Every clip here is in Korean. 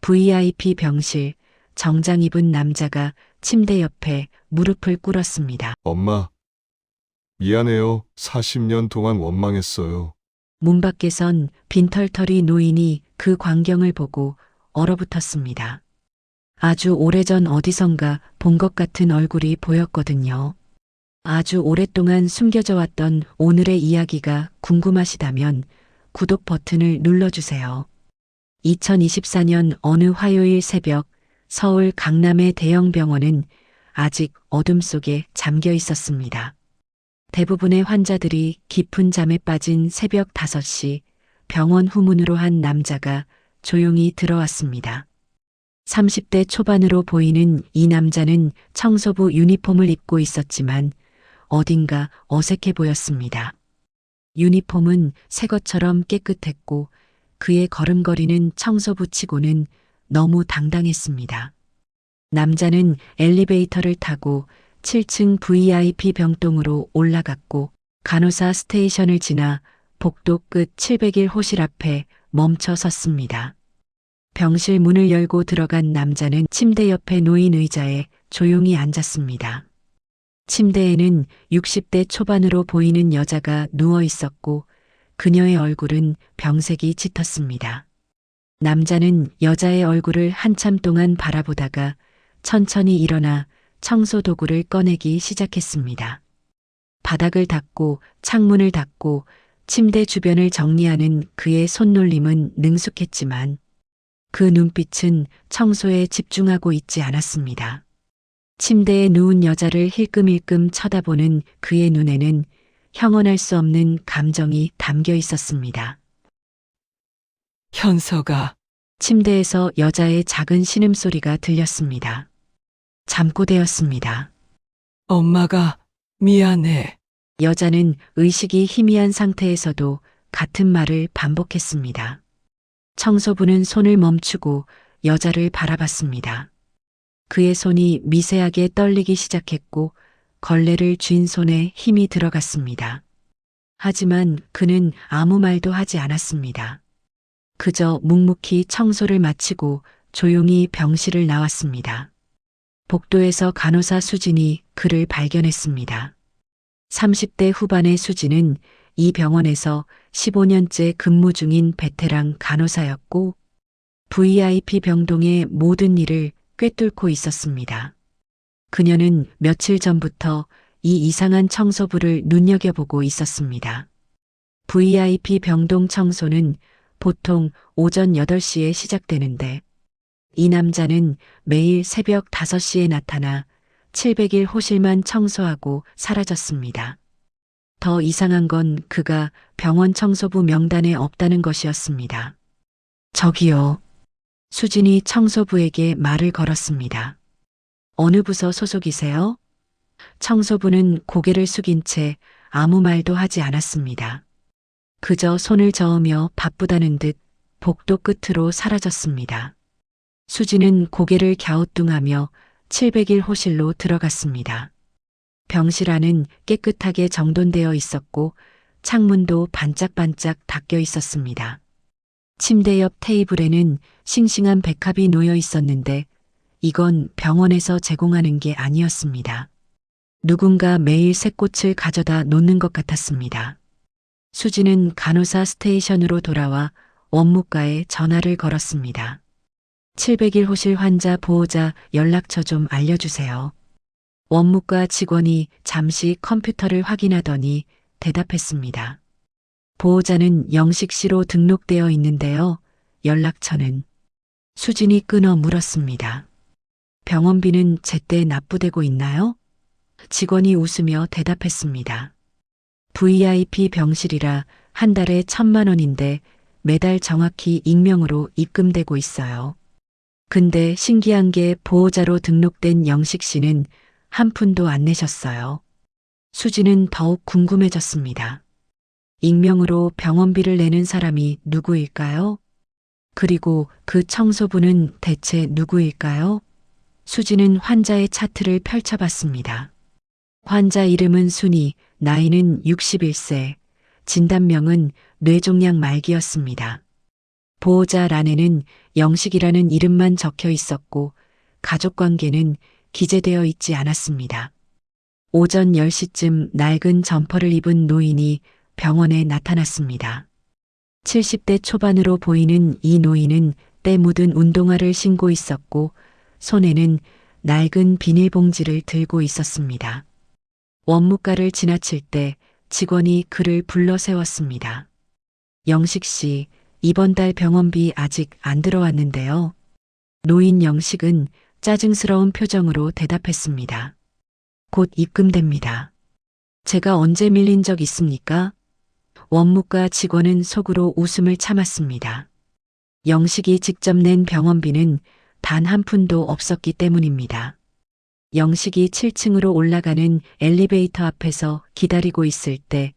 VIP 병실, 정장 입은 남자가 침대 옆에 무릎을 꿇었습니다. 엄마, 미안해요. 40년 동안 원망했어요. 문 밖에선 빈털터리 노인이 그 광경을 보고 얼어붙었습니다. 아주 오래전 어디선가 본 것 같은 얼굴이 보였거든요. 아주 오랫동안 숨겨져 왔던 오늘의 이야기가 궁금하시다면 구독 버튼을 눌러주세요. 2024년 어느 화요일 새벽 서울 강남의 대형 병원은 아직 어둠 속에 잠겨 있었습니다. 대부분의 환자들이 깊은 잠에 빠진 새벽 5시 병원 후문으로 한 남자가 조용히 들어왔습니다. 30대 초반으로 보이는 이 남자는 청소부 유니폼을 입고 있었지만 어딘가 어색해 보였습니다. 유니폼은 새 것처럼 깨끗했고 그의 걸음걸이는 청소부 치고는 너무 당당했습니다. 남자는 엘리베이터를 타고 7층 VIP 병동으로 올라갔고 간호사 스테이션을 지나 복도 끝 701 호실 앞에 멈춰 섰습니다. 병실 문을 열고 들어간 남자는 침대 옆에 놓인 의자에 조용히 앉았습니다. 침대에는 60대 초반으로 보이는 여자가 누워 있었고 그녀의 얼굴은 병색이 짙었습니다. 남자는 여자의 얼굴을 한참 동안 바라보다가 천천히 일어나 청소 도구를 꺼내기 시작했습니다. 바닥을 닦고 창문을 닦고 침대 주변을 정리하는 그의 손놀림은 능숙했지만 그 눈빛은 청소에 집중하고 있지 않았습니다. 침대에 누운 여자를 힐끔힐끔 쳐다보는 그의 눈에는 형언할 수 없는 감정이 담겨 있었습니다. 현서가 침대에서 여자의 작은 신음소리가 들렸습니다. 잠꼬대였습니다. 엄마가 미안해. 여자는 의식이 희미한 상태에서도 같은 말을 반복했습니다. 청소부는 손을 멈추고 여자를 바라봤습니다. 그의 손이 미세하게 떨리기 시작했고 걸레를 쥔 손에 힘이 들어갔습니다. 하지만 그는 아무 말도 하지 않았습니다. 그저 묵묵히 청소를 마치고 조용히 병실을 나왔습니다. 복도에서 간호사 수진이 그를 발견했습니다. 30대 후반의 수진은 이 병원에서 15년째 근무 중인 베테랑 간호사였고 VIP 병동의 모든 일을 꿰뚫고 있었습니다. 그녀는 며칠 전부터 이 이상한 청소부를 눈여겨보고 있었습니다. VIP 병동 청소는 보통 오전 8시에 시작되는데 이 남자는 매일 새벽 5시에 나타나 701 호실만 청소하고 사라졌습니다. 더 이상한 건 그가 병원 청소부 명단에 없다는 것이었습니다. 저기요. 수진이 청소부에게 말을 걸었습니다. 어느 부서 소속이세요? 청소부는 고개를 숙인 채 아무 말도 하지 않았습니다. 그저 손을 저으며 바쁘다는 듯 복도 끝으로 사라졌습니다. 수진은 고개를 갸우뚱하며 701 호실로 들어갔습니다. 병실 안은 깨끗하게 정돈되어 있었고 창문도 반짝반짝 닫혀 있었습니다. 침대 옆 테이블에는 싱싱한 백합이 놓여 있었는데 이건 병원에서 제공하는 게 아니었습니다. 누군가 매일 새 꽃을 가져다 놓는 것 같았습니다. 수진은 간호사 스테이션으로 돌아와 원무과에 전화를 걸었습니다. 701 호실 환자 보호자 연락처 좀 알려주세요. 원무과 직원이 잠시 컴퓨터를 확인하더니 대답했습니다. 보호자는 영식 씨로 등록되어 있는데요. 연락처는? 수진이 끊어 물었습니다. 병원비는 제때 납부되고 있나요? 직원이 웃으며 대답했습니다. VIP 병실이라 한 달에 1,000만 원인데 매달 정확히 익명으로 입금되고 있어요. 근데 신기한 게 보호자로 등록된 영식 씨는 한 푼도 안 내셨어요. 수지는 더욱 궁금해졌습니다. 익명으로 병원비를 내는 사람이 누구일까요? 그리고 그 청소부는 대체 누구일까요? 수지는 환자의 차트를 펼쳐봤습니다. 환자 이름은 순이, 나이는 61세, 진단명은 뇌종양 말기였습니다. 보호자란에는 영식이라는 이름만 적혀 있었고 가족관계는 기재되어 있지 않았습니다. 오전 10시쯤 낡은 점퍼를 입은 노인이 병원에 나타났습니다. 70대 초반으로 보이는 이 노인은 때 묻은 운동화를 신고 있었고 손에는 낡은 비닐봉지를 들고 있었습니다. 원무과를 지나칠 때 직원이 그를 불러 세웠습니다. 영식 씨, 이번 달 병원비 아직 안 들어왔는데요. 노인 영식은 짜증스러운 표정으로 대답했습니다. 곧 입금됩니다. 제가 언제 밀린 적 있습니까? 원무과 직원은 속으로 웃음을 참았습니다. 영식이 직접 낸 병원비는 단 한 푼도 없었기 때문입니다. 영식이 7층으로 올라가는 엘리베이터 앞에서 기다리고 있을 때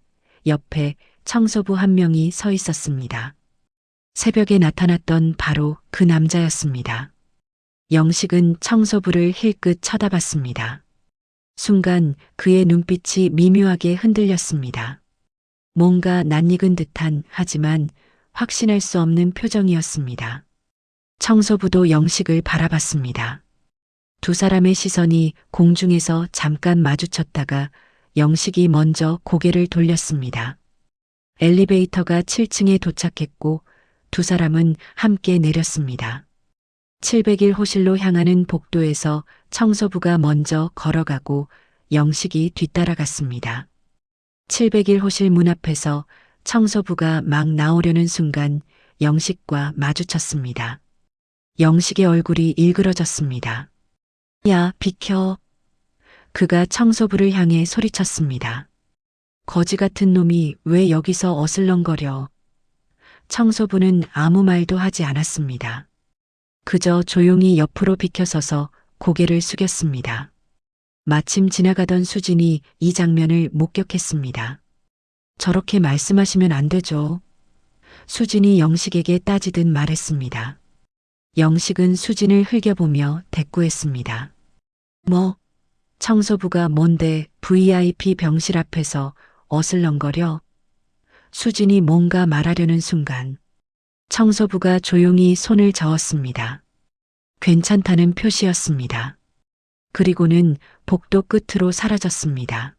옆에 청소부 한 명이 서 있었습니다. 새벽에 나타났던 바로 그 남자였습니다. 영식은 청소부를 힐끗 쳐다봤습니다. 순간 그의 눈빛이 미묘하게 흔들렸습니다. 뭔가 낯익은 듯한 하지만 확신할 수 없는 표정이었습니다. 청소부도 영식을 바라봤습니다. 두 사람의 시선이 공중에서 잠깐 마주쳤다가 영식이 먼저 고개를 돌렸습니다. 엘리베이터가 7층에 도착했고 두 사람은 함께 내렸습니다. 701호실로 향하는 복도에서 청소부가 먼저 걸어가고 영식이 뒤따라갔습니다. 701호실 문 앞에서 청소부가 막 나오려는 순간 영식과 마주쳤습니다. 영식의 얼굴이 일그러졌습니다. 야, 비켜. 그가 청소부를 향해 소리쳤습니다. 거지 같은 놈이 왜 여기서 어슬렁거려. 청소부는 아무 말도 하지 않았습니다. 그저 조용히 옆으로 비켜서서 고개를 숙였습니다. 마침 지나가던 수진이 이 장면을 목격했습니다. 저렇게 말씀하시면 안 되죠. 수진이 영식에게 따지듯 말했습니다. 영식은 수진을 흘겨보며 대꾸했습니다. 뭐? 청소부가 뭔데 VIP 병실 앞에서 어슬렁거려? 수진이 뭔가 말하려는 순간 청소부가 조용히 손을 저었습니다. 괜찮다는 표시였습니다. 그리고는 복도 끝으로 사라졌습니다.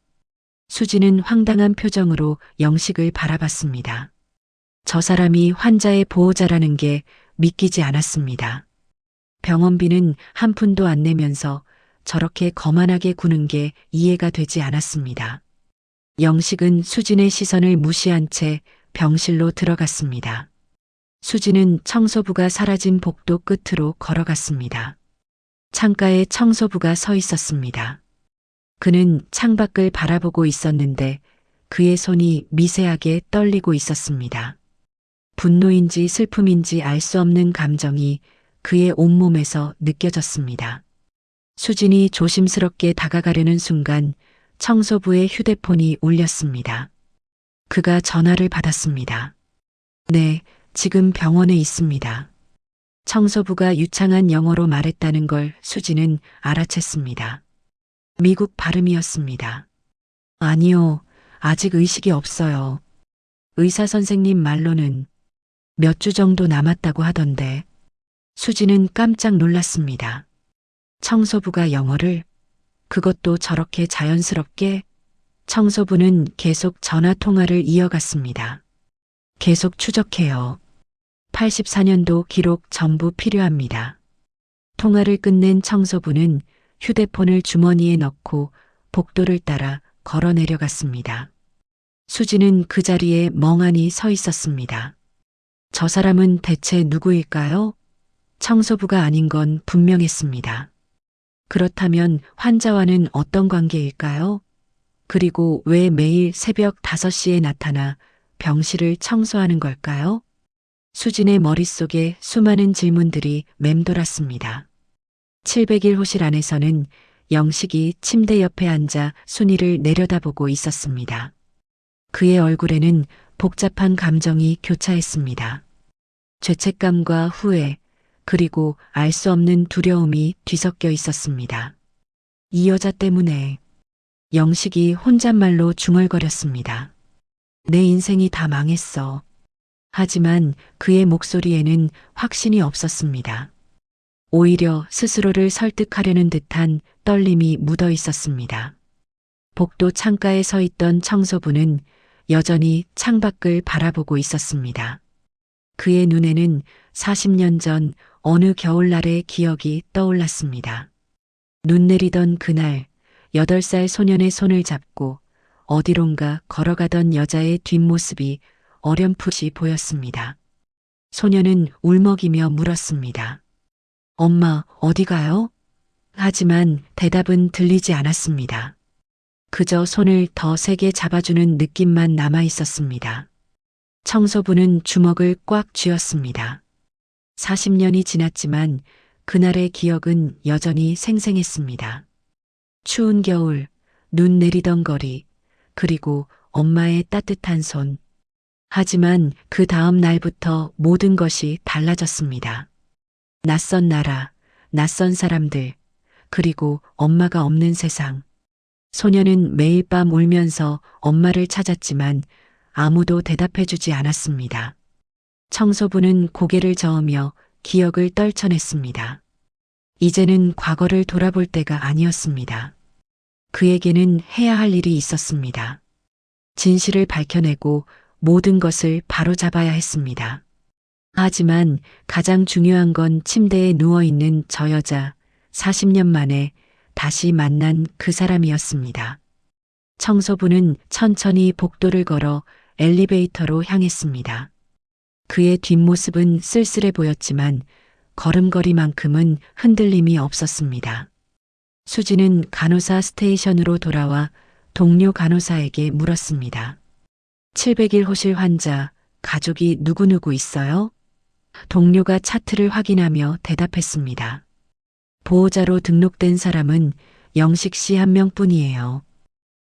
수진은 황당한 표정으로 영식을 바라봤습니다. 저 사람이 환자의 보호자라는 게 믿기지 않았습니다. 병원비는 한 푼도 안 내면서 저렇게 거만하게 구는 게 이해가 되지 않았습니다. 영식은 수진의 시선을 무시한 채 병실로 들어갔습니다. 수진은 청소부가 사라진 복도 끝으로 걸어갔습니다. 창가에 청소부가 서 있었습니다. 그는 창밖을 바라보고 있었는데 그의 손이 미세하게 떨리고 있었습니다. 분노인지 슬픔인지 알 수 없는 감정이 그의 온몸에서 느껴졌습니다. 수진이 조심스럽게 다가가려는 순간 청소부의 휴대폰이 울렸습니다. 그가 전화를 받았습니다. 네, 지금 병원에 있습니다. 청소부가 유창한 영어로 말했다는 걸 수진은 알아챘습니다. 미국 발음이었습니다. 아니요, 아직 의식이 없어요. 의사 선생님 말로는 몇 주 정도 남았다고 하던데. 수진은 깜짝 놀랐습니다. 청소부가 영어를? 그것도 저렇게 자연스럽게? 청소부는 계속 전화 통화를 이어갔습니다. 계속 추적해요. 84년도 기록 전부 필요합니다. 통화를 끝낸 청소부는 휴대폰을 주머니에 넣고 복도를 따라 걸어 내려갔습니다. 수진은 그 자리에 멍하니 서 있었습니다. 저 사람은 대체 누구일까요? 청소부가 아닌 건 분명했습니다. 그렇다면 환자와는 어떤 관계일까요? 그리고 왜 매일 새벽 5시에 나타나 병실을 청소하는 걸까요? 수진의 머릿속에 수많은 질문들이 맴돌았습니다. 701호실 안에서는 영식이 침대 옆에 앉아 순이를 내려다보고 있었습니다. 그의 얼굴에는 복잡한 감정이 교차했습니다. 죄책감과 후회, 그리고 알 수 없는 두려움이 뒤섞여 있었습니다. 이 여자 때문에 영식이 혼잣말로 중얼거렸습니다. 내 인생이 다 망했어. 하지만 그의 목소리에는 확신이 없었습니다. 오히려 스스로를 설득하려는 듯한 떨림이 묻어 있었습니다. 복도 창가에 서 있던 청소부는 여전히 창밖을 바라보고 있었습니다. 그의 눈에는 40년 전 어느 겨울날의 기억이 떠올랐습니다. 눈 내리던 그날 8살 소년의 손을 잡고 어디론가 걸어가던 여자의 뒷모습이 어렴풋이 보였습니다. 소년은 울먹이며 물었습니다. 엄마, 어디 가요? 하지만 대답은 들리지 않았습니다. 그저 손을 더 세게 잡아주는 느낌만 남아 있었습니다. 청소부는 주먹을 꽉 쥐었습니다. 40년이 지났지만 그날의 기억은 여전히 생생했습니다. 추운 겨울, 눈 내리던 거리, 그리고 엄마의 따뜻한 손. 하지만 그 다음 날부터 모든 것이 달라졌습니다. 낯선 나라, 낯선 사람들, 그리고 엄마가 없는 세상. 소녀는 매일 밤 울면서 엄마를 찾았지만 아무도 대답해주지 않았습니다. 청소부는 고개를 저으며 기억을 떨쳐냈습니다. 이제는 과거를 돌아볼 때가 아니었습니다. 그에게는 해야 할 일이 있었습니다. 진실을 밝혀내고 모든 것을 바로잡아야 했습니다. 하지만 가장 중요한 건 침대에 누워있는 저 여자, 40년 만에 다시 만난 그 사람이었습니다. 청소부는 천천히 복도를 걸어 엘리베이터로 향했습니다. 그의 뒷모습은 쓸쓸해 보였지만 걸음걸이만큼은 흔들림이 없었습니다. 수지는 간호사 스테이션으로 돌아와 동료 간호사에게 물었습니다. 700일 호실 환자, 가족이 누구누구 있어요? 동료가 차트를 확인하며 대답했습니다. 보호자로 등록된 사람은 영식 씨 한 명뿐이에요.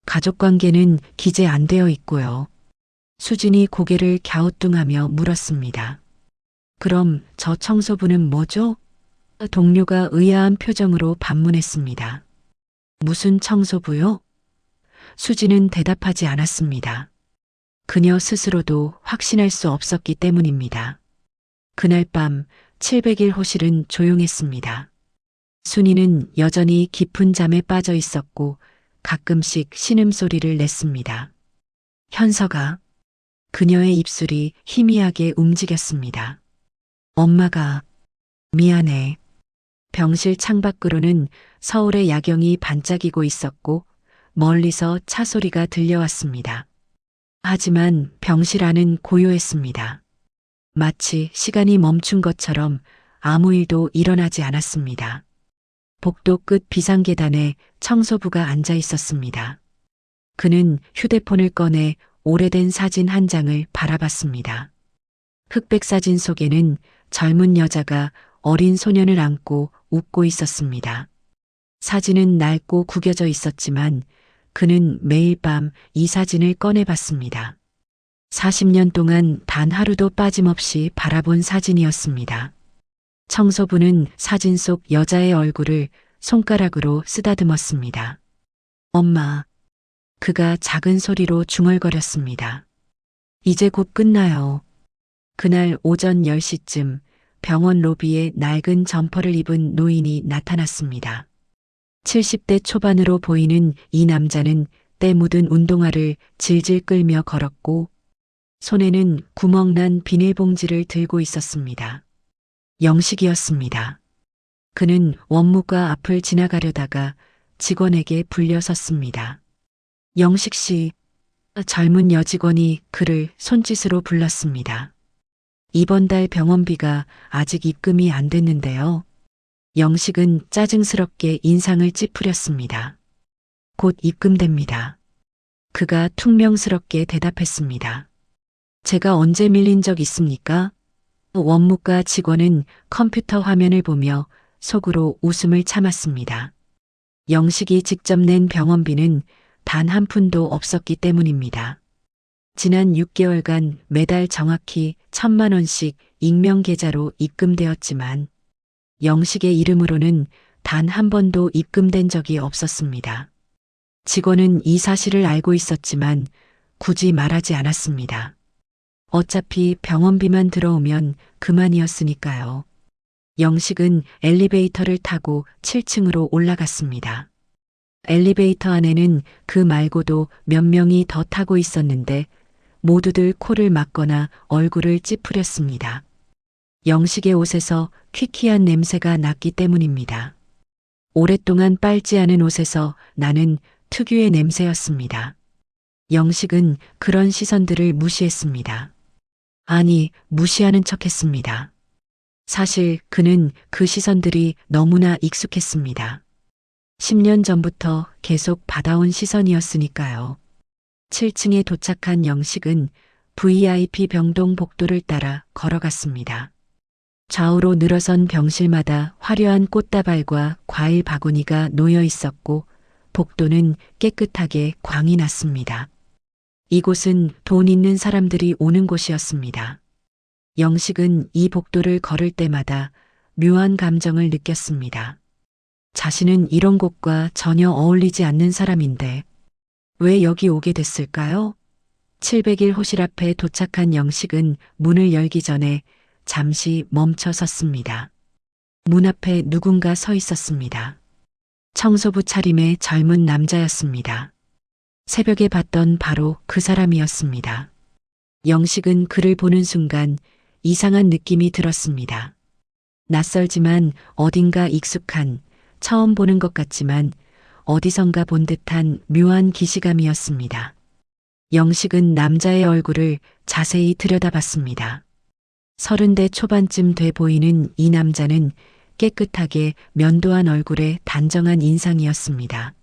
가족관계는 기재 안 되어 있고요. 수진이 고개를 갸우뚱하며 물었습니다. 그럼 저 청소부는 뭐죠? 동료가 의아한 표정으로 반문했습니다. 무슨 청소부요? 수진은 대답하지 않았습니다. 그녀 스스로도 확신할 수 없었기 때문입니다. 그날 밤 700일 호실은 조용했습니다. 순이는 여전히 깊은 잠에 빠져 있었고 가끔씩 신음소리를 냈습니다. 현서가. 그녀의 입술이 희미하게 움직였습니다. 엄마가. 미안해. 병실 창밖으로는 서울의 야경이 반짝이고 있었고 멀리서 차 소리가 들려왔습니다. 하지만 병실 안은 고요했습니다. 마치 시간이 멈춘 것처럼 아무 일도 일어나지 않았습니다. 복도 끝 비상계단에 청소부가 앉아 있었습니다. 그는 휴대폰을 꺼내 오래된 사진 한 장을 바라봤습니다. 흑백 사진 속에는 젊은 여자가 어린 소년을 안고 웃고 있었습니다. 사진은 낡고 구겨져 있었지만 그는 매일 밤 이 사진을 꺼내봤습니다. 40년 동안 단 하루도 빠짐없이 바라본 사진이었습니다. 청소부는 사진 속 여자의 얼굴을 손가락으로 쓰다듬었습니다. 엄마. 그가 작은 소리로 중얼거렸습니다. 이제 곧 끝나요. 그날 오전 10시쯤 병원 로비에 낡은 점퍼를 입은 노인이 나타났습니다. 70대 초반으로 보이는 이 남자는 때 묻은 운동화를 질질 끌며 걸었고 손에는 구멍난 비닐봉지를 들고 있었습니다. 영식이었습니다. 그는 원무과 앞을 지나가려다가 직원에게 불려섰습니다. 영식 씨. 젊은 여직원이 그를 손짓으로 불렀습니다. 이번 달 병원비가 아직 입금이 안 됐는데요. 영식은 짜증스럽게 인상을 찌푸렸습니다. 곧 입금됩니다. 그가 퉁명스럽게 대답했습니다. 제가 언제 밀린 적 있습니까? 원무과 직원은 컴퓨터 화면을 보며 속으로 웃음을 참았습니다. 영식이 직접 낸 병원비는 단 한 푼도 없었기 때문입니다. 지난 6개월간 매달 정확히 1,000만 원씩 익명 계좌로 입금되었지만 영식의 이름으로는 단 한 번도 입금된 적이 없었습니다. 직원은 이 사실을 알고 있었지만 굳이 말하지 않았습니다. 어차피 병원비만 들어오면 그만이었으니까요. 영식은 엘리베이터를 타고 7층으로 올라갔습니다. 엘리베이터 안에는 그 말고도 몇 명이 더 타고 있었는데 모두들 코를 막거나 얼굴을 찌푸렸습니다. 영식의 옷에서 퀴퀴한 냄새가 났기 때문입니다. 오랫동안 빨지 않은 옷에서 나는 특유의 냄새였습니다. 영식은 그런 시선들을 무시했습니다. 아니, 무시하는 척했습니다. 사실 그는 그 시선들이 너무나 익숙했습니다. 10년 전부터 계속 받아온 시선이었으니까요. 7층에 도착한 영식은 VIP 병동 복도를 따라 걸어갔습니다. 좌우로 늘어선 병실마다 화려한 꽃다발과 과일 바구니가 놓여 있었고 복도는 깨끗하게 광이 났습니다. 이곳은 돈 있는 사람들이 오는 곳이었습니다. 영식은 이 복도를 걸을 때마다 묘한 감정을 느꼈습니다. 자신은 이런 곳과 전혀 어울리지 않는 사람인데 왜 여기 오게 됐을까요? 700일 호실 앞에 도착한 영식은 문을 열기 전에 잠시 멈춰 섰습니다. 문 앞에 누군가 서 있었습니다. 청소부 차림의 젊은 남자였습니다. 새벽에 봤던 바로 그 사람이었습니다. 영식은 그를 보는 순간 이상한 느낌이 들었습니다. 낯설지만 어딘가 익숙한, 처음 보는 것 같지만 어디선가 본 듯한 묘한 기시감이었습니다. 영식은 남자의 얼굴을 자세히 들여다봤습니다. 30대 초반쯤 돼 보이는 이 남자는 깨끗하게 면도한 얼굴에 단정한 인상이었습니다.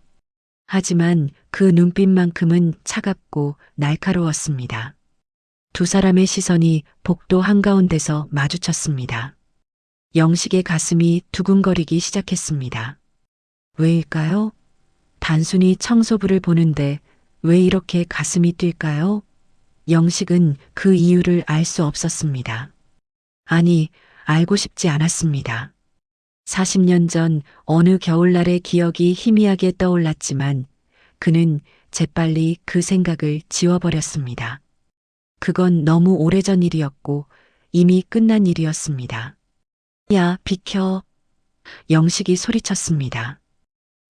하지만 그 눈빛만큼은 차갑고 날카로웠습니다. 두 사람의 시선이 복도 한가운데서 마주쳤습니다. 영식의 가슴이 두근거리기 시작했습니다. 왜일까요? 단순히 청소부를 보는데 왜 이렇게 가슴이 뛸까요? 영식은 그 이유를 알 수 없었습니다. 아니, 알고 싶지 않았습니다. 40년 전 어느 겨울날의 기억이 희미하게 떠올랐지만 그는 재빨리 그 생각을 지워버렸습니다. 그건 너무 오래전 일이었고 이미 끝난 일이었습니다. 야, 비켜. 영식이 소리쳤습니다.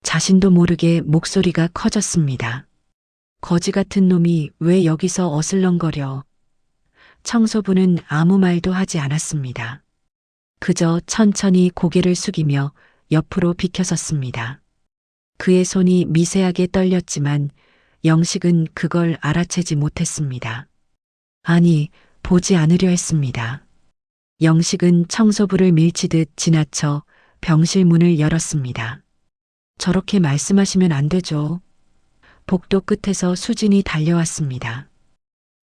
자신도 모르게 목소리가 커졌습니다. 거지 같은 놈이 왜 여기서 어슬렁거려. 청소부는 아무 말도 하지 않았습니다. 그저 천천히 고개를 숙이며 옆으로 비켜섰습니다. 그의 손이 미세하게 떨렸지만 영식은 그걸 알아채지 못했습니다. 아니, 보지 않으려 했습니다. 영식은 청소부를 밀치듯 지나쳐 병실 문을 열었습니다. 저렇게 말씀하시면 안 되죠. 복도 끝에서 수진이 달려왔습니다.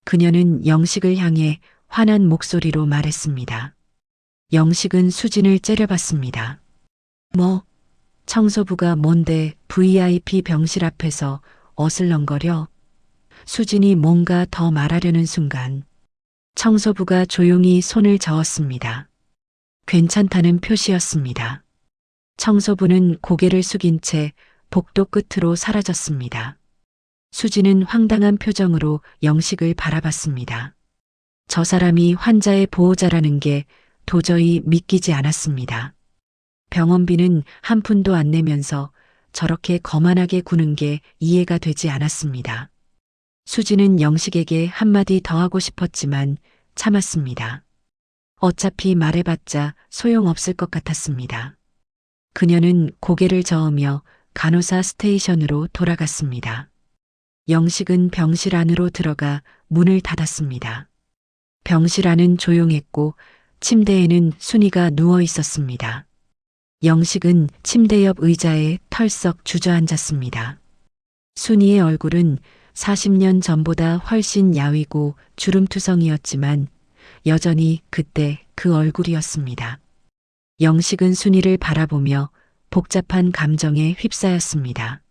그녀는 영식을 향해 화난 목소리로 말했습니다. 영식은 수진을 째려봤습니다. 뭐, 청소부가 뭔데 VIP 병실 앞에서 어슬렁거려? 수진이 뭔가 더 말하려는 순간 청소부가 조용히 손을 저었습니다. 괜찮다는 표시였습니다. 청소부는 고개를 숙인 채 복도 끝으로 사라졌습니다. 수진은 황당한 표정으로 영식을 바라봤습니다. 저 사람이 환자의 보호자라는 게 도저히 믿기지 않았습니다. 병원비는 한 푼도 안 내면서 저렇게 거만하게 구는 게 이해가 되지 않았습니다. 수진은 영식에게 한마디 더 하고 싶었지만 참았습니다. 어차피 말해봤자 소용없을 것 같았습니다. 그녀는 고개를 저으며 간호사 스테이션으로 돌아갔습니다. 영식은 병실 안으로 들어가 문을 닫았습니다. 병실 안은 조용했고 침대에는 순이가 누워 있었습니다. 영식은 침대 옆 의자에 털썩 주저앉았습니다. 순이의 얼굴은 40년 전보다 훨씬 야위고 주름투성이었지만 여전히 그때 그 얼굴이었습니다. 영식은 순이를 바라보며 복잡한 감정에 휩싸였습니다.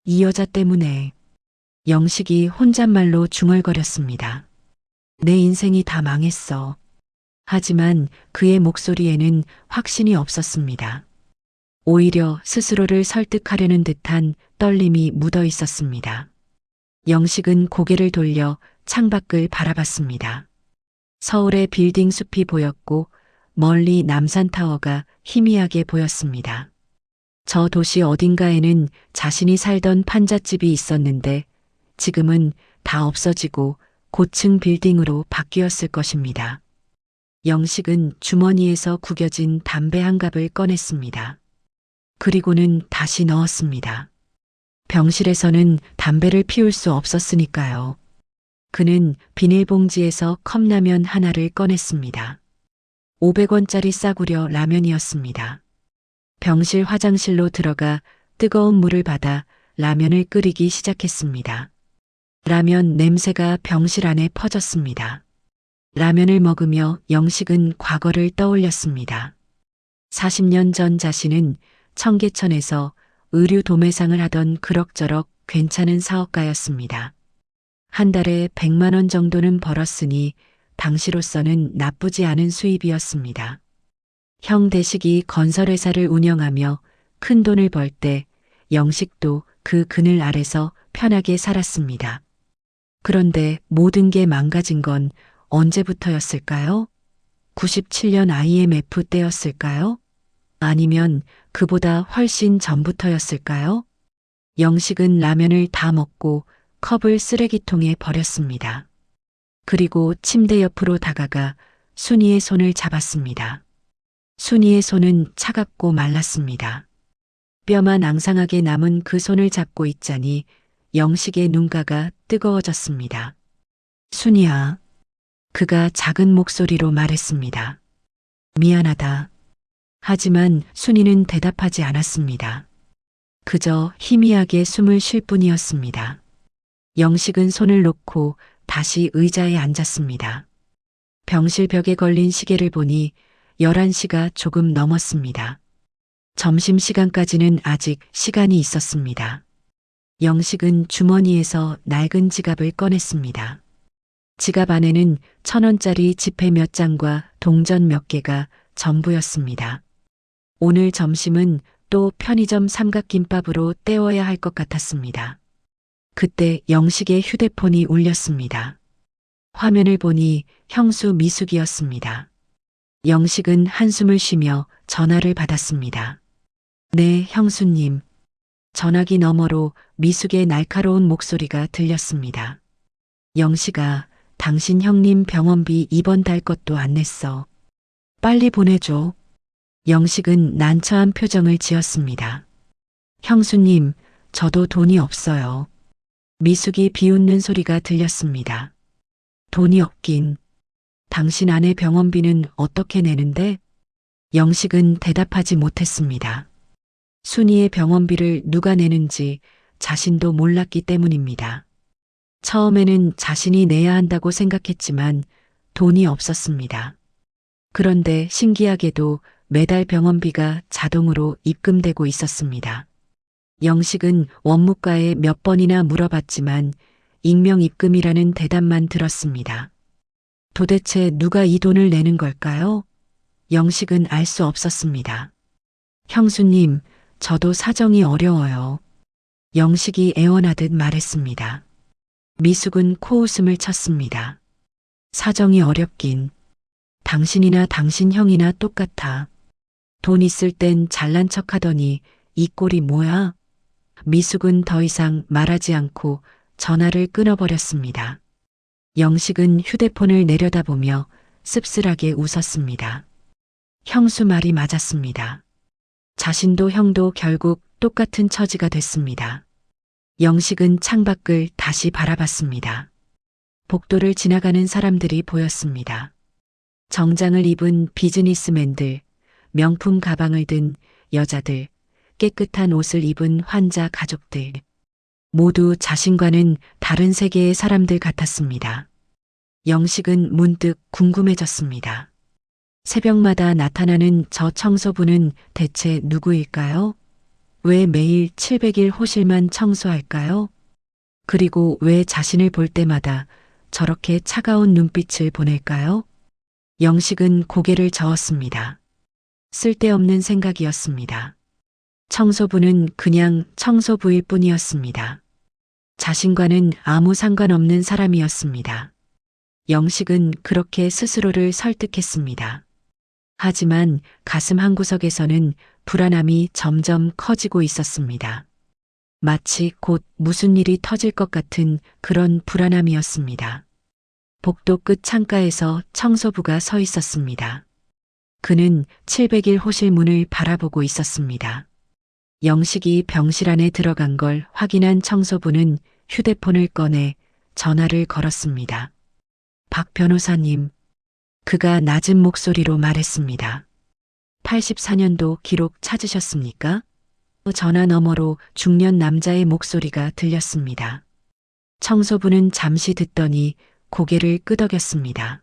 이 여자 때문에. 영식이 혼잣말로 중얼거렸습니다. 내 인생이 다 망했어. 하지만 그의 목소리에는 확신이 없었습니다. 오히려 스스로를 설득하려는 듯한 떨림이 묻어 있었습니다. 영식은 고개를 돌려 창밖을 바라봤습니다. 서울의 빌딩 숲이 보였고 멀리 남산타워가 희미하게 보였습니다. 저 도시 어딘가에는 자신이 살던 판잣집이 있었는데 지금은 다 없어지고 고층 빌딩으로 바뀌었을 것입니다. 영식은 주머니에서 구겨진 담배 한 갑을 꺼냈습니다. 그리고는 다시 넣었습니다. 병실에서는 담배를 피울 수 없었으니까요. 그는 비닐봉지에서 컵라면 하나를 꺼냈습니다. 500원짜리 싸구려 라면이었습니다. 병실 화장실로 들어가 뜨거운 물을 받아 라면을 끓이기 시작했습니다. 라면 냄새가 병실 안에 퍼졌습니다. 라면을 먹으며 영식은 과거를 떠올렸습니다. 40년 전 자신은 청계천에서 의류 도매상을 하던 그럭저럭 괜찮은 사업가였습니다. 한 달에 100만 원 정도는 벌었으니 당시로서는 나쁘지 않은 수입이었습니다. 형 대식이 건설회사를 운영하며 큰 돈을 벌 때 영식도 그 그늘 아래서 편하게 살았습니다. 그런데 모든 게 망가진 건 언제부터였을까요? 97년 IMF 때였을까요? 아니면 그보다 훨씬 전부터였을까요? 영식은 라면을 다 먹고 컵을 쓰레기통에 버렸습니다. 그리고 침대 옆으로 다가가 순이의 손을 잡았습니다. 순이의 손은 차갑고 말랐습니다. 뼈만 앙상하게 남은 그 손을 잡고 있자니 영식의 눈가가 뜨거워졌습니다. 순이야. 그가 작은 목소리로 말했습니다. 미안하다. 하지만 순이는 대답하지 않았습니다. 그저 희미하게 숨을 쉴 뿐이었습니다. 영식은 손을 놓고 다시 의자에 앉았습니다. 병실 벽에 걸린 시계를 보니 11시가 조금 넘었습니다. 점심시간까지는 아직 시간이 있었습니다. 영식은 주머니에서 낡은 지갑을 꺼냈습니다. 지갑 안에는 1,000원짜리 지폐 몇 장과 동전 몇 개가 전부였습니다. 오늘 점심은 또 편의점 삼각김밥으로 때워야 할 것 같았습니다. 그때 영식의 휴대폰이 울렸습니다. 화면을 보니 형수 미숙이었습니다. 영식은 한숨을 쉬며 전화를 받았습니다. 네, 형수님. 전화기 너머로 미숙의 날카로운 목소리가 들렸습니다. 영식아, 당신 형님 병원비 이번 달 것도 안 냈어. 빨리 보내줘. 영식은 난처한 표정을 지었습니다. 형수님, 저도 돈이 없어요. 미숙이 비웃는 소리가 들렸습니다. 돈이 없긴. 당신 아내 병원비는 어떻게 내는데? 영식은 대답하지 못했습니다. 순이의 병원비를 누가 내는지 자신도 몰랐기 때문입니다. 처음에는 자신이 내야 한다고 생각했지만 돈이 없었습니다. 그런데 신기하게도 매달 병원비가 자동으로 입금되고 있었습니다. 영식은 원무과에 몇 번이나 물어봤지만 익명 입금이라는 대답만 들었습니다. 도대체 누가 이 돈을 내는 걸까요? 영식은 알 수 없었습니다. 형수님, 저도 사정이 어려워요. 영식이 애원하듯 말했습니다. 미숙은 코웃음을 쳤습니다. 사정이 어렵긴. 당신이나 당신 형이나 똑같아. 돈 있을 땐 잘난 척 하더니 이 꼴이 뭐야? 미숙은 더 이상 말하지 않고 전화를 끊어버렸습니다. 영식은 휴대폰을 내려다보며 씁쓸하게 웃었습니다. 형수 말이 맞았습니다. 자신도 형도 결국 똑같은 처지가 됐습니다. 영식은 창밖을 다시 바라봤습니다. 복도를 지나가는 사람들이 보였습니다. 정장을 입은 비즈니스맨들, 명품 가방을 든 여자들, 깨끗한 옷을 입은 환자 가족들. 모두 자신과는 다른 세계의 사람들 같았습니다. 영식은 문득 궁금해졌습니다. 새벽마다 나타나는 저 청소부는 대체 누구일까요? 왜 매일 700일 호실만 청소할까요? 그리고 왜 자신을 볼 때마다 저렇게 차가운 눈빛을 보낼까요? 영식은 고개를 저었습니다. 쓸데없는 생각이었습니다. 청소부는 그냥 청소부일 뿐이었습니다. 자신과는 아무 상관없는 사람이었습니다. 영식은 그렇게 스스로를 설득했습니다. 하지만 가슴 한구석에서는 불안함이 점점 커지고 있었습니다. 마치 곧 무슨 일이 터질 것 같은 그런 불안함이었습니다. 복도 끝 창가에서 청소부가 서 있었습니다. 그는 700일 호실 문을 바라보고 있었습니다. 영식이 병실 안에 들어간 걸 확인한 청소부는 휴대폰을 꺼내 전화를 걸었습니다. 박 변호사님, 그가 낮은 목소리로 말했습니다. 84년도 기록 찾으셨습니까? 전화 너머로 중년 남자의 목소리가 들렸습니다. 청소부는 잠시 듣더니 고개를 끄덕였습니다.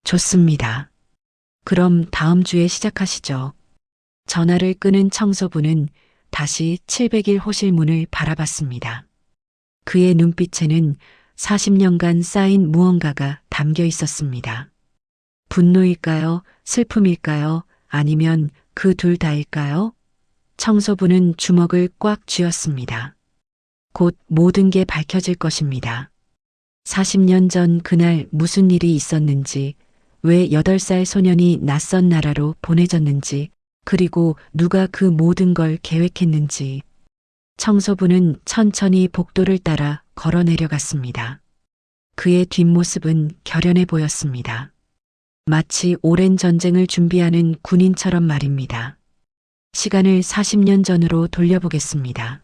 좋습니다. 그럼 다음 주에 시작하시죠. 전화를 끄는 청소부는 다시 700일 호실 문을 바라봤습니다. 그의 눈빛에는 40년간 쌓인 무언가가 담겨 있었습니다. 분노일까요? 슬픔일까요? 아니면 그 둘 다일까요? 청소부는 주먹을 꽉 쥐었습니다. 곧 모든 게 밝혀질 것입니다. 40년 전 그날 무슨 일이 있었는지, 왜 8살 소년이 낯선 나라로 보내졌는지, 그리고 누가 그 모든 걸 계획했는지. 청소부는 천천히 복도를 따라 걸어 내려갔습니다. 그의 뒷모습은 결연해 보였습니다. 마치 오랜 전쟁을 준비하는 군인처럼 말입니다. 시간을 40년 전으로 돌려보겠습니다.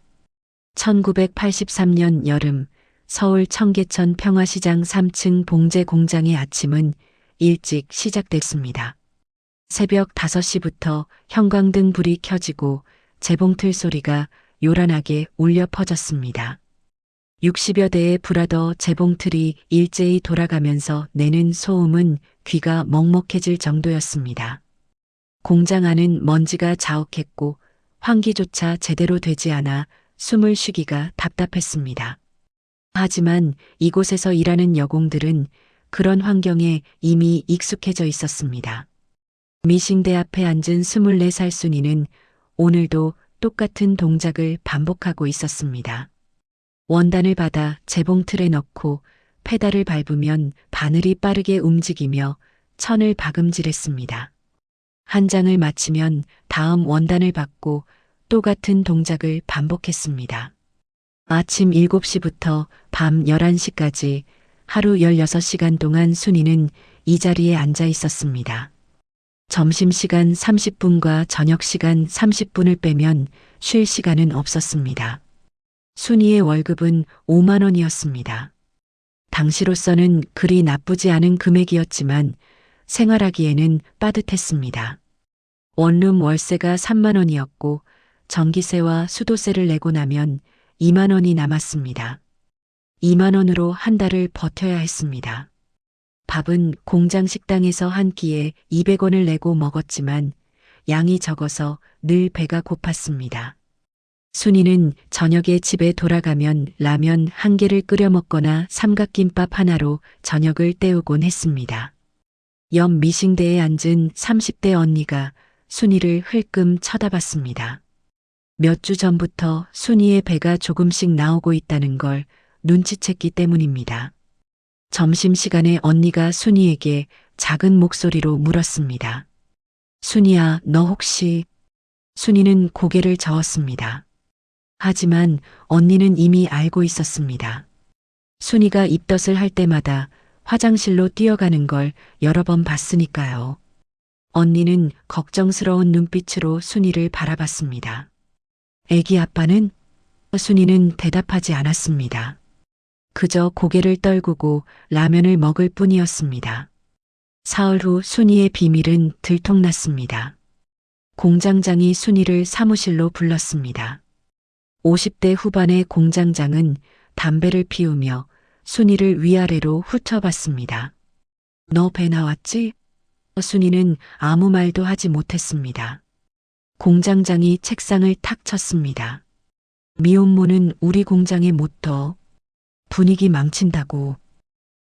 1983년 여름, 서울 청계천 평화시장 3층 봉제 공장의 아침은 일찍 시작됐습니다. 새벽 5시부터 형광등 불이 켜지고 재봉틀 소리가 요란하게 울려 퍼졌습니다. 60여 대의 브라더 재봉틀이 일제히 돌아가면서 내는 소음은 귀가 먹먹해질 정도였습니다. 공장 안은 먼지가 자욱했고 환기조차 제대로 되지 않아 숨을 쉬기가 답답했습니다. 하지만 이곳에서 일하는 여공들은 그런 환경에 이미 익숙해져 있었습니다. 미싱대 앞에 앉은 24살 순이는 오늘도 똑같은 동작을 반복하고 있었습니다. 원단을 받아 재봉틀에 넣고 페달을 밟으면 바늘이 빠르게 움직이며 천을 박음질했습니다. 한 장을 마치면 다음 원단을 받고 또 같은 동작을 반복했습니다. 아침 7시부터 밤 11시까지 하루 16시간 동안 순이는 이 자리에 앉아 있었습니다. 점심시간 30분과 저녁시간 30분을 빼면 쉴 시간은 없었습니다. 순이의 월급은 5만 원이었습니다. 당시로서는 그리 나쁘지 않은 금액이었지만 생활하기에는 빠듯했습니다. 원룸 월세가 3만 원이었고 전기세와 수도세를 내고 나면 2만 원이 남았습니다. 2만 원으로 한 달을 버텨야 했습니다. 밥은 공장 식당에서 한 끼에 200원을 내고 먹었지만 양이 적어서 늘 배가 고팠습니다. 순이는 저녁에 집에 돌아가면 라면 한 개를 끓여 먹거나 삼각김밥 하나로 저녁을 때우곤 했습니다. 옆 미싱대에 앉은 30대 언니가 순이를 흘끔 쳐다봤습니다. 몇 주 전부터 순이의 배가 조금씩 나오고 있다는 걸 눈치챘기 때문입니다. 점심시간에 언니가 순이에게 작은 목소리로 물었습니다. 순이야, 너 혹시... 순이는 고개를 저었습니다. 하지만 언니는 이미 알고 있었습니다. 순이가 입덧을 할 때마다 화장실로 뛰어가는 걸 여러 번 봤으니까요. 언니는 걱정스러운 눈빛으로 순이를 바라봤습니다. 애기 아빠는? 순이는 대답하지 않았습니다. 그저 고개를 떨구고 라면을 먹을 뿐이었습니다. 사흘 후 순이의 비밀은 들통났습니다. 공장장이 순이를 사무실로 불렀습니다. 50대 후반의 공장장은 담배를 피우며 순이를 위아래로 훑어봤습니다. 너 배 나왔지? 순이는 아무 말도 하지 못했습니다. 공장장이 책상을 탁 쳤습니다. 미혼모는 우리 공장의 모터. 분위기 망친다고.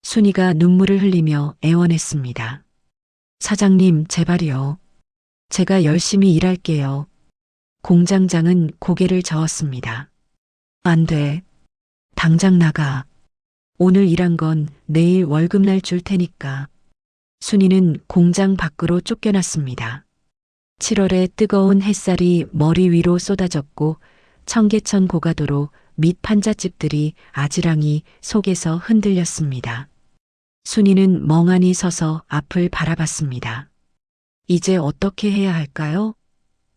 순이가 눈물을 흘리며 애원했습니다. 사장님, 제발요. 제가 열심히 일할게요. 공장장은 고개를 저었습니다. 안 돼. 당장 나가. 오늘 일한 건 내일 월급날 줄 테니까. 순이는 공장 밖으로 쫓겨났습니다. 7월의 뜨거운 햇살이 머리 위로 쏟아졌고 청계천 고가도로 밑 판잣집들이 아지랑이 속에서 흔들렸습니다. 순이는 멍하니 서서 앞을 바라봤습니다. 이제 어떻게 해야 할까요?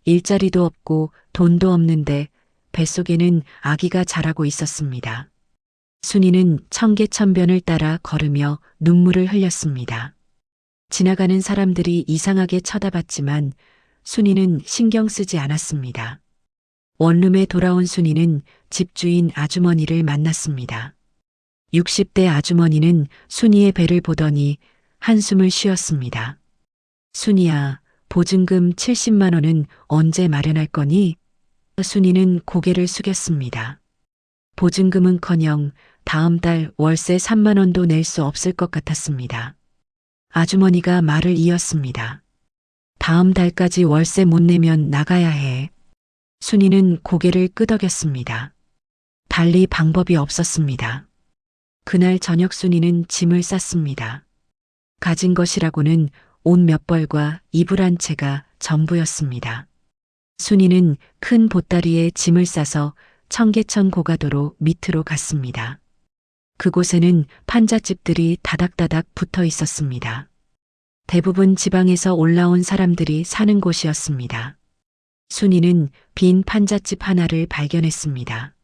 일자리도 없고 돈도 없는데 뱃속에는 아기가 자라고 있었습니다. 순이는 청계천변을 따라 걸으며 눈물을 흘렸습니다. 지나가는 사람들이 이상하게 쳐다봤지만 순이는 신경 쓰지 않았습니다. 원룸에 돌아온 순이는 집주인 아주머니를 만났습니다. 60대 아주머니는 순이의 배를 보더니 한숨을 쉬었습니다. 순이야, 보증금 70만 원은 언제 마련할 거니? 순이는 고개를 숙였습니다. 보증금은커녕 다음 달 월세 3만 원도 낼 수 없을 것 같았습니다. 아주머니가 말을 이었습니다. 다음 달까지 월세 못 내면 나가야 해. 순이는 고개를 끄덕였습니다. 달리 방법이 없었습니다. 그날 저녁 순이는 짐을 쌌습니다. 가진 것이라고는 옷 몇 벌과 이불 한 채가 전부였습니다. 순이는 큰 보따리에 짐을 싸서 청계천 고가도로 밑으로 갔습니다. 그곳에는 판잣집들이 다닥다닥 붙어 있었습니다. 대부분 지방에서 올라온 사람들이 사는 곳이었습니다. 순이는 빈 판잣집 하나를 발견했습니다.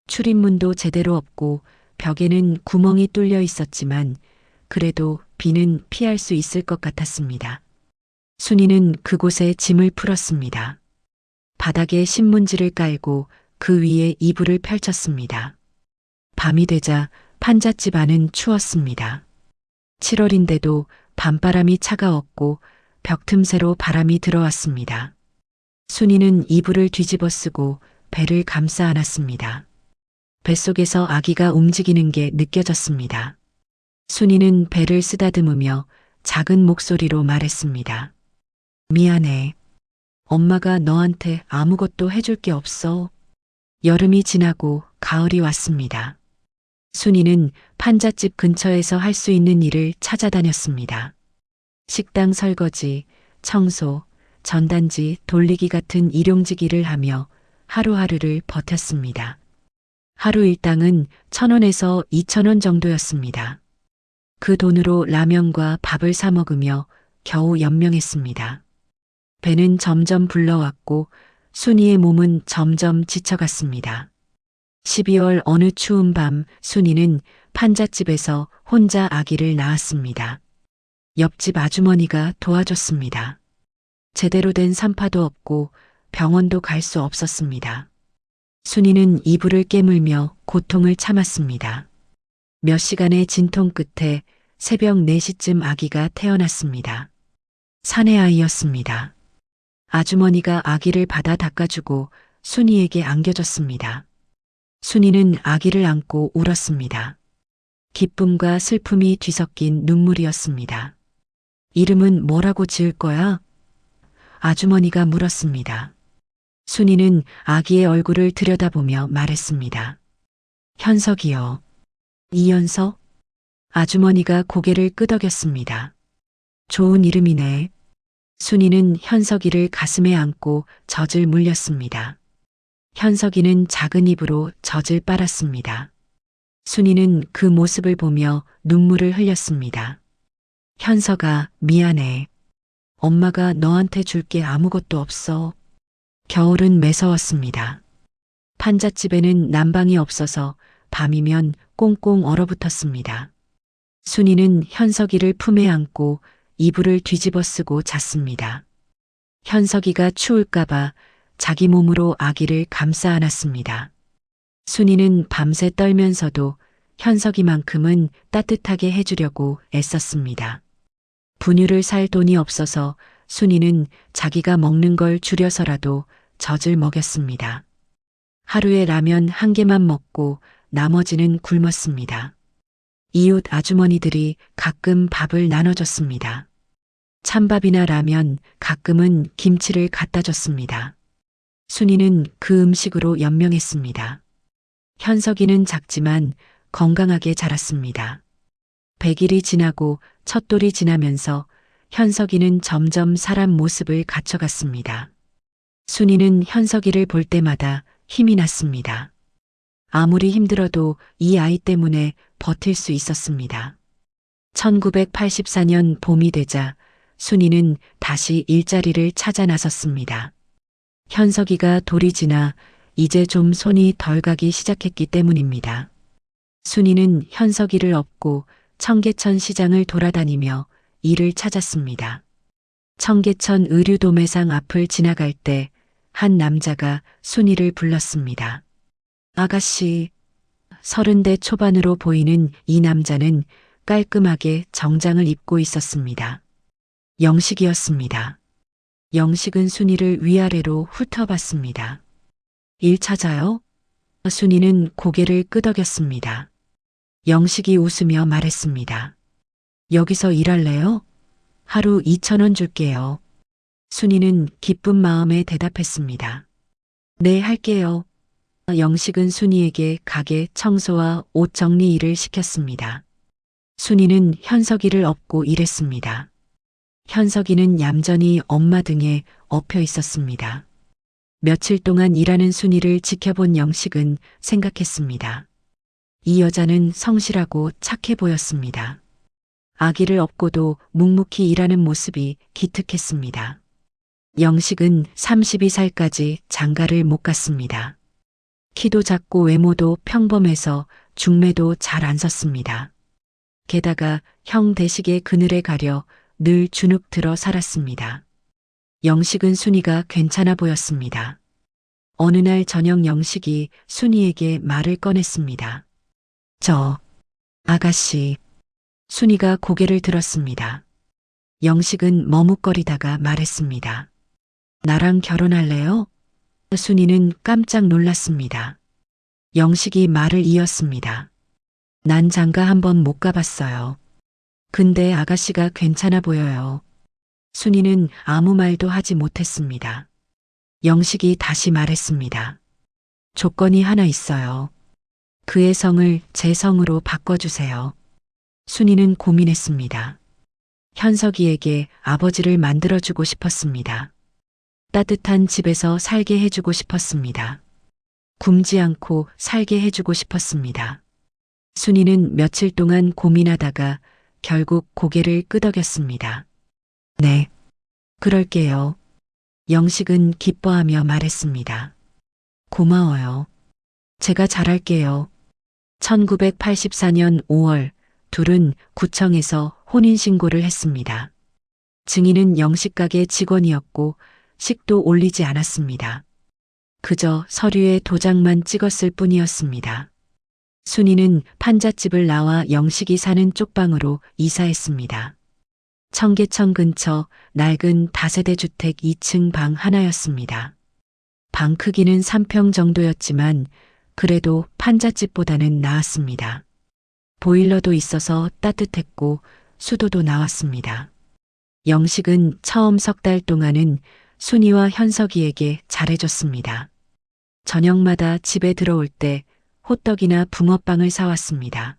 출입문도 제대로 없고 벽에는 구멍이 뚫려 있었지만 그래도 비는 피할 수 있을 것 같았습니다. 순이는 그곳에 짐을 풀었습니다. 바닥에 신문지를 깔고 그 위에 이불을 펼쳤습니다. 밤이 되자 판잣집 안은 추웠습니다. 7월인데도 밤바람이 차가웠고 벽 틈새로 바람이 들어왔습니다. 순이는 이불을 뒤집어 쓰고 배를 감싸 안았습니다. 뱃속에서 아기가 움직이는 게 느껴졌습니다. 순이는 배를 쓰다듬으며 작은 목소리로 말했습니다. 미안해. 엄마가 너한테 아무것도 해줄 게 없어. 여름이 지나고 가을이 왔습니다. 순이는 판잣집 근처에서 할 수 있는 일을 찾아다녔습니다. 식당 설거지, 청소, 전단지 돌리기 같은 일용직 일을 하며 하루하루를 버텼습니다. 하루 일당은 1,000원에서 2,000원 정도였습니다. 그 돈으로 라면과 밥을 사 먹으며 겨우 연명했습니다. 배는 점점 불러왔고 순이의 몸은 점점 지쳐갔습니다. 12월 어느 추운 밤 순이는 판잣집에서 혼자 아기를 낳았습니다. 옆집 아주머니가 도와줬습니다. 제대로 된 산파도 없고 병원도 갈 수 없었습니다. 순이는 이불을 깨물며 고통을 참았습니다. 몇 시간의 진통 끝에 새벽 4시쯤 아기가 태어났습니다. 사내 아이였습니다. 아주머니가 아기를 받아 닦아주고 순이에게 안겨줬습니다. 순이는 아기를 안고 울었습니다. 기쁨과 슬픔이 뒤섞인 눈물이었습니다. 이름은 뭐라고 지을 거야? 아주머니가 물었습니다. 순이는 아기의 얼굴을 들여다보며 말했습니다. 현석이요. 이현석? 아주머니가 고개를 끄덕였습니다. 좋은 이름이네. 순이는 현석이를 가슴에 안고 젖을 물렸습니다. 현석이는 작은 입으로 젖을 빨았습니다. 순이는 그 모습을 보며 눈물을 흘렸습니다. 현석아, 미안해. 엄마가 너한테 줄 게 아무것도 없어. 겨울은 매서웠습니다. 판잣집에는 난방이 없어서 밤이면 꽁꽁 얼어붙었습니다. 순이는 현석이를 품에 안고 이불을 뒤집어 쓰고 잤습니다. 현석이가 추울까봐 자기 몸으로 아기를 감싸 안았습니다. 순이는 밤새 떨면서도 현석이만큼은 따뜻하게 해주려고 애썼습니다. 분유를 살 돈이 없어서 순이는 자기가 먹는 걸 줄여서라도 젖을 먹였습니다. 하루에 라면 1개만 먹고 나머지는 굶었습니다. 이웃 아주머니들이 가끔 밥을 나눠줬습니다. 찬밥이나 라면, 가끔은 김치를 갖다 줬습니다. 순이는 그 음식으로 연명했습니다. 현석이는 작지만 건강하게 자랐습니다. 100일이 지나고 첫돌이 지나면서 현석이는 점점 사람 모습을 갖춰갔습니다. 순이는 현석이를 볼 때마다 힘이 났습니다. 아무리 힘들어도 이 아이 때문에 버틸 수 있었습니다. 1984년 봄이 되자 순이는 다시 일자리를 찾아 나섰습니다. 현석이가 돌이 지나 이제 좀 손이 덜 가기 시작했기 때문입니다. 순이는 현석이를 업고 청계천 시장을 돌아다니며 일을 찾았습니다. 청계천 의류도매상 앞을 지나갈 때 한 남자가 순이를 불렀습니다. 아가씨, 30대 초반으로 보이는 이 남자는 깔끔하게 정장을 입고 있었습니다. 영식이었습니다. 영식은 순이를 위아래로 훑어봤습니다. 일 찾아요? 순이는 고개를 끄덕였습니다. 영식이 웃으며 말했습니다. 여기서 일할래요? 하루 2,000원 줄게요. 순이는 기쁜 마음에 대답했습니다. 네, 할게요. 영식은 순이에게 가게 청소와 옷 정리 일을 시켰습니다. 순이는 현석이를 업고 일했습니다. 현석이는 얌전히 엄마 등에 엎여 있었습니다. 며칠 동안 일하는 순이를 지켜본 영식은 생각했습니다. 이 여자는 성실하고 착해 보였습니다. 아기를 업고도 묵묵히 일하는 모습이 기특했습니다. 영식은 32살까지 장가를 못 갔습니다. 키도 작고 외모도 평범해서 중매도 잘 안 섰습니다. 게다가 형 대식의 그늘에 가려 늘 주눅 들어 살았습니다. 영식은 순이가 괜찮아 보였습니다. 어느 날 저녁 영식이 순이에게 말을 꺼냈습니다. 아가씨. 순이가 고개를 들었습니다. 영식은 머뭇거리다가 말했습니다. 나랑 결혼할래요? 순이는 깜짝 놀랐습니다. 영식이 말을 이었습니다. 난 장가 한번 못 가봤어요. 근데 아가씨가 괜찮아 보여요. 순이는 아무 말도 하지 못했습니다. 영식이 다시 말했습니다. 조건이 하나 있어요. 그의 성을 제 성으로 바꿔주세요. 순이는 고민했습니다. 현석이에게 아버지를 만들어주고 싶었습니다. 따뜻한 집에서 살게 해주고 싶었습니다. 굶지 않고 살게 해주고 싶었습니다. 순이는 며칠 동안 고민하다가 결국 고개를 끄덕였습니다. 네, 그럴게요. 영식은 기뻐하며 말했습니다. 고마워요. 제가 잘할게요. 1984년 5월 둘은 구청에서 혼인신고를 했습니다. 증인은 영식 가게 직원이었고 식도 올리지 않았습니다. 그저 서류에 도장만 찍었을 뿐이었습니다. 순이는 판잣집을 나와 영식이 사는 쪽방으로 이사했습니다. 청계천 근처 낡은 다세대 주택 2층 방 하나였습니다. 방 크기는 3평 정도였지만 그래도 판잣집보다는 나았습니다. 보일러도 있어서 따뜻했고 수도도 나왔습니다. 영식은 처음 석 달 동안은 순이와 현석이에게 잘해줬습니다. 저녁마다 집에 들어올 때 호떡이나 붕어빵을 사왔습니다.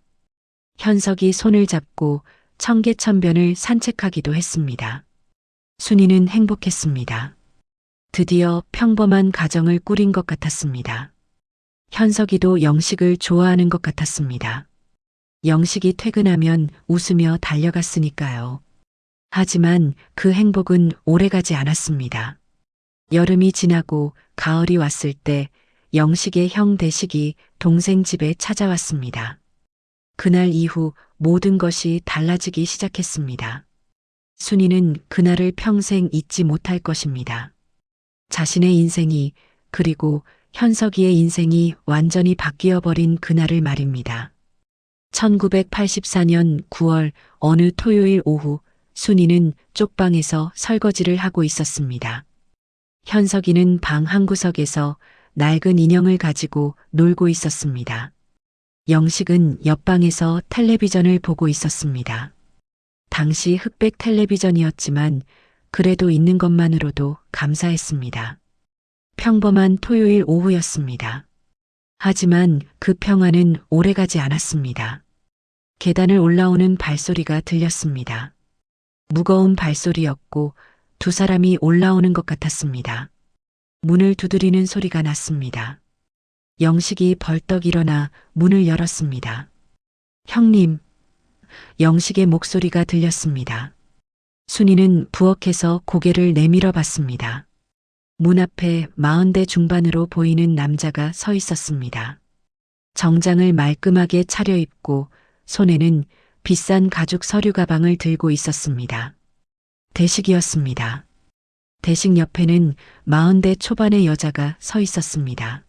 현석이 손을 잡고 청계천변을 산책하기도 했습니다. 순이는 행복했습니다. 드디어 평범한 가정을 꾸린 것 같았습니다. 현석이도 영식을 좋아하는 것 같았습니다. 영식이 퇴근하면 웃으며 달려갔으니까요. 하지만 그 행복은 오래가지 않았습니다. 여름이 지나고 가을이 왔을 때 영식의 형 대식이 동생 집에 찾아왔습니다. 그날 이후 모든 것이 달라지기 시작했습니다. 순이는 그날을 평생 잊지 못할 것입니다. 자신의 인생이 그리고 현석이의 인생이 완전히 바뀌어버린 그날을 말입니다. 1984년 9월 어느 토요일 오후 순이는 쪽방에서 설거지를 하고 있었습니다. 현석이는 방 한구석에서 낡은 인형을 가지고 놀고 있었습니다. 영식은 옆방에서 텔레비전을 보고 있었습니다. 당시 흑백 텔레비전이었지만 그래도 있는 것만으로도 감사했습니다. 평범한 토요일 오후였습니다. 하지만 그 평화는 오래가지 않았습니다. 계단을 올라오는 발소리가 들렸습니다. 무거운 발소리였고 두 사람이 올라오는 것 같았습니다. 문을 두드리는 소리가 났습니다. 영식이 벌떡 일어나 문을 열었습니다. 형님, 영식의 목소리가 들렸습니다. 순이는 부엌에서 고개를 내밀어 봤습니다. 문 앞에 40대 중반으로 보이는 남자가 서 있었습니다. 정장을 말끔하게 차려입고 손에는 비싼 가죽 서류 가방을 들고 있었습니다. 대식이었습니다. 대식 옆에는 40대 초반의 여자가 서 있었습니다.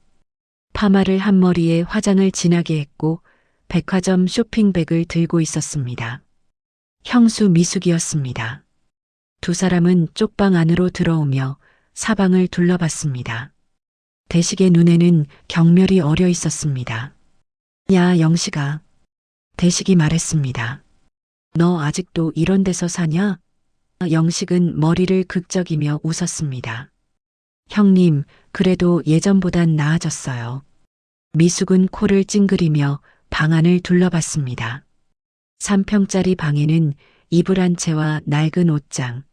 파마를 한 머리에 화장을 진하게 했고 백화점 쇼핑백을 들고 있었습니다. 형수 미숙이었습니다. 두 사람은 쪽방 안으로 들어오며 사방을 둘러봤습니다. 대식의 눈에는 경멸이 어려 있었습니다. 야, 영식아. 대식이 말했습니다. 너 아직도 이런 데서 사냐? 영식은 머리를 극적이며 웃었습니다. 형님, 그래도 예전보단 나아졌어요. 미숙은 코를 찡그리며 방 안을 둘러봤습니다. 3평짜리 방에는 이불 한 채와 낡은 옷장,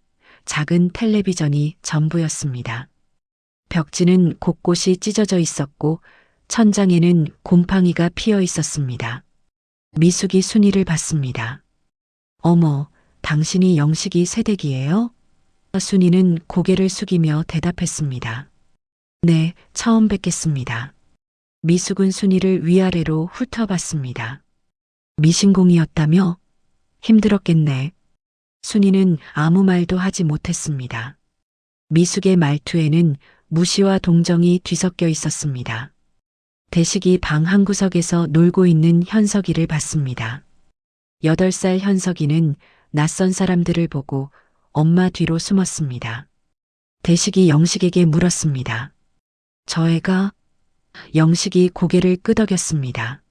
작은 텔레비전이 전부였습니다. 벽지는 곳곳이 찢어져 있었고 천장에는 곰팡이가 피어 있었습니다. 미숙이 순이를 봤습니다. 어머, 당신이 영식이 새댁이에요? 순이는 고개를 숙이며 대답했습니다. 네, 처음 뵙겠습니다. 미숙은 순이를 위아래로 훑어봤습니다. 미신공이었다며? 힘들었겠네. 순이는 아무 말도 하지 못했습니다. 미숙의 말투에는 무시와 동정이 뒤섞여 있었습니다. 대식이 방 한구석에서 놀고 있는 현석이를 봤습니다. 8살 현석이는 낯선 사람들을 보고 엄마 뒤로 숨었습니다. 대식이 영식에게 물었습니다. 저 애가? 영식이 고개를 끄덕였습니다.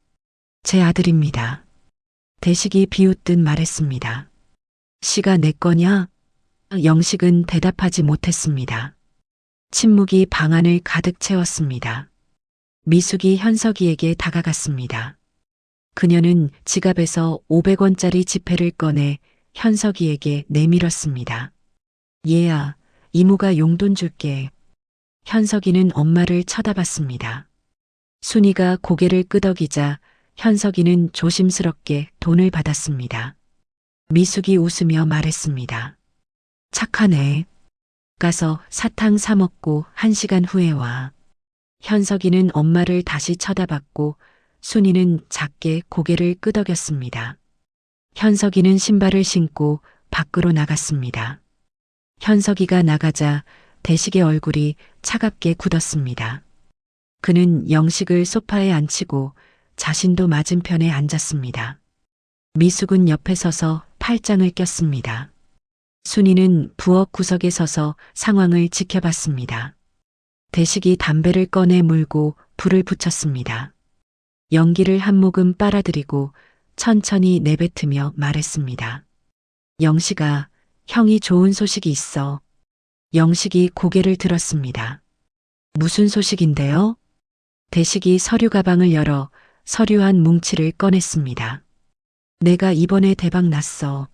제 아들입니다. 대식이 비웃듯 말했습니다. 씨가 내 거냐? 영식은 대답하지 못했습니다. 침묵이 방 안을 가득 채웠습니다. 미숙이 현석이에게 다가갔습니다. 그녀는 지갑에서 500원짜리 지폐를 꺼내 현석이에게 내밀었습니다. 얘야, 이모가 용돈 줄게. 현석이는 엄마를 쳐다봤습니다. 순이가 고개를 끄덕이자 현석이는 조심스럽게 돈을 받았습니다. 미숙이 웃으며 말했습니다. 착하네. 가서 사탕 사 먹고 1시간 후에 와. 현석이는 엄마를 다시 쳐다봤고 순이는 작게 고개를 끄덕였습니다. 현석이는 신발을 신고 밖으로 나갔습니다. 현석이가 나가자 대식의 얼굴이 차갑게 굳었습니다. 그는 영식을 소파에 앉히고 자신도 맞은편에 앉았습니다. 미숙은 옆에 서서 팔짱을 꼈습니다. 순이는 부엌 구석에 서서 상황을 지켜봤습니다. 대식이 담배를 꺼내 물고 불을 붙였습니다. 연기를 한 모금 빨아들이고 천천히 내뱉으며 말했습니다. 영식아, 형이 좋은 소식이 있어. 영식이 고개를 들었습니다. 무슨 소식인데요? 대식이 서류 가방을 열어 서류 한 뭉치를 꺼냈습니다. 내가 이번에 대박 났어.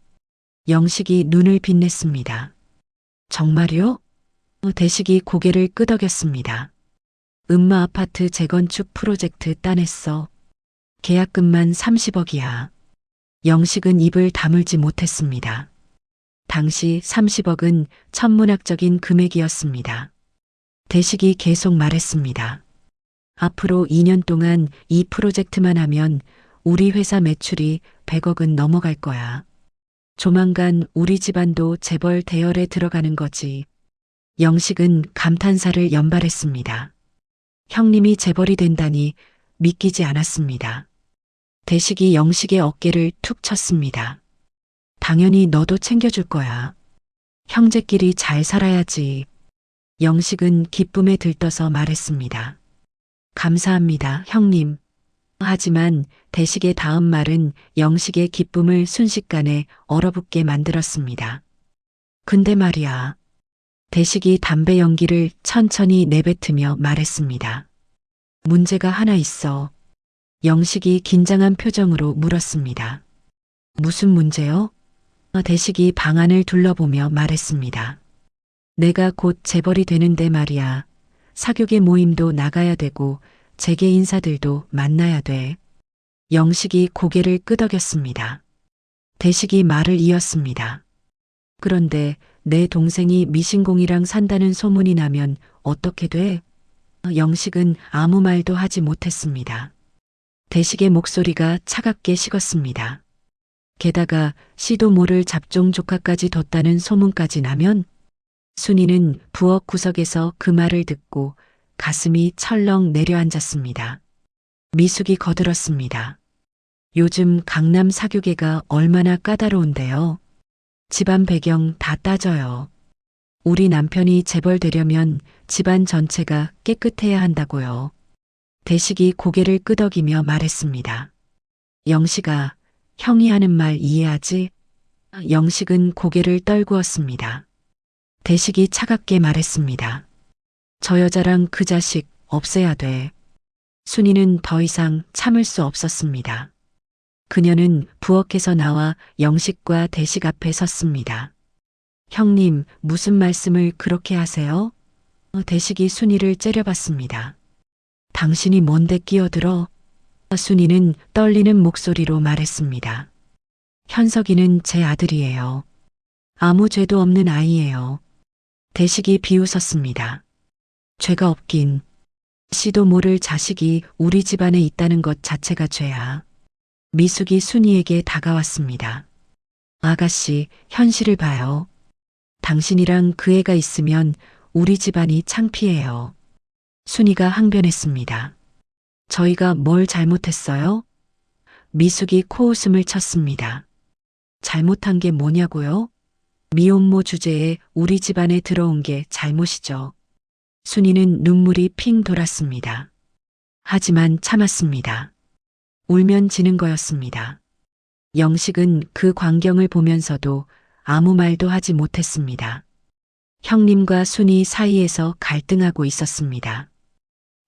영식이 눈을 빛냈습니다. 정말요? 대식이 고개를 끄덕였습니다. 음마 아파트 재건축 프로젝트 따냈어. 계약금만 30억이야. 영식은 입을 다물지 못했습니다. 당시 30억은 천문학적인 금액이었습니다. 대식이 계속 말했습니다. 앞으로 2년 동안 이 프로젝트만 하면 우리 회사 매출이 100억은 넘어갈 거야. 조만간 우리 집안도 재벌 대열에 들어가는 거지. 영식은 감탄사를 연발했습니다. 형님이 재벌이 된다니 믿기지 않았습니다. 대식이 영식의 어깨를 툭 쳤습니다. 당연히 너도 챙겨줄 거야. 형제끼리 잘 살아야지. 영식은 기쁨에 들떠서 말했습니다. 감사합니다, 형님. 하지만 대식의 다음 말은 영식의 기쁨을 순식간에 얼어붙게 만들었습니다. 근데 말이야. 대식이 담배 연기를 천천히 내뱉으며 말했습니다. 문제가 하나 있어. 영식이 긴장한 표정으로 물었습니다. 무슨 문제요? 대식이 방안을 둘러보며 말했습니다. 내가 곧 재벌이 되는데 말이야. 사교계 모임도 나가야 되고 재계 인사들도 만나야 돼. 영식이 고개를 끄덕였습니다. 대식이 말을 이었습니다. 그런데 내 동생이 미신공이랑 산다는 소문이 나면 어떻게 돼? 영식은 아무 말도 하지 못했습니다. 대식의 목소리가 차갑게 식었습니다. 게다가 씨도 모를 잡종 조카까지 뒀다는 소문까지 나면 순이는 부엌 구석에서 그 말을 듣고 가슴이 철렁 내려앉았습니다. 미숙이 거들었습니다. 요즘 강남 사교계가 얼마나 까다로운데요. 집안 배경 다 따져요. 우리 남편이 재벌 되려면 집안 전체가 깨끗해야 한다고요. 대식이 고개를 끄덕이며 말했습니다. 영식아, 형이 하는 말 이해하지? 영식은 고개를 떨구었습니다. 대식이 차갑게 말했습니다. 저 여자랑 그 자식 없애야 돼. 순이는 더 이상 참을 수 없었습니다. 그녀는 부엌에서 나와 영식과 대식 앞에 섰습니다. 형님, 무슨 말씀을 그렇게 하세요? 대식이 순이를 째려봤습니다. 당신이 뭔데 끼어들어? 순이는 떨리는 목소리로 말했습니다. 현석이는 제 아들이에요. 아무 죄도 없는 아이예요. 대식이 비웃었습니다. 죄가 없긴. 씨도 모를 자식이 우리 집안에 있다는 것 자체가 죄야. 미숙이 순이에게 다가왔습니다. 아가씨, 현실을 봐요. 당신이랑 그 애가 있으면 우리 집안이 창피해요. 순이가 항변했습니다. 저희가 뭘 잘못했어요? 미숙이 코웃음을 쳤습니다. 잘못한 게 뭐냐고요? 미혼모 주제에 우리 집안에 들어온 게 잘못이죠. 순이는 눈물이 핑 돌았습니다. 하지만 참았습니다. 울면 지는 거였습니다. 영식은 그 광경을 보면서도 아무 말도 하지 못했습니다. 형님과 순이 사이에서 갈등하고 있었습니다.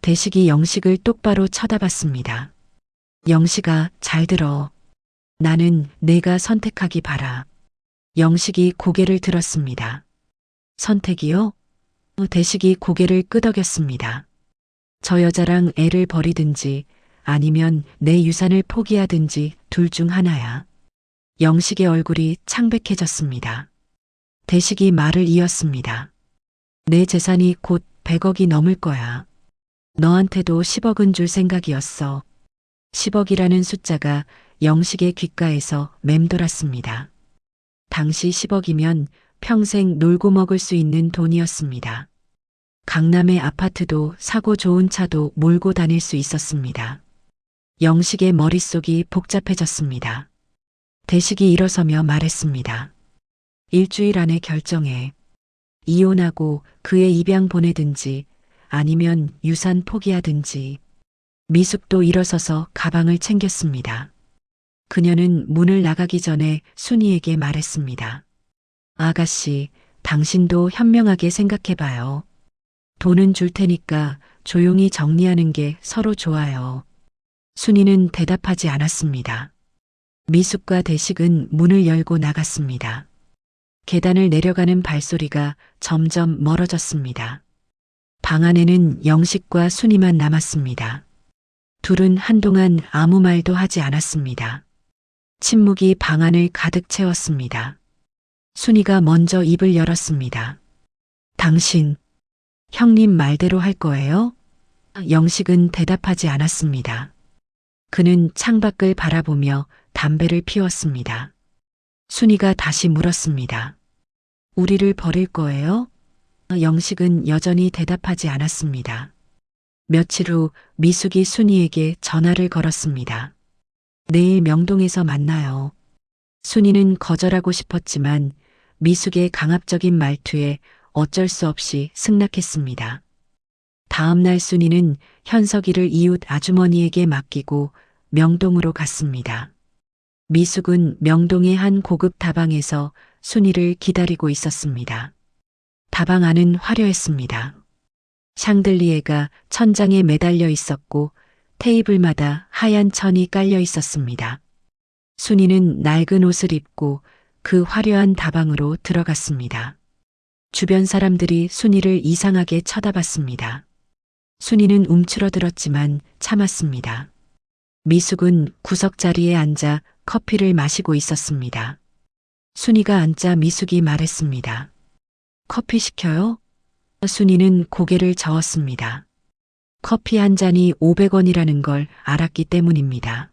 대식이 영식을 똑바로 쳐다봤습니다. 영식아, 잘 들어. 나는 내가 선택하기 바라. 영식이 고개를 들었습니다. 선택이요? 대식이 고개를 끄덕였습니다. 저 여자랑 애를 버리든지 아니면 내 유산을 포기하든지 둘 중 하나야. 영식의 얼굴이 창백해졌습니다. 대식이 말을 이었습니다. 내 재산이 곧 100억이 넘을 거야. 너한테도 10억은 줄 생각이었어. 10억이라는 숫자가 영식의 귓가에서 맴돌았습니다. 당시 10억이면 평생 놀고 먹을 수 있는 돈이었습니다. 강남의 아파트도 사고 좋은 차도 몰고 다닐 수 있었습니다. 영식의 머릿속이 복잡해졌습니다. 대식이 일어서며 말했습니다. 일주일 안에 결정해. 이혼하고 그의 입양 보내든지 아니면 유산 포기하든지. 미숙도 일어서서 가방을 챙겼습니다. 그녀는 문을 나가기 전에 순이에게 말했습니다. 아가씨, 당신도 현명하게 생각해봐요. 돈은 줄 테니까 조용히 정리하는 게 서로 좋아요. 순이는 대답하지 않았습니다. 미숙과 대식은 문을 열고 나갔습니다. 계단을 내려가는 발소리가 점점 멀어졌습니다. 방 안에는 영식과 순이만 남았습니다. 둘은 한동안 아무 말도 하지 않았습니다. 침묵이 방 안을 가득 채웠습니다. 순이가 먼저 입을 열었습니다. 당신, 형님 말대로 할 거예요? 영식은 대답하지 않았습니다. 그는 창밖을 바라보며 담배를 피웠습니다. 순이가 다시 물었습니다. 우리를 버릴 거예요? 영식은 여전히 대답하지 않았습니다. 며칠 후 미숙이 순이에게 전화를 걸었습니다. 내일 명동에서 만나요. 순이는 거절하고 싶었지만 미숙의 강압적인 말투에 어쩔 수 없이 승낙했습니다. 다음 날 순이는 현석이를 이웃 아주머니에게 맡기고 명동으로 갔습니다. 미숙은 명동의 한 고급 다방에서 순이를 기다리고 있었습니다. 다방 안은 화려했습니다. 샹들리에가 천장에 매달려 있었고 테이블마다 하얀 천이 깔려 있었습니다. 순이는 낡은 옷을 입고 그 화려한 다방으로 들어갔습니다. 주변 사람들이 순이를 이상하게 쳐다봤습니다. 순이는 움츠러들었지만 참았습니다. 미숙은 구석 자리에 앉아 커피를 마시고 있었습니다. 순이가 앉자 미숙이 말했습니다. 커피 시켜요? 순이는 고개를 저었습니다. 커피 한 잔이 500원이라는 걸 알았기 때문입니다.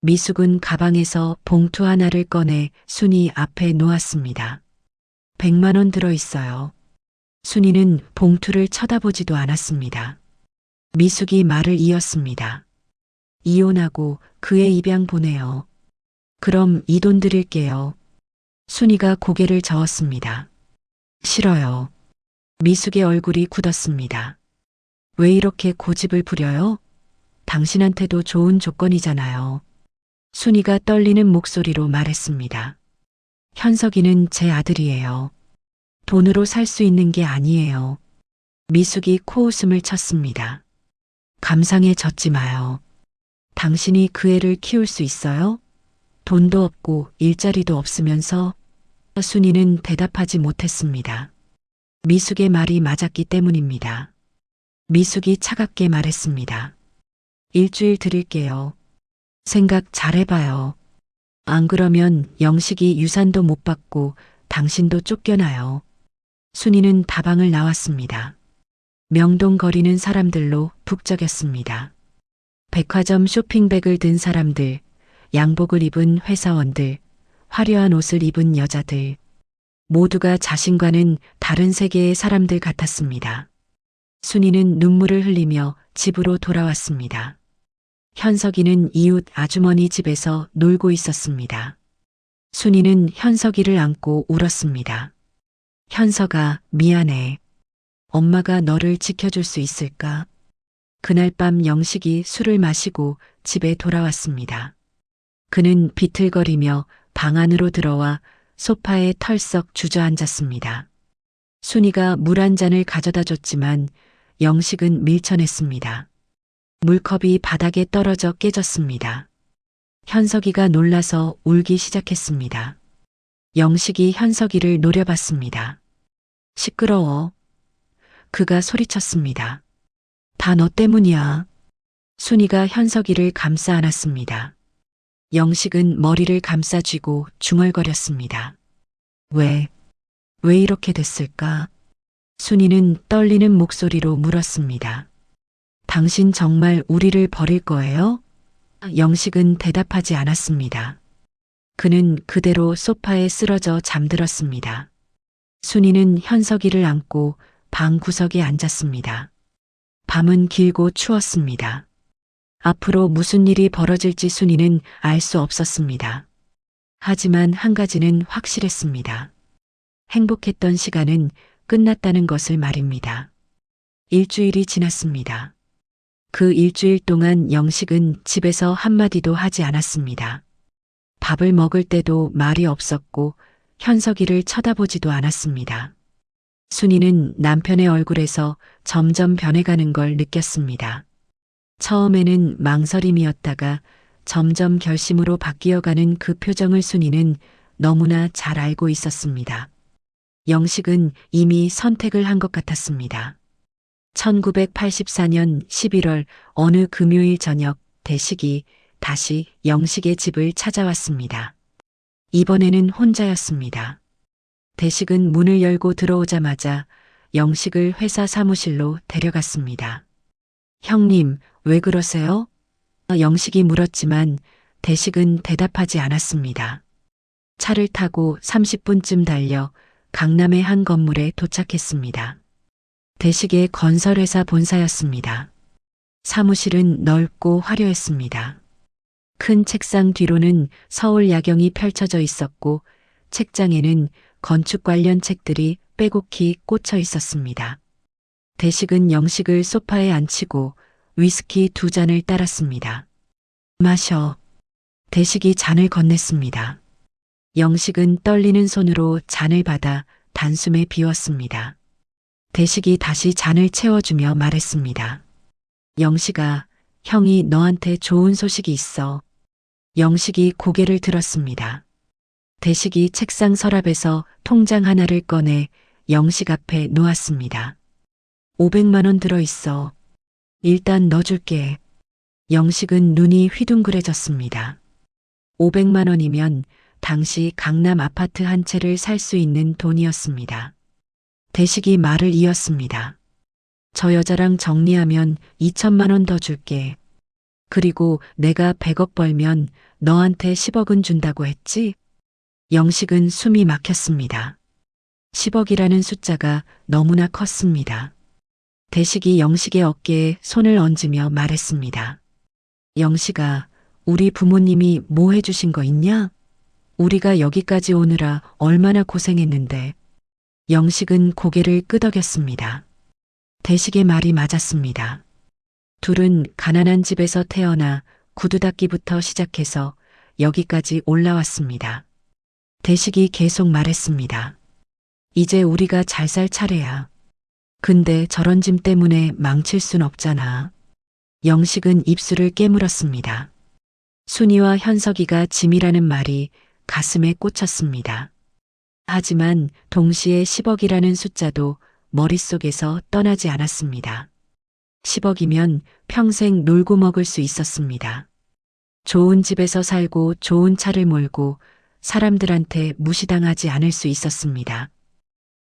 미숙은 가방에서 봉투 하나를 꺼내 순이 앞에 놓았습니다. 100만 원 들어있어요. 순이는 봉투를 쳐다보지도 않았습니다. 미숙이 말을 이었습니다. 이혼하고 그의 입양 보내요. 그럼 이 돈 드릴게요. 순이가 고개를 저었습니다. 싫어요. 미숙의 얼굴이 굳었습니다. 왜 이렇게 고집을 부려요? 당신한테도 좋은 조건이잖아요. 순이가 떨리는 목소리로 말했습니다. 현석이는 제 아들이에요. 돈으로 살 수 있는 게 아니에요. 미숙이 코웃음을 쳤습니다. 감상에 젖지 마요. 당신이 그 애를 키울 수 있어요? 돈도 없고 일자리도 없으면서. 순이는 대답하지 못했습니다. 미숙의 말이 맞았기 때문입니다. 미숙이 차갑게 말했습니다. 일주일 드릴게요. 생각 잘해봐요. 안 그러면 영식이 유산도 못 받고 당신도 쫓겨나요. 순이는 다방을 나왔습니다. 명동거리는 사람들로 북적였습니다. 백화점 쇼핑백을 든 사람들, 양복을 입은 회사원들, 화려한 옷을 입은 여자들, 모두가 자신과는 다른 세계의 사람들 같았습니다. 순이는 눈물을 흘리며 집으로 돌아왔습니다. 현석이는 이웃 아주머니 집에서 놀고 있었습니다. 순이는 현석이를 안고 울었습니다. 현석아, 미안해. 엄마가 너를 지켜줄 수 있을까? 그날 밤 영식이 술을 마시고 집에 돌아왔습니다. 그는 비틀거리며 방 안으로 들어와 소파에 털썩 주저앉았습니다. 순이가 물 한 잔을 가져다 줬지만 영식은 밀쳐냈습니다. 물컵이 바닥에 떨어져 깨졌습니다. 현석이가 놀라서 울기 시작했습니다. 영식이 현석이를 노려봤습니다. 시끄러워. 그가 소리쳤습니다. 다 너 때문이야. 순이가 현석이를 감싸 안았습니다. 영식은 머리를 감싸쥐고 중얼거렸습니다. 왜 이렇게 됐을까? 순이는 떨리는 목소리로 물었습니다. 당신 정말 우리를 버릴 거예요? 영식은 대답하지 않았습니다. 그는 그대로 소파에 쓰러져 잠들었습니다. 순이는 현석이를 안고 방 구석에 앉았습니다. 밤은 길고 추웠습니다. 앞으로 무슨 일이 벌어질지 순이는 알 수 없었습니다. 하지만 한 가지는 확실했습니다. 행복했던 시간은 끝났다는 것을 말입니다. 일주일이 지났습니다. 그 일주일 동안 영식은 집에서 한마디도 하지 않았습니다. 밥을 먹을 때도 말이 없었고 현석이를 쳐다보지도 않았습니다. 순이는 남편의 얼굴에서 점점 변해가는 걸 느꼈습니다. 처음에는 망설임이었다가 점점 결심으로 바뀌어가는 그 표정을 순이는 너무나 잘 알고 있었습니다. 영식은 이미 선택을 한 것 같았습니다. 1984년 11월 어느 금요일 저녁 대식이 다시 영식의 집을 찾아왔습니다. 이번에는 혼자였습니다. 대식은 문을 열고 들어오자마자 영식을 회사 사무실로 데려갔습니다. 형님, 왜 그러세요? 영식이 물었지만 대식은 대답하지 않았습니다. 차를 타고 30분쯤 달려 강남의 한 건물에 도착했습니다. 대식의 건설회사 본사였습니다. 사무실은 넓고 화려했습니다. 큰 책상 뒤로는 서울 야경이 펼쳐져 있었고 책장에는 건축 관련 책들이 빼곡히 꽂혀 있었습니다. 대식은 영식을 소파에 앉히고 위스키 2잔을 따랐습니다. 마셔. 대식이 잔을 건넸습니다. 영식은 떨리는 손으로 잔을 받아 단숨에 비웠습니다. 대식이 다시 잔을 채워주며 말했습니다. 영식아, 형이 너한테 좋은 소식이 있어. 영식이 고개를 들었습니다. 대식이 책상 서랍에서 통장 하나를 꺼내 영식 앞에 놓았습니다. 500만 원 들어있어. 일단 넣어줄게. 영식은 눈이 휘둥그레졌습니다. 500만 원이면 당시 강남 아파트 한 채를 살 수 있는 돈이었습니다. 대식이 말을 이었습니다. 저 여자랑 정리하면 2천만 원 더 줄게. 그리고 내가 100억 벌면 너한테 10억은 준다고 했지? 영식은 숨이 막혔습니다. 10억이라는 숫자가 너무나 컸습니다. 대식이 영식의 어깨에 손을 얹으며 말했습니다. 영식아, 우리 부모님이 뭐 해주신 거 있냐? 우리가 여기까지 오느라 얼마나 고생했는데. 영식은 고개를 끄덕였습니다. 대식의 말이 맞았습니다. 둘은 가난한 집에서 태어나 구두 닦기부터 시작해서 여기까지 올라왔습니다. 대식이 계속 말했습니다. 이제 우리가 잘 살 차례야. 근데 저런 짐 때문에 망칠 순 없잖아. 영식은 입술을 깨물었습니다. 순이와 현석이가 짐이라는 말이 가슴에 꽂혔습니다. 하지만 동시에 10억이라는 숫자도 머릿속에서 떠나지 않았습니다. 10억이면 평생 놀고 먹을 수 있었습니다. 좋은 집에서 살고 좋은 차를 몰고 사람들한테 무시당하지 않을 수 있었습니다.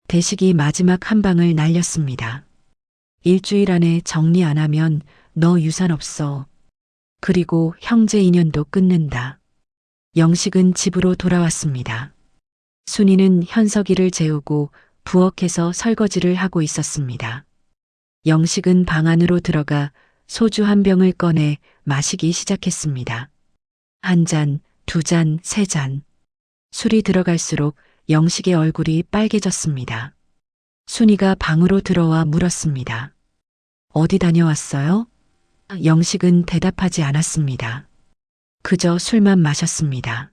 대식이 마지막 한 방을 날렸습니다. 일주일 안에 정리 안 하면 너 유산 없어. 그리고 형제 인연도 끊는다. 영식은 집으로 돌아왔습니다. 순이는 현석이를 재우고 부엌에서 설거지를 하고 있었습니다. 영식은 방 안으로 들어가 소주 한 병을 꺼내 마시기 시작했습니다. 한 잔, 두 잔, 세 잔. 술이 들어갈수록 영식의 얼굴이 빨개졌습니다. 순이가 방으로 들어와 물었습니다. 어디 다녀왔어요? 영식은 대답하지 않았습니다. 그저 술만 마셨습니다.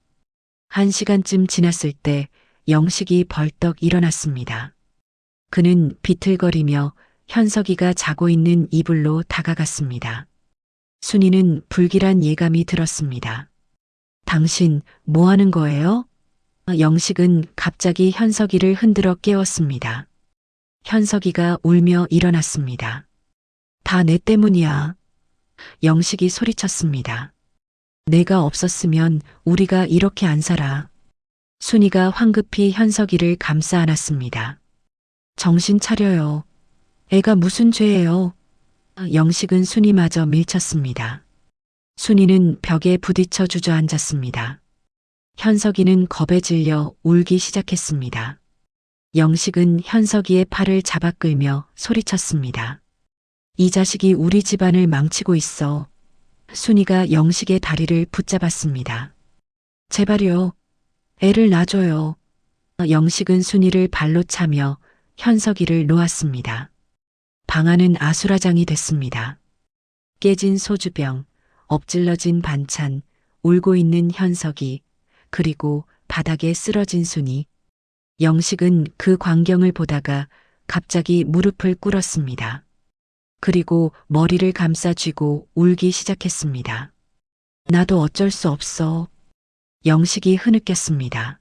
1시간쯤 지났을 때 영식이 벌떡 일어났습니다. 그는 비틀거리며 현석이가 자고 있는 이불로 다가갔습니다. 순이는 불길한 예감이 들었습니다. 당신 뭐 하는 거예요? 영식은 갑자기 현석이를 흔들어 깨웠습니다. 현석이가 울며 일어났습니다. 다 내 때문이야. 영식이 소리쳤습니다. 내가 없었으면 우리가 이렇게 안 살아. 순이가 황급히 현석이를 감싸 안았습니다. 정신 차려요. 애가 무슨 죄예요? 영식은 순이마저 밀쳤습니다. 순이는 벽에 부딪혀 주저앉았습니다. 현석이는 겁에 질려 울기 시작했습니다. 영식은 현석이의 팔을 잡아 끌며 소리쳤습니다. 이 자식이 우리 집안을 망치고 있어. 순이가 영식의 다리를 붙잡았습니다. 제발요. 애를 놔줘요. 영식은 순이를 발로 차며 현석이를 놓았습니다. 방 안은 아수라장이 됐습니다. 깨진 소주병, 엎질러진 반찬, 울고 있는 현석이, 그리고 바닥에 쓰러진 순이. 영식은 그 광경을 보다가 갑자기 무릎을 꿇었습니다. 그리고 머리를 감싸 쥐고 울기 시작했습니다. 나도 어쩔 수 없어. 영식이 흐느꼈습니다.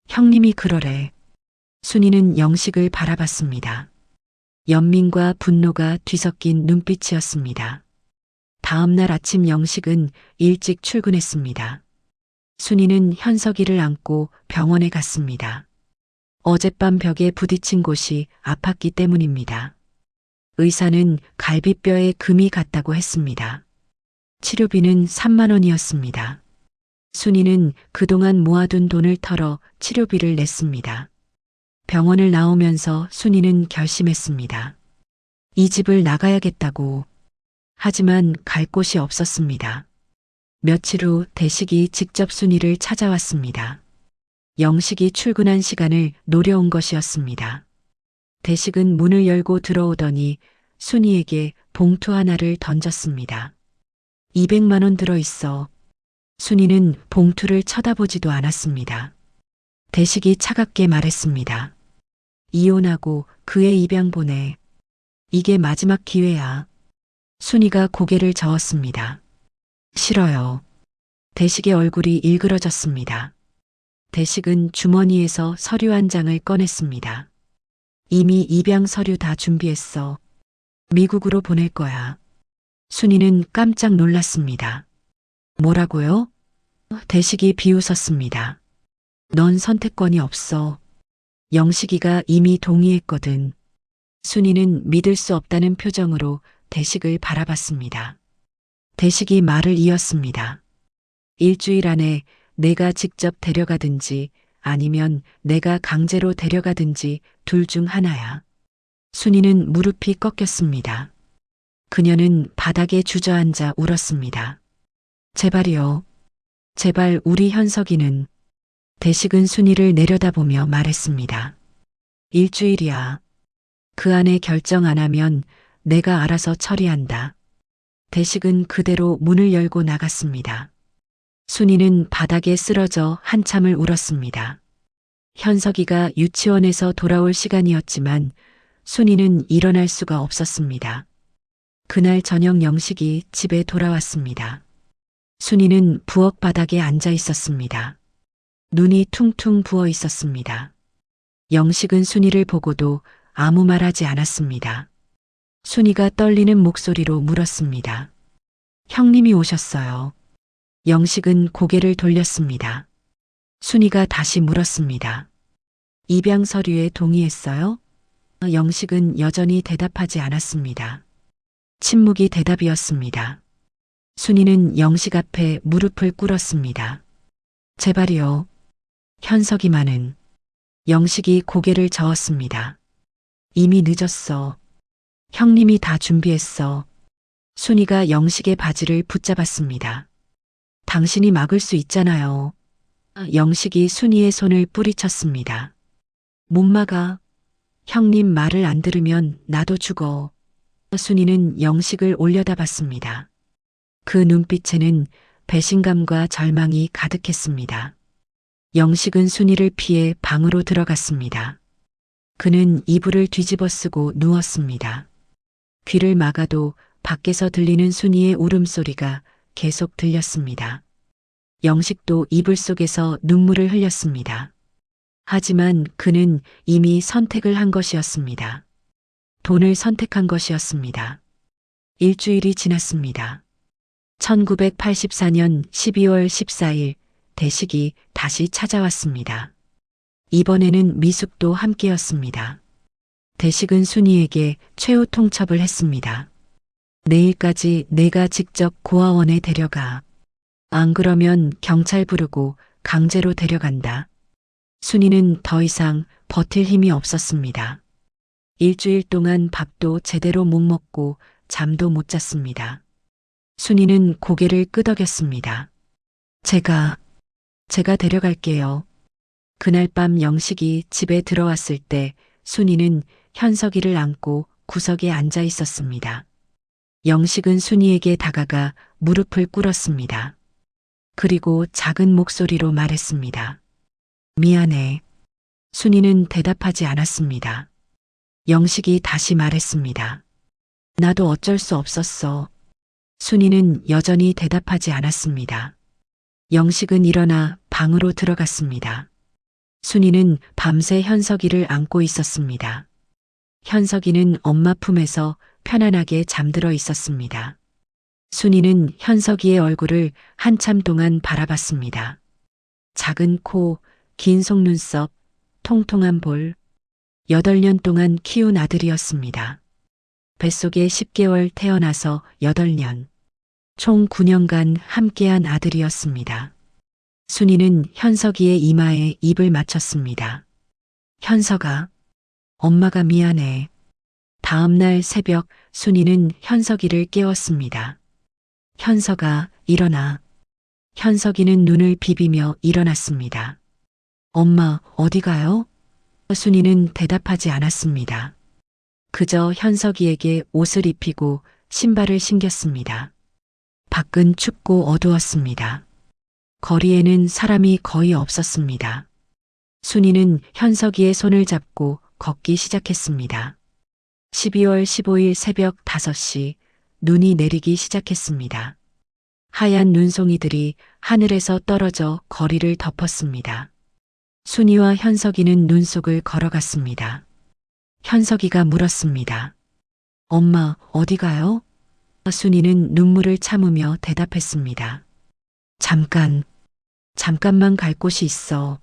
형님이 그러래. 순이는 영식을 바라봤습니다. 연민과 분노가 뒤섞인 눈빛이었습니다. 다음 날 아침 영식은 일찍 출근했습니다. 순이는 현석이를 안고 병원에 갔습니다. 어젯밤 벽에 부딪힌 곳이 아팠기 때문입니다. 의사는 갈비뼈에 금이 갔다고 했습니다. 치료비는 3만 원이었습니다. 순이는 그동안 모아둔 돈을 털어 치료비를 냈습니다. 병원을 나오면서 순이는 결심했습니다. 이 집을 나가야겠다고. 하지만 갈 곳이 없었습니다. 며칠 후 대식이 직접 순이를 찾아왔습니다. 영식이 출근한 시간을 노려온 것이었습니다. 대식은 문을 열고 들어오더니 순이에게 봉투 하나를 던졌습니다. 200만 원 들어있어. 순이는 봉투를 쳐다보지도 않았습니다. 대식이 차갑게 말했습니다. 이혼하고 그의 입양 보내. 이게 마지막 기회야. 순이가 고개를 저었습니다. 싫어요. 대식의 얼굴이 일그러졌습니다. 대식은 주머니에서 서류 한 장을 꺼냈습니다. 이미 입양 서류 다 준비했어. 미국으로 보낼 거야. 순이는 깜짝 놀랐습니다. 뭐라고요? 대식이 비웃었습니다. 넌 선택권이 없어. 영식이가 이미 동의했거든. 순이는 믿을 수 없다는 표정으로 대식을 바라봤습니다. 대식이 말을 이었습니다. 일주일 안에 내가 직접 데려가든지 아니면 내가 강제로 데려가든지 둘 중 하나야. 순이는 무릎이 꺾였습니다. 그녀는 바닥에 주저앉아 울었습니다. 제발이요. 제발 우리 현석이는. 대식은 순이를 내려다보며 말했습니다. 일주일이야. 그 안에 결정 안 하면 내가 알아서 처리한다. 대식은 그대로 문을 열고 나갔습니다. 순이는 바닥에 쓰러져 한참을 울었습니다. 현석이가 유치원에서 돌아올 시간이었지만 순이는 일어날 수가 없었습니다. 그날 저녁 영식이 집에 돌아왔습니다. 순이는 부엌 바닥에 앉아 있었습니다. 눈이 퉁퉁 부어 있었습니다. 영식은 순이를 보고도 아무 말 하지 않았습니다. 순이가 떨리는 목소리로 물었습니다. 형님이 오셨어요. 영식은 고개를 돌렸습니다. 순이가 다시 물었습니다. 입양 서류에 동의했어요? 영식은 여전히 대답하지 않았습니다. 침묵이 대답이었습니다. 순이는 영식 앞에 무릎을 꿇었습니다. 제발이요. 현석이만은. 영식이 고개를 저었습니다. 이미 늦었어. 형님이 다 준비했어. 순이가 영식의 바지를 붙잡았습니다. 당신이 막을 수 있잖아요. 영식이 순이의 손을 뿌리쳤습니다. 못 막아. 형님 말을 안 들으면 나도 죽어. 순이는 영식을 올려다봤습니다. 그 눈빛에는 배신감과 절망이 가득했습니다. 영식은 순이를 피해 방으로 들어갔습니다. 그는 이불을 뒤집어 쓰고 누웠습니다. 귀를 막아도 밖에서 들리는 순이의 울음소리가 계속 들렸습니다. 영식도 이불 속에서 눈물을 흘렸습니다. 하지만 그는 이미 선택을 한 것이었습니다. 돈을 선택한 것이었습니다. 일주일이 지났습니다. 1984년 12월 14일 대식이 다시 찾아왔습니다. 이번에는 미숙도 함께였습니다. 대식은 순이에게 최후 통첩을 했습니다. 내일까지 내가 직접 고아원에 데려가. 안 그러면 경찰 부르고 강제로 데려간다. 순이는 더 이상 버틸 힘이 없었습니다. 일주일 동안 밥도 제대로 못 먹고 잠도 못 잤습니다. 순이는 고개를 끄덕였습니다. 제가 데려갈게요. 그날 밤 영식이 집에 들어왔을 때 순이는 현석이를 안고 구석에 앉아 있었습니다. 영식은 순이에게 다가가 무릎을 꿇었습니다. 그리고 작은 목소리로 말했습니다. 미안해. 순이는 대답하지 않았습니다. 영식이 다시 말했습니다. 나도 어쩔 수 없었어. 순이는 여전히 대답하지 않았습니다. 영식은 일어나 방으로 들어갔습니다. 순이는 밤새 현석이를 안고 있었습니다. 현석이는 엄마 품에서 편안하게 잠들어 있었습니다. 순이는 현석이의 얼굴을 한참 동안 바라봤습니다. 작은 코, 긴 속눈썹, 통통한 볼. 8년 동안 키운 아들이었습니다. 뱃속에 10개월 태어나서 8년. 총 9년간 함께한 아들이었습니다. 순이는 현석이의 이마에 입을 맞췄습니다. 현석아, 엄마가 미안해. 다음 날 새벽 순이는 현석이를 깨웠습니다. 현석아, 일어나. 현석이는 눈을 비비며 일어났습니다. 엄마, 어디 가요? 순이는 대답하지 않았습니다. 그저 현석이에게 옷을 입히고 신발을 신겼습니다. 밖은 춥고 어두웠습니다. 거리에는 사람이 거의 없었습니다. 순이는 현석이의 손을 잡고 걷기 시작했습니다. 12월 15일 새벽 5시 눈이 내리기 시작했습니다. 하얀 눈송이들이 하늘에서 떨어져 거리를 덮었습니다. 순이와 현석이는 눈 속을 걸어갔습니다. 현석이가 물었습니다. 엄마, 어디 가요? 순이는 눈물을 참으며 대답했습니다. 잠깐만 갈 곳이 있어.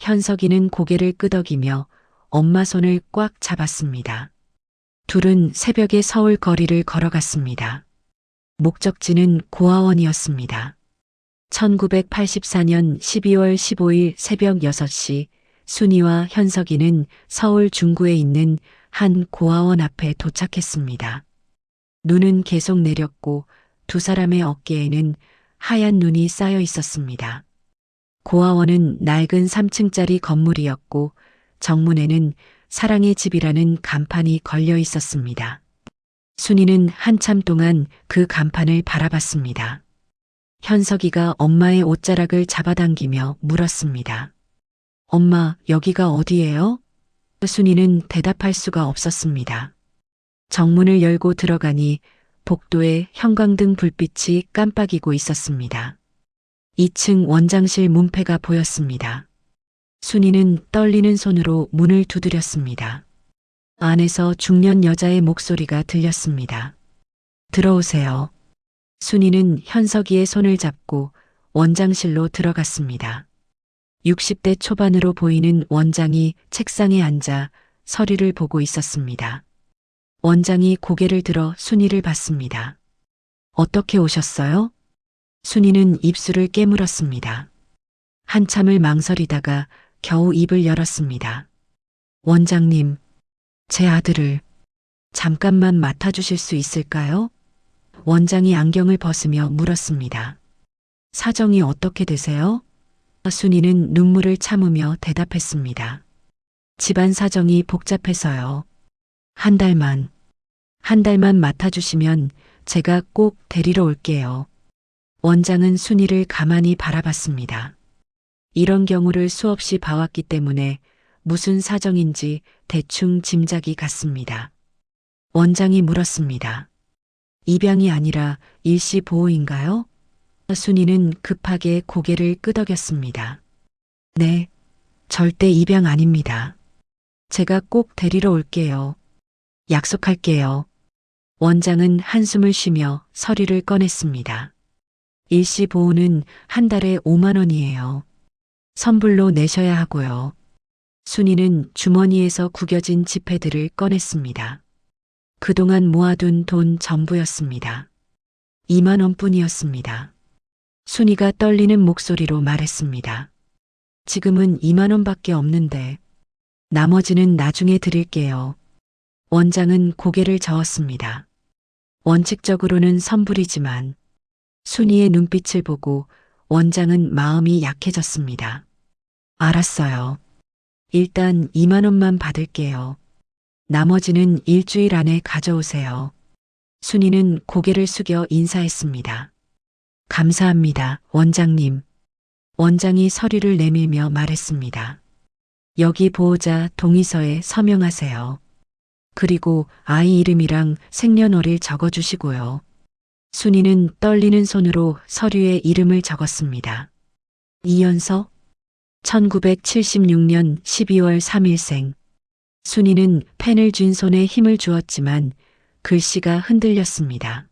현석이는 고개를 끄덕이며 엄마 손을 꽉 잡았습니다. 둘은 새벽에 서울 거리를 걸어갔습니다. 목적지는 고아원이었습니다. 1984년 12월 15일 새벽 6시 순이와 현석이는 서울 중구에 있는 한 고아원 앞에 도착했습니다. 눈은 계속 내렸고 두 사람의 어깨에는 하얀 눈이 쌓여 있었습니다. 고아원은 낡은 3층짜리 건물이었고 정문에는 사랑의 집이라는 간판이 걸려 있었습니다. 순이는 한참 동안 그 간판을 바라봤습니다. 현석이가 엄마의 옷자락을 잡아당기며 물었습니다. 엄마, 여기가 어디예요? 순이는 대답할 수가 없었습니다. 정문을 열고 들어가니 복도에 형광등 불빛이 깜빡이고 있었습니다. 2층 원장실 문패가 보였습니다. 순이는 떨리는 손으로 문을 두드렸습니다. 안에서 중년 여자의 목소리가 들렸습니다. 들어오세요. 순이는 현석이의 손을 잡고 원장실로 들어갔습니다. 60대 초반으로 보이는 원장이 책상에 앉아 서류를 보고 있었습니다. 원장이 고개를 들어 순이를 봤습니다. 어떻게 오셨어요? 순이는 입술을 깨물었습니다. 한참을 망설이다가 겨우 입을 열었습니다. 원장님, 제 아들을 잠깐만 맡아주실 수 있을까요? 원장이 안경을 벗으며 물었습니다. 사정이 어떻게 되세요? 순이는 눈물을 참으며 대답했습니다. 집안 사정이 복잡해서요. 한 달만 맡아주시면 제가 꼭 데리러 올게요. 원장은 순이를 가만히 바라봤습니다. 이런 경우를 수없이 봐왔기 때문에 무슨 사정인지 대충 짐작이 갔습니다. 원장이 물었습니다. 입양이 아니라 일시 보호인가요? 순이는 급하게 고개를 끄덕였습니다. 네, 절대 입양 아닙니다. 제가 꼭 데리러 올게요. 약속할게요. 원장은 한숨을 쉬며 서류를 꺼냈습니다. 일시 보호는 한 달에 5만 원이에요. 선불로 내셔야 하고요. 순이는 주머니에서 구겨진 지폐들을 꺼냈습니다. 그동안 모아둔 돈 전부였습니다. 2만 원뿐이었습니다. 순이가 떨리는 목소리로 말했습니다. 지금은 2만 원밖에 없는데 나머지는 나중에 드릴게요. 원장은 고개를 저었습니다. 원칙적으로는 선불이지만 순이의 눈빛을 보고 원장은 마음이 약해졌습니다. 알았어요. 일단 2만 원만 받을게요. 나머지는 일주일 안에 가져오세요. 순이는 고개를 숙여 인사했습니다. 감사합니다, 원장님. 원장이 서류를 내밀며 말했습니다. 여기 보호자 동의서에 서명하세요. 그리고 아이 이름이랑 생년월일 적어주시고요. 순이는 떨리는 손으로 서류에 이름을 적었습니다. 이연서 1976년 12월 3일생. 순이는 펜을 쥔 손에 힘을 주었지만 글씨가 흔들렸습니다.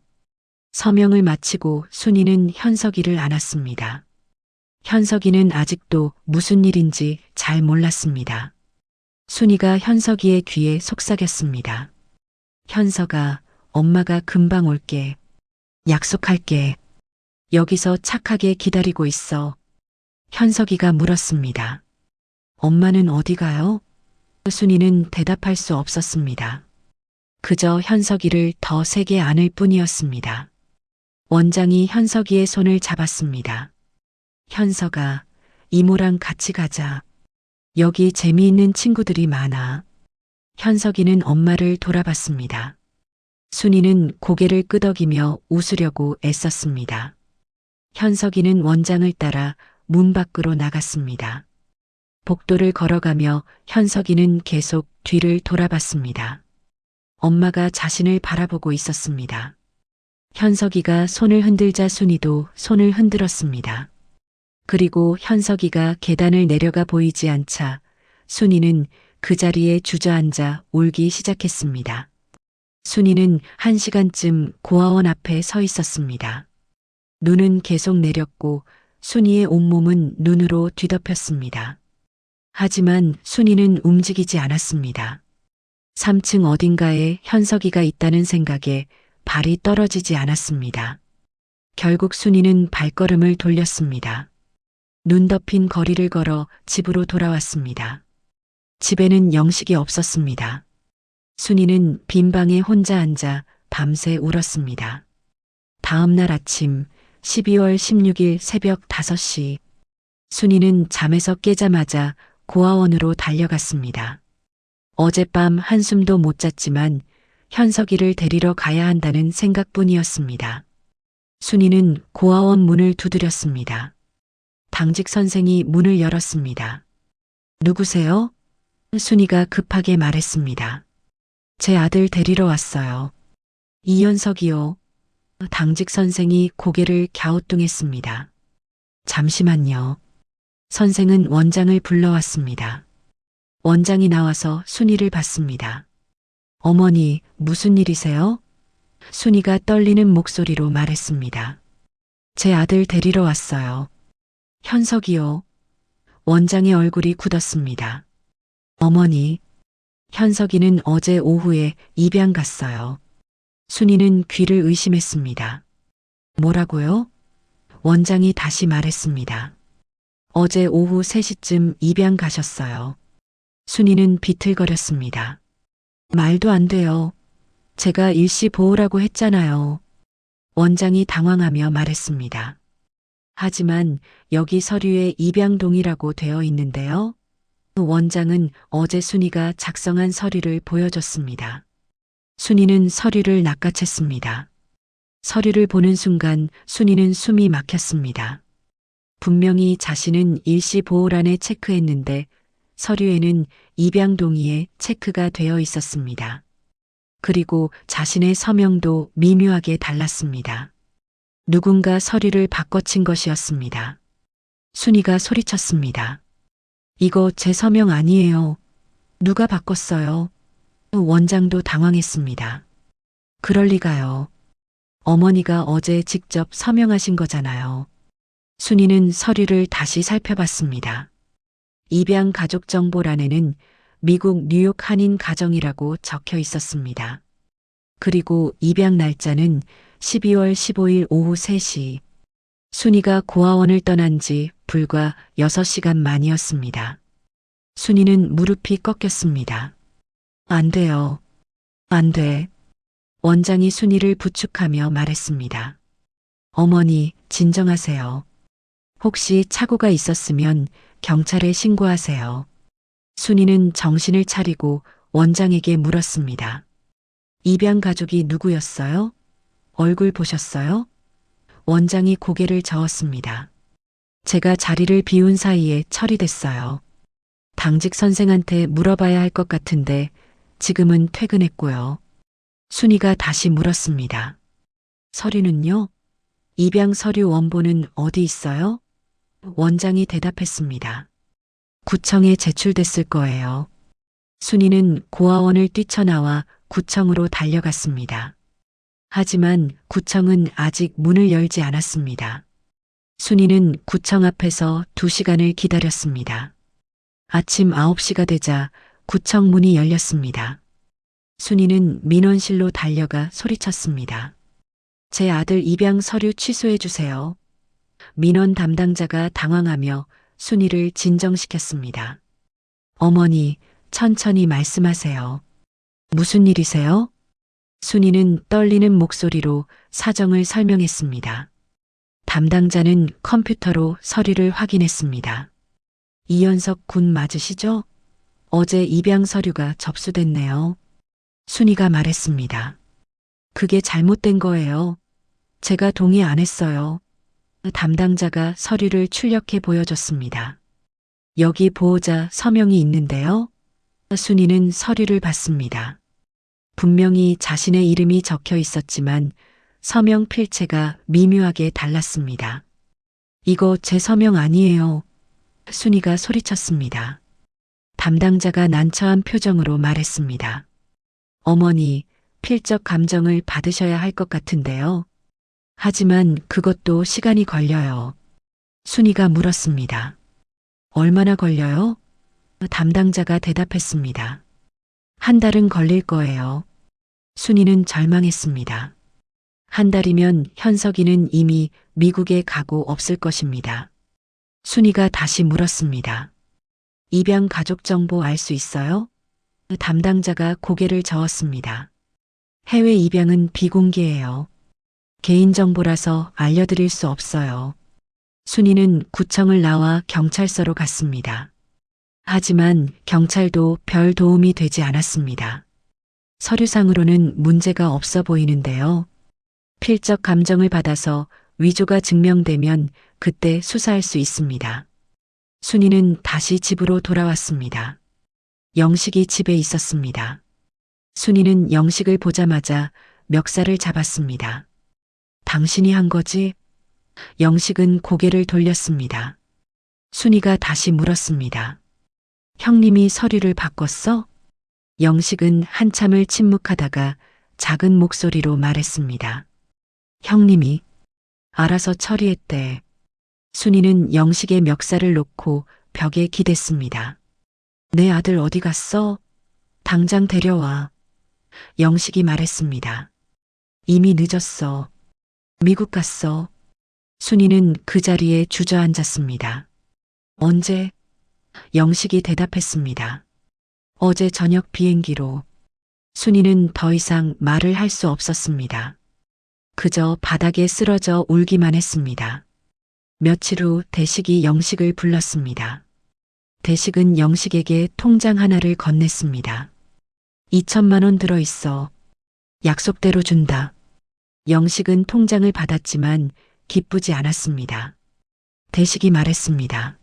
서명을 마치고 순이는 현석이를 안았습니다. 현석이는 아직도 무슨 일인지 잘 몰랐습니다. 순이가 현석이의 귀에 속삭였습니다. 현석아, 엄마가 금방 올게. 약속할게. 여기서 착하게 기다리고 있어. 현석이가 물었습니다. 엄마는 어디 가요? 순이는 대답할 수 없었습니다. 그저 현석이를 더 세게 안을 뿐이었습니다. 원장이 현석이의 손을 잡았습니다. 현석아, 이모랑 같이 가자. 여기 재미있는 친구들이 많아. 현석이는 엄마를 돌아봤습니다. 순이는 고개를 끄덕이며 웃으려고 애썼습니다. 현석이는 원장을 따라 문 밖으로 나갔습니다. 복도를 걸어가며 현석이는 계속 뒤를 돌아봤습니다. 엄마가 자신을 바라보고 있었습니다. 현석이가 손을 흔들자 순이도 손을 흔들었습니다. 그리고 현석이가 계단을 내려가 보이지 않자 순이는 그 자리에 주저앉아 울기 시작했습니다. 순이는 1시간쯤 고아원 앞에 서 있었습니다. 눈은 계속 내렸고 순이의 온몸은 눈으로 뒤덮였습니다. 하지만 순이는 움직이지 않았습니다. 3층 어딘가에 현석이가 있다는 생각에 발이 떨어지지 않았습니다. 결국 순이는 발걸음을 돌렸습니다. 눈 덮인 거리를 걸어 집으로 돌아왔습니다. 집에는 영식이 없었습니다. 순이는 빈 방에 혼자 앉아 밤새 울었습니다. 다음 날 아침 12월 16일 새벽 5시 순이는 잠에서 깨자마자 고아원으로 달려갔습니다. 어젯밤 한숨도 못 잤지만 현석이를 데리러 가야 한다는 생각뿐이었습니다. 순이는 고아원 문을 두드렸습니다. 당직 선생이 문을 열었습니다. 누구세요? 순이가 급하게 말했습니다. 제 아들 데리러 왔어요. 이현석이요. 당직 선생이 고개를 갸우뚱했습니다. 잠시만요. 선생은 원장을 불러왔습니다. 원장이 나와서 순이를 봤습니다. 어머니, 무슨 일이세요? 순이가 떨리는 목소리로 말했습니다. 제 아들 데리러 왔어요. 현석이요. 원장의 얼굴이 굳었습니다. 어머니, 현석이는 어제 오후에 입양 갔어요. 순이는 귀를 의심했습니다. 뭐라고요? 원장이 다시 말했습니다. 어제 오후 3시쯤 입양 가셨어요. 순이는 비틀거렸습니다. 말도 안 돼요. 제가 일시 보호라고 했잖아요. 원장이 당황하며 말했습니다. 하지만 여기 서류에 입양동이라고 되어 있는데요. 원장은 어제 순이가 작성한 서류를 보여줬습니다. 순이는 서류를 낚아챘습니다. 서류를 보는 순간 순이는 숨이 막혔습니다. 분명히 자신은 일시 보호란에 체크했는데 서류에는 입양 동의에 체크가 되어 있었습니다. 그리고 자신의 서명도 미묘하게 달랐습니다. 누군가 서류를 바꿔친 것이었습니다. 순이가 소리쳤습니다. 이거 제 서명 아니에요. 누가 바꿨어요? 원장도 당황했습니다. 그럴 리가요. 어머니가 어제 직접 서명하신 거잖아요. 순이는 서류를 다시 살펴봤습니다. 입양 가족 정보란에는 미국 뉴욕 한인 가정이라고 적혀 있었습니다. 그리고 입양 날짜는 12월 15일 오후 3시. 순이가 고아원을 떠난 지 불과 6시간 만이었습니다. 순이는 무릎이 꺾였습니다. 안 돼요. 안 돼. 원장이 순이를 부축하며 말했습니다. 어머니, 진정하세요. 혹시 착오가 있었으면 경찰에 신고하세요. 순이는 정신을 차리고 원장에게 물었습니다. 입양 가족이 누구였어요? 얼굴 보셨어요? 원장이 고개를 저었습니다. 제가 자리를 비운 사이에 처리됐어요. 당직 선생한테 물어봐야 할 것 같은데 지금은 퇴근했고요. 순이가 다시 물었습니다. 서류는요? 입양 서류 원본은 어디 있어요? 원장이 대답했습니다. 구청에 제출됐을 거예요. 순이는 고아원을 뛰쳐나와 구청으로 달려갔습니다. 하지만 구청은 아직 문을 열지 않았습니다. 순이는 구청 앞에서 2시간을 기다렸습니다. 아침 9시가 되자 구청 문이 열렸습니다. 순이는 민원실로 달려가 소리쳤습니다. 제 아들 입양 서류 취소해 주세요. 민원 담당자가 당황하며 순이를 진정시켰습니다. 어머니, 천천히 말씀하세요. 무슨 일이세요? 순이는 떨리는 목소리로 사정을 설명했습니다. 담당자는 컴퓨터로 서류를 확인했습니다. 이현석 군 맞으시죠? 어제 입양 서류가 접수됐네요. 순이가 말했습니다. 그게 잘못된 거예요. 제가 동의 안 했어요. 담당자가 서류를 출력해 보여줬습니다. 여기 보호자 서명이 있는데요. 순이는 서류를 받습니다. 분명히 자신의 이름이 적혀 있었지만 서명 필체가 미묘하게 달랐습니다. 이거 제 서명 아니에요. 순이가 소리쳤습니다. 담당자가 난처한 표정으로 말했습니다. 어머니, 필적 감정을 받으셔야 할 것 같은데요. 하지만 그것도 시간이 걸려요. 순이가 물었습니다. 얼마나 걸려요? 담당자가 대답했습니다. 한 달은 걸릴 거예요. 순이는 절망했습니다. 한 달이면 현석이는 이미 미국에 가고 없을 것입니다. 순이가 다시 물었습니다. 입양 가족 정보 알 수 있어요? 담당자가 고개를 저었습니다. 해외 입양은 비공개예요. 개인정보라서 알려드릴 수 없어요. 순이는 구청을 나와 경찰서로 갔습니다. 하지만 경찰도 별 도움이 되지 않았습니다. 서류상으로는 문제가 없어 보이는데요. 필적 감정을 받아서 위조가 증명되면 그때 수사할 수 있습니다. 순이는 다시 집으로 돌아왔습니다. 영식이 집에 있었습니다. 순이는 영식을 보자마자 멱살을 잡았습니다. 당신이 한 거지? 영식은 고개를 돌렸습니다. 순이가 다시 물었습니다. 형님이 서류를 바꿨어? 영식은 한참을 침묵하다가 작은 목소리로 말했습니다. 형님이 알아서 처리했대. 순이는 영식의 멱살을 놓고 벽에 기댔습니다. 내 아들 어디 갔어? 당장 데려와. 영식이 말했습니다. 이미 늦었어. 미국 갔어. 순이는 그 자리에 주저앉았습니다. 언제? 영식이 대답했습니다. 어제 저녁 비행기로. 순이는 더 이상 말을 할 수 없었습니다. 그저 바닥에 쓰러져 울기만 했습니다. 며칠 후 대식이 영식을 불렀습니다. 대식은 영식에게 통장 하나를 건넸습니다. 2천만 원 들어있어. 약속대로 준다. 영식은 통장을 받았지만 기쁘지 않았습니다. 대식이 말했습니다.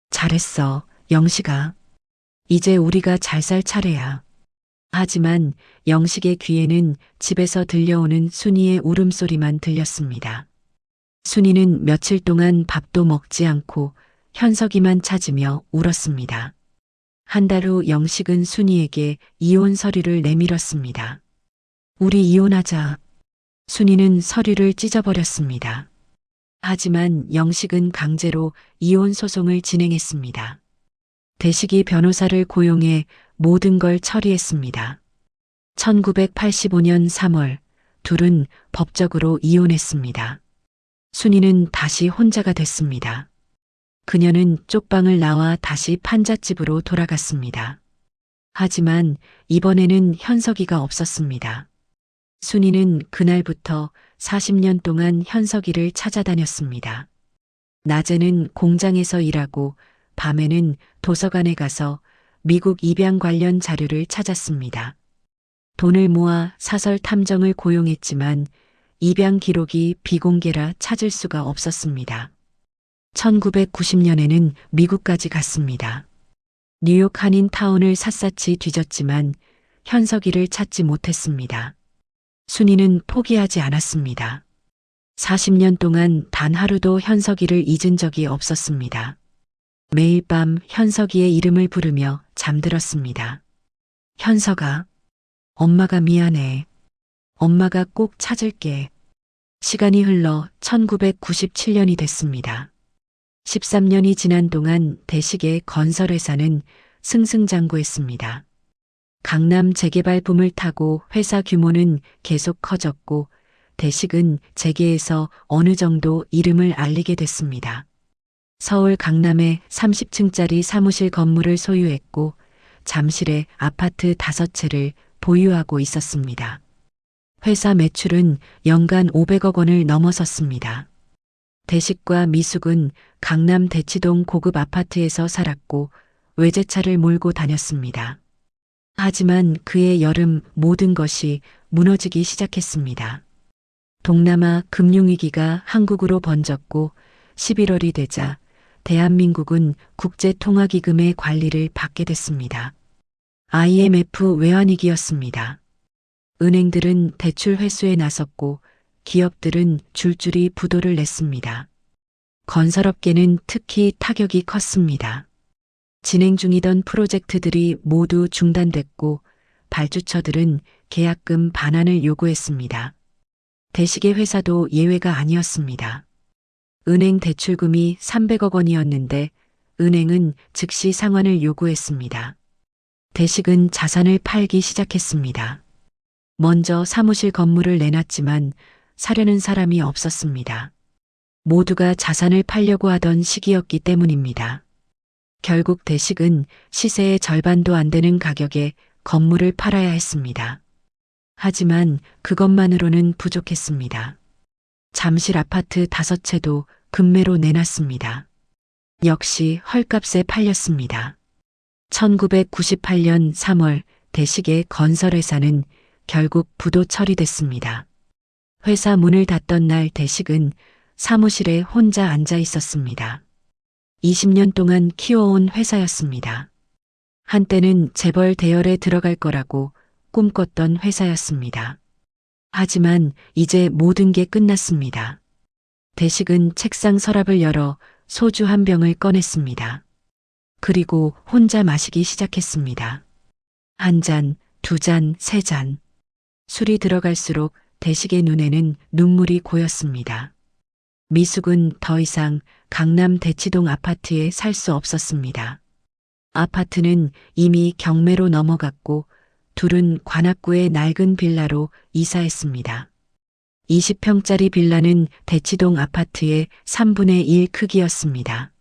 잘했어, 영식아. 이제 우리가 잘 살 차례야. 하지만 영식의 귀에는 집에서 들려오는 순이의 울음소리만 들렸습니다. 순이는 며칠 동안 밥도 먹지 않고 현석이만 찾으며 울었습니다. 한 달 후 영식은 순이에게 이혼 서류를 내밀었습니다. 우리 이혼하자. 순이는 서류를 찢어버렸습니다. 하지만 영식은 강제로 이혼 소송을 진행했습니다. 대식이 변호사를 고용해 모든 걸 처리했습니다. 1985년 3월 둘은 법적으로 이혼했습니다. 순이는 다시 혼자가 됐습니다. 그녀는 쪽방을 나와 다시 판잣집으로 돌아갔습니다. 하지만 이번에는 현석이가 없었습니다. 순이는 그날부터 40년 동안 현석이를 찾아다녔습니다. 낮에는 공장에서 일하고 밤에는 도서관에 가서 미국 입양 관련 자료를 찾았습니다. 돈을 모아 사설 탐정을 고용했지만 입양 기록이 비공개라 찾을 수가 없었습니다. 1990년에는 미국까지 갔습니다. 뉴욕 한인타운을 샅샅이 뒤졌지만 현석이를 찾지 못했습니다. 순이는 포기하지 않았습니다. 40년 동안 단 하루도 현석이를 잊은 적이 없었습니다. 매일 밤 현석이의 이름을 부르며 잠들었습니다. 현석아, 엄마가 미안해. 엄마가 꼭 찾을게. 시간이 흘러 1997년이 됐습니다. 13년이 지난 동안 대식의 건설회사는 승승장구했습니다. 강남 재개발 붐을 타고 회사 규모는 계속 커졌고 대식은 재계에서 어느 정도 이름을 알리게 됐습니다. 서울 강남에 30층짜리 사무실 건물을 소유했고 잠실에 아파트 5채를 보유하고 있었습니다. 회사 매출은 연간 500억 원을 넘어섰습니다. 대식과 미숙은 강남 대치동 고급 아파트에서 살았고 외제차를 몰고 다녔습니다. 하지만 그의 여름 모든 것이 무너지기 시작했습니다. 동남아 금융위기가 한국으로 번졌고 11월이 되자 대한민국은 국제통화기금의 관리를 받게 됐습니다. IMF 외환위기였습니다. 은행들은 대출 회수에 나섰고 기업들은 줄줄이 부도를 냈습니다. 건설업계는 특히 타격이 컸습니다. 진행 중이던 프로젝트들이 모두 중단됐고 발주처들은 계약금 반환을 요구했습니다. 대식의 회사도 예외가 아니었습니다. 은행 대출금이 300억 원이었는데 은행은 즉시 상환을 요구했습니다. 대식은 자산을 팔기 시작했습니다. 먼저 사무실 건물을 내놨지만 사려는 사람이 없었습니다. 모두가 자산을 팔려고 하던 시기였기 때문입니다. 결국 대식은 시세의 절반도 안 되는 가격에 건물을 팔아야 했습니다. 하지만 그것만으로는 부족했습니다. 잠실 아파트 5채도 금매로 내놨습니다. 역시 헐값에 팔렸습니다. 1998년 3월 대식의 건설회사는 결국 부도 처리됐습니다. 회사 문을 닫던 날 대식은 사무실에 혼자 앉아 있었습니다. 20년 동안 키워온 회사였습니다. 한때는 재벌 대열에 들어갈 거라고 꿈꿨던 회사였습니다. 하지만 이제 모든 게 끝났습니다. 대식은 책상 서랍을 열어 소주 한 병을 꺼냈습니다. 그리고 혼자 마시기 시작했습니다. 한 잔, 2잔, 3잔. 술이 들어갈수록 대식의 눈에는 눈물이 고였습니다. 미숙은 더 이상 강남 대치동 아파트에 살 수 없었습니다. 아파트는 이미 경매로 넘어갔고 둘은 관악구의 낡은 빌라로 이사했습니다. 20평짜리 빌라는 대치동 아파트의 3분의 1 크기였습니다.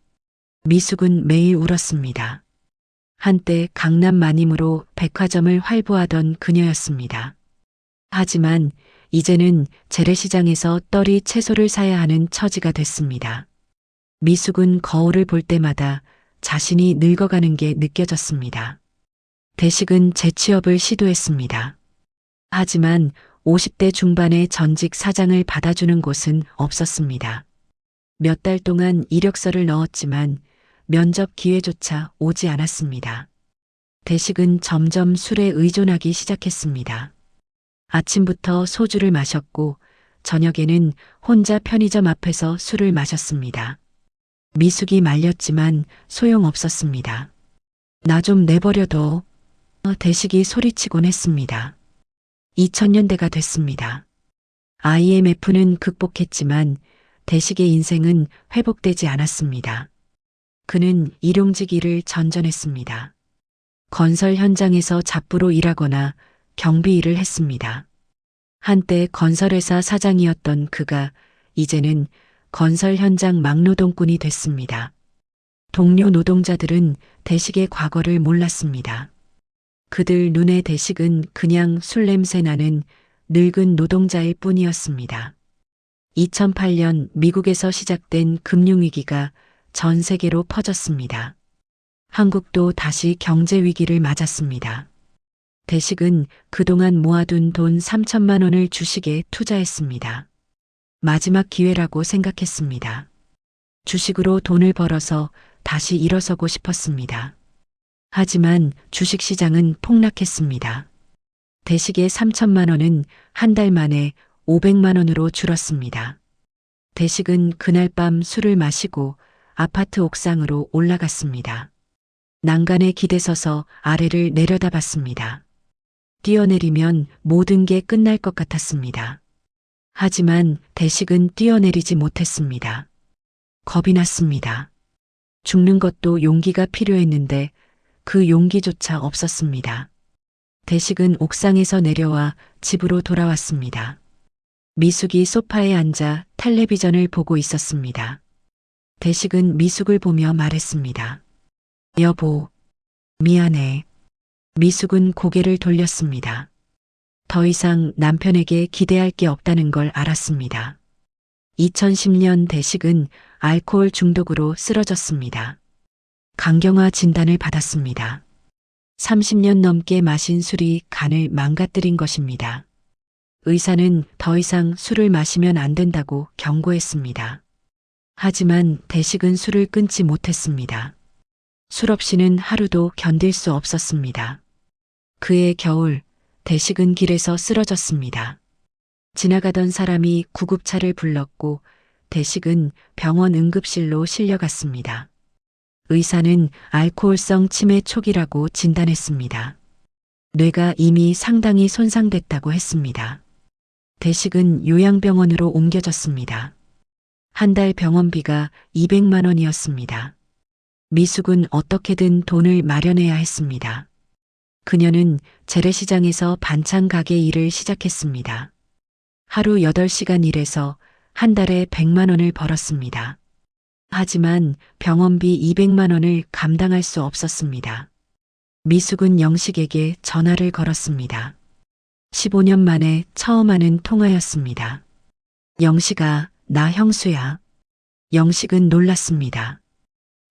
미숙은 매일 울었습니다. 한때 강남 마님으로 백화점을 활보하던 그녀였습니다. 하지만 이제는 재래시장에서 떨이 채소를 사야 하는 처지가 됐습니다. 미숙은 거울을 볼 때마다 자신이 늙어가는 게 느껴졌습니다. 대식은 재취업을 시도했습니다. 하지만 50대 중반의 전직 사장을 받아주는 곳은 없었습니다. 몇 달 동안 이력서를 넣었지만 면접 기회조차 오지 않았습니다. 대식은 점점 술에 의존하기 시작했습니다. 아침부터 소주를 마셨고 저녁에는 혼자 편의점 앞에서 술을 마셨습니다. 미숙이 말렸지만 소용없었습니다. 나 좀 내버려둬. 대식이 소리치곤 했습니다. 2000년대가 됐습니다. IMF는 극복했지만 대식의 인생은 회복되지 않았습니다. 그는 일용직 일을 전전했습니다. 건설 현장에서 잡부로 일하거나 경비 일을 했습니다. 한때 건설회사 사장이었던 그가 이제는 건설 현장 막노동꾼이 됐습니다. 동료 노동자들은 대식의 과거를 몰랐습니다. 그들 눈에 대식은 그냥 술 냄새 나는 늙은 노동자일 뿐이었습니다. 2008년 미국에서 시작된 금융위기가 전 세계로 퍼졌습니다. 한국도 다시 경제 위기를 맞았습니다. 대식은 그동안 모아둔 돈 3천만 원을 주식에 투자했습니다. 마지막 기회라고 생각했습니다. 주식으로 돈을 벌어서 다시 일어서고 싶었습니다. 하지만 주식시장은 폭락했습니다. 대식의 3천만 원은 한 달 만에 500만 원으로 줄었습니다. 대식은 그날 밤 술을 마시고 아파트 옥상으로 올라갔습니다. 난간에 기대서서 아래를 내려다봤습니다. 뛰어내리면 모든 게 끝날 것 같았습니다. 하지만 대식은 뛰어내리지 못했습니다. 겁이 났습니다. 죽는 것도 용기가 필요했는데 그 용기조차 없었습니다. 대식은 옥상에서 내려와 집으로 돌아왔습니다. 미숙이 소파에 앉아 텔레비전을 보고 있었습니다. 대식은 미숙을 보며 말했습니다. 여보, 미안해. 미숙은 고개를 돌렸습니다. 더 이상 남편에게 기대할 게 없다는 걸 알았습니다. 2010년 대식은 알코올 중독으로 쓰러졌습니다. 강경화 진단을 받았습니다. 30년 넘게 마신 술이 간을 망가뜨린 것입니다. 의사는 더 이상 술을 마시면 안 된다고 경고했습니다. 하지만 대식은 술을 끊지 못했습니다. 술 없이는 하루도 견딜 수 없었습니다. 그해 겨울, 대식은 길에서 쓰러졌습니다. 지나가던 사람이 구급차를 불렀고 대식은 병원 응급실로 실려갔습니다. 의사는 알코올성 치매 초기라고 진단했습니다. 뇌가 이미 상당히 손상됐다고 했습니다. 대식은 요양병원으로 옮겨졌습니다. 한 달 병원비가 200만 원이었습니다. 미숙은 어떻게든 돈을 마련해야 했습니다. 그녀는 재래시장에서 반찬 가게 일을 시작했습니다. 하루 8시간 일해서 한 달에 100만 원을 벌었습니다. 하지만 병원비 200만 원을 감당할 수 없었습니다. 미숙은 영식에게 전화를 걸었습니다. 15년 만에 처음 하는 통화였습니다. 영식아, 나 형수야. 영식은 놀랐습니다.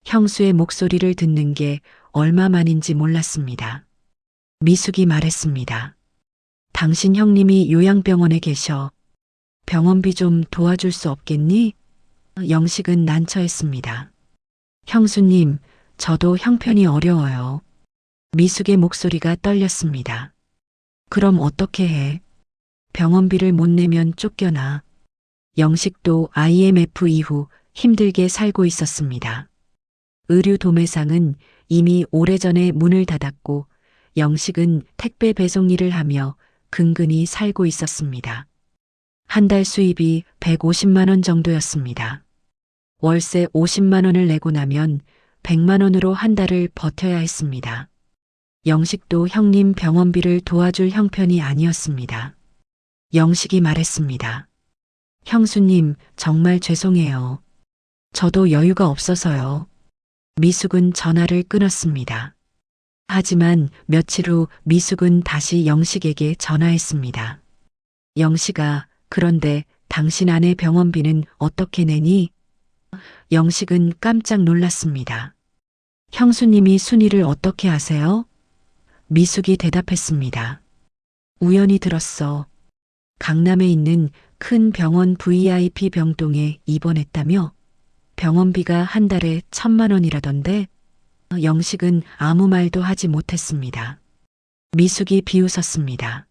형수의 목소리를 듣는 게 얼마만인지 몰랐습니다. 미숙이 말했습니다. 당신 형님이 요양병원에 계셔. 병원비 좀 도와줄 수 없겠니? 영식은 난처했습니다. 형수님, 저도 형편이 어려워요. 미숙의 목소리가 떨렸습니다. 그럼 어떻게 해? 병원비를 못 내면 쫓겨나. 영식도 IMF 이후 힘들게 살고 있었습니다. 의류 도매상은 이미 오래전에 문을 닫았고 영식은 택배 배송 일을 하며 근근히 살고 있었습니다. 한 달 수입이 150만 원 정도였습니다. 월세 50만 원을 내고 나면 100만 원으로 한 달을 버텨야 했습니다. 영식도 형님 병원비를 도와줄 형편이 아니었습니다. 영식이 말했습니다. 형수님, 정말 죄송해요. 저도 여유가 없어서요. 미숙은 전화를 끊었습니다. 하지만 며칠 후 미숙은 다시 영식에게 전화했습니다. 영식아, 그런데 당신 아내 병원비는 어떻게 내니? 영식은 깜짝 놀랐습니다. 형수님이 순위를 어떻게 아세요? 미숙이 대답했습니다. 우연히 들었어. 강남에 있는 큰 병원 VIP 병동에 입원했다며? 병원비가 한 달에 1,000만 원이라던데? 영식은 아무 말도 하지 못했습니다. 미숙이 비웃었습니다.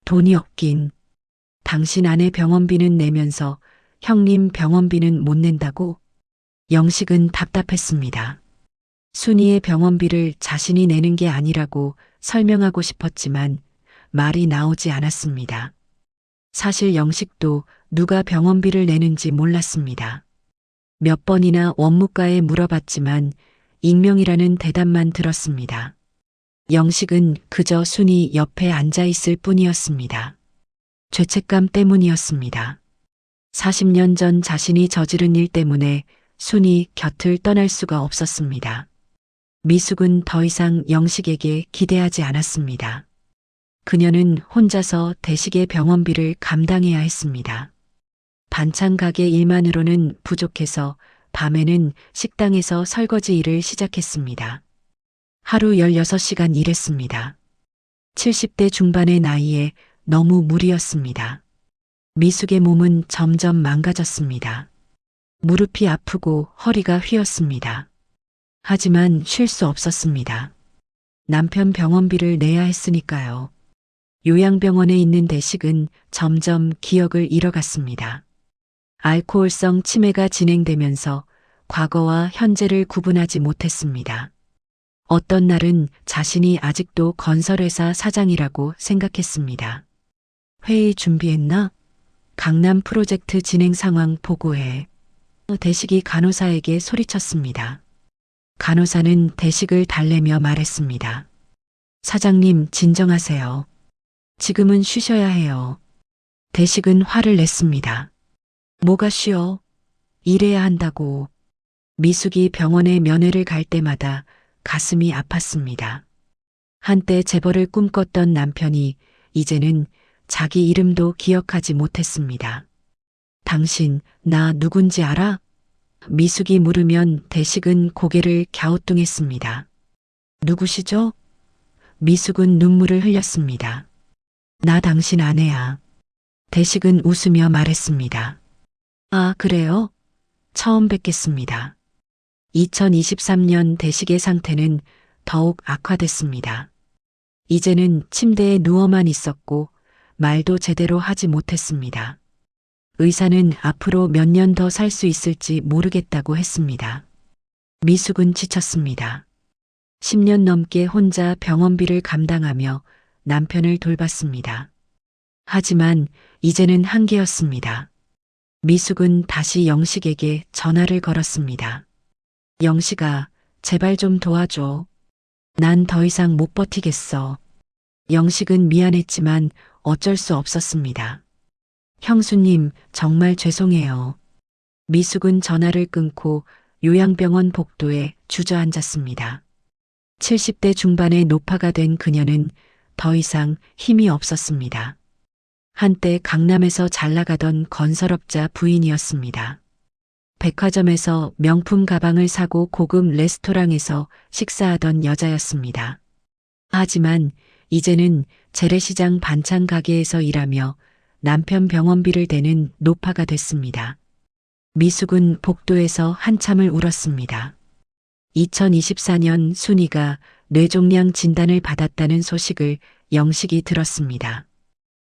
돈이 없긴. 당신 아내 병원비는 내면서 형님 병원비는 못 낸다고? 영식은 답답했습니다. 순이의 병원비를 자신이 내는 게 아니라고 설명하고 싶었지만 말이 나오지 않았습니다. 사실 영식도 누가 병원비를 내는지 몰랐습니다. 몇 번이나 원무과에 물어봤지만 익명이라는 대답만 들었습니다. 영식은 그저 순이 옆에 앉아 있을 뿐이었습니다. 죄책감 때문이었습니다. 40년 전 자신이 저지른 일 때문에 순이 곁을 떠날 수가 없었습니다. 미숙은 더 이상 영식에게 기대하지 않았습니다. 그녀는 혼자서 대식의 병원비를 감당해야 했습니다. 반찬 가게 일만으로는 부족해서 밤에는 식당에서 설거지 일을 시작했습니다. 하루 16시간 일했습니다. 70대 중반의 나이에 너무 무리였습니다. 미숙의 몸은 점점 망가졌습니다. 무릎이 아프고 허리가 휘었습니다. 하지만 쉴 수 없었습니다. 남편 병원비를 내야 했으니까요. 요양병원에 있는 대식은 점점 기억을 잃어갔습니다. 알코올성 치매가 진행되면서 과거와 현재를 구분하지 못했습니다. 어떤 날은 자신이 아직도 건설회사 사장이라고 생각했습니다. 회의 준비했나? 강남 프로젝트 진행 상황 보고해. 대식이 간호사에게 소리쳤습니다. 간호사는 대식을 달래며 말했습니다. 사장님, 진정하세요. 지금은 쉬셔야 해요. 대식은 화를 냈습니다. 뭐가 쉬어? 일해야 한다고. 미숙이 병원에 면회를 갈 때마다 가슴이 아팠습니다. 한때 재벌을 꿈꿨던 남편이 이제는 자기 이름도 기억하지 못했습니다. 당신, 나 누군지 알아? 미숙이 물으면 대식은 고개를 갸우뚱했습니다. 누구시죠? 미숙은 눈물을 흘렸습니다. 나 당신 아내야. 대식은 웃으며 말했습니다. 아, 그래요? 처음 뵙겠습니다. 2023년 대식의 상태는 더욱 악화됐습니다. 이제는 침대에 누워만 있었고 말도 제대로 하지 못했습니다. 의사는 앞으로 몇 년 더 살 수 있을지 모르겠다고 했습니다. 미숙은 지쳤습니다. 10년 넘게 혼자 병원비를 감당하며 남편을 돌봤습니다. 하지만 이제는 한계였습니다. 미숙은 다시 영식에게 전화를 걸었습니다. 영식아, 제발 좀 도와줘. 난 더 이상 못 버티겠어. 영식은 미안했지만 어쩔 수 없었습니다. 형수님, 정말 죄송해요. 미숙은 전화를 끊고 요양병원 복도에 주저앉았습니다. 70대 중반의 노파가 된 그녀는 더 이상 힘이 없었습니다. 한때 강남에서 잘 나가던 건설업자 부인이었습니다. 백화점에서 명품 가방을 사고 고급 레스토랑에서 식사하던 여자였습니다. 하지만 이제는 재래시장 반찬 가게에서 일하며 남편 병원비를 대는 노파가 됐습니다. 미숙은 복도에서 한참을 울었습니다. 2024년 순이가 뇌종양 진단을 받았다는 소식을 영식이 들었습니다.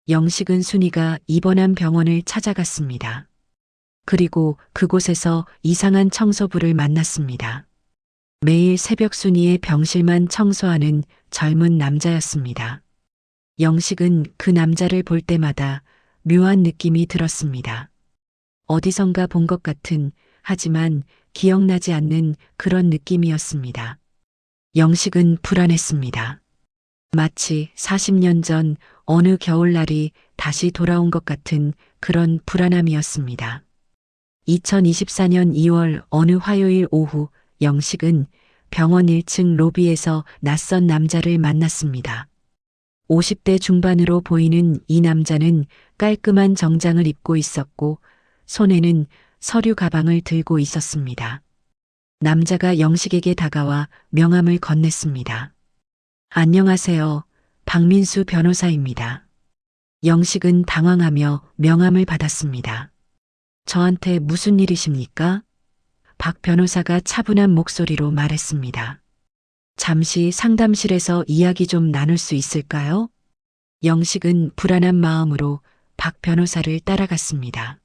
영식은 순이가 입원한 병원을 찾아갔습니다. 그리고 그곳에서 이상한 청소부를 만났습니다. 매일 새벽 순이의 병실만 청소하는 젊은 남자였습니다. 영식은 그 남자를 볼 때마다 묘한 느낌이 들었습니다. 어디선가 본 것 같은, 하지만 기억나지 않는 그런 느낌이었습니다. 영식은 불안했습니다. 마치 40년 전 어느 겨울날이 다시 돌아온 것 같은 그런 불안함이었습니다. 2024년 2월 어느 화요일 오후 영식은 병원 1층 로비에서 낯선 남자를 만났습니다. 50대 중반으로 보이는 이 남자는 깔끔한 정장을 입고 있었고 손에는 서류 가방을 들고 있었습니다. 남자가 영식에게 다가와 명함을 건넸습니다. 안녕하세요. 박민수 변호사입니다. 영식은 당황하며 명함을 받았습니다. 저한테 무슨 일이십니까? 박 변호사가 차분한 목소리로 말했습니다. 잠시 상담실에서 이야기 좀 나눌 수 있을까요? 영식은 불안한 마음으로 박 변호사를 따라갔습니다.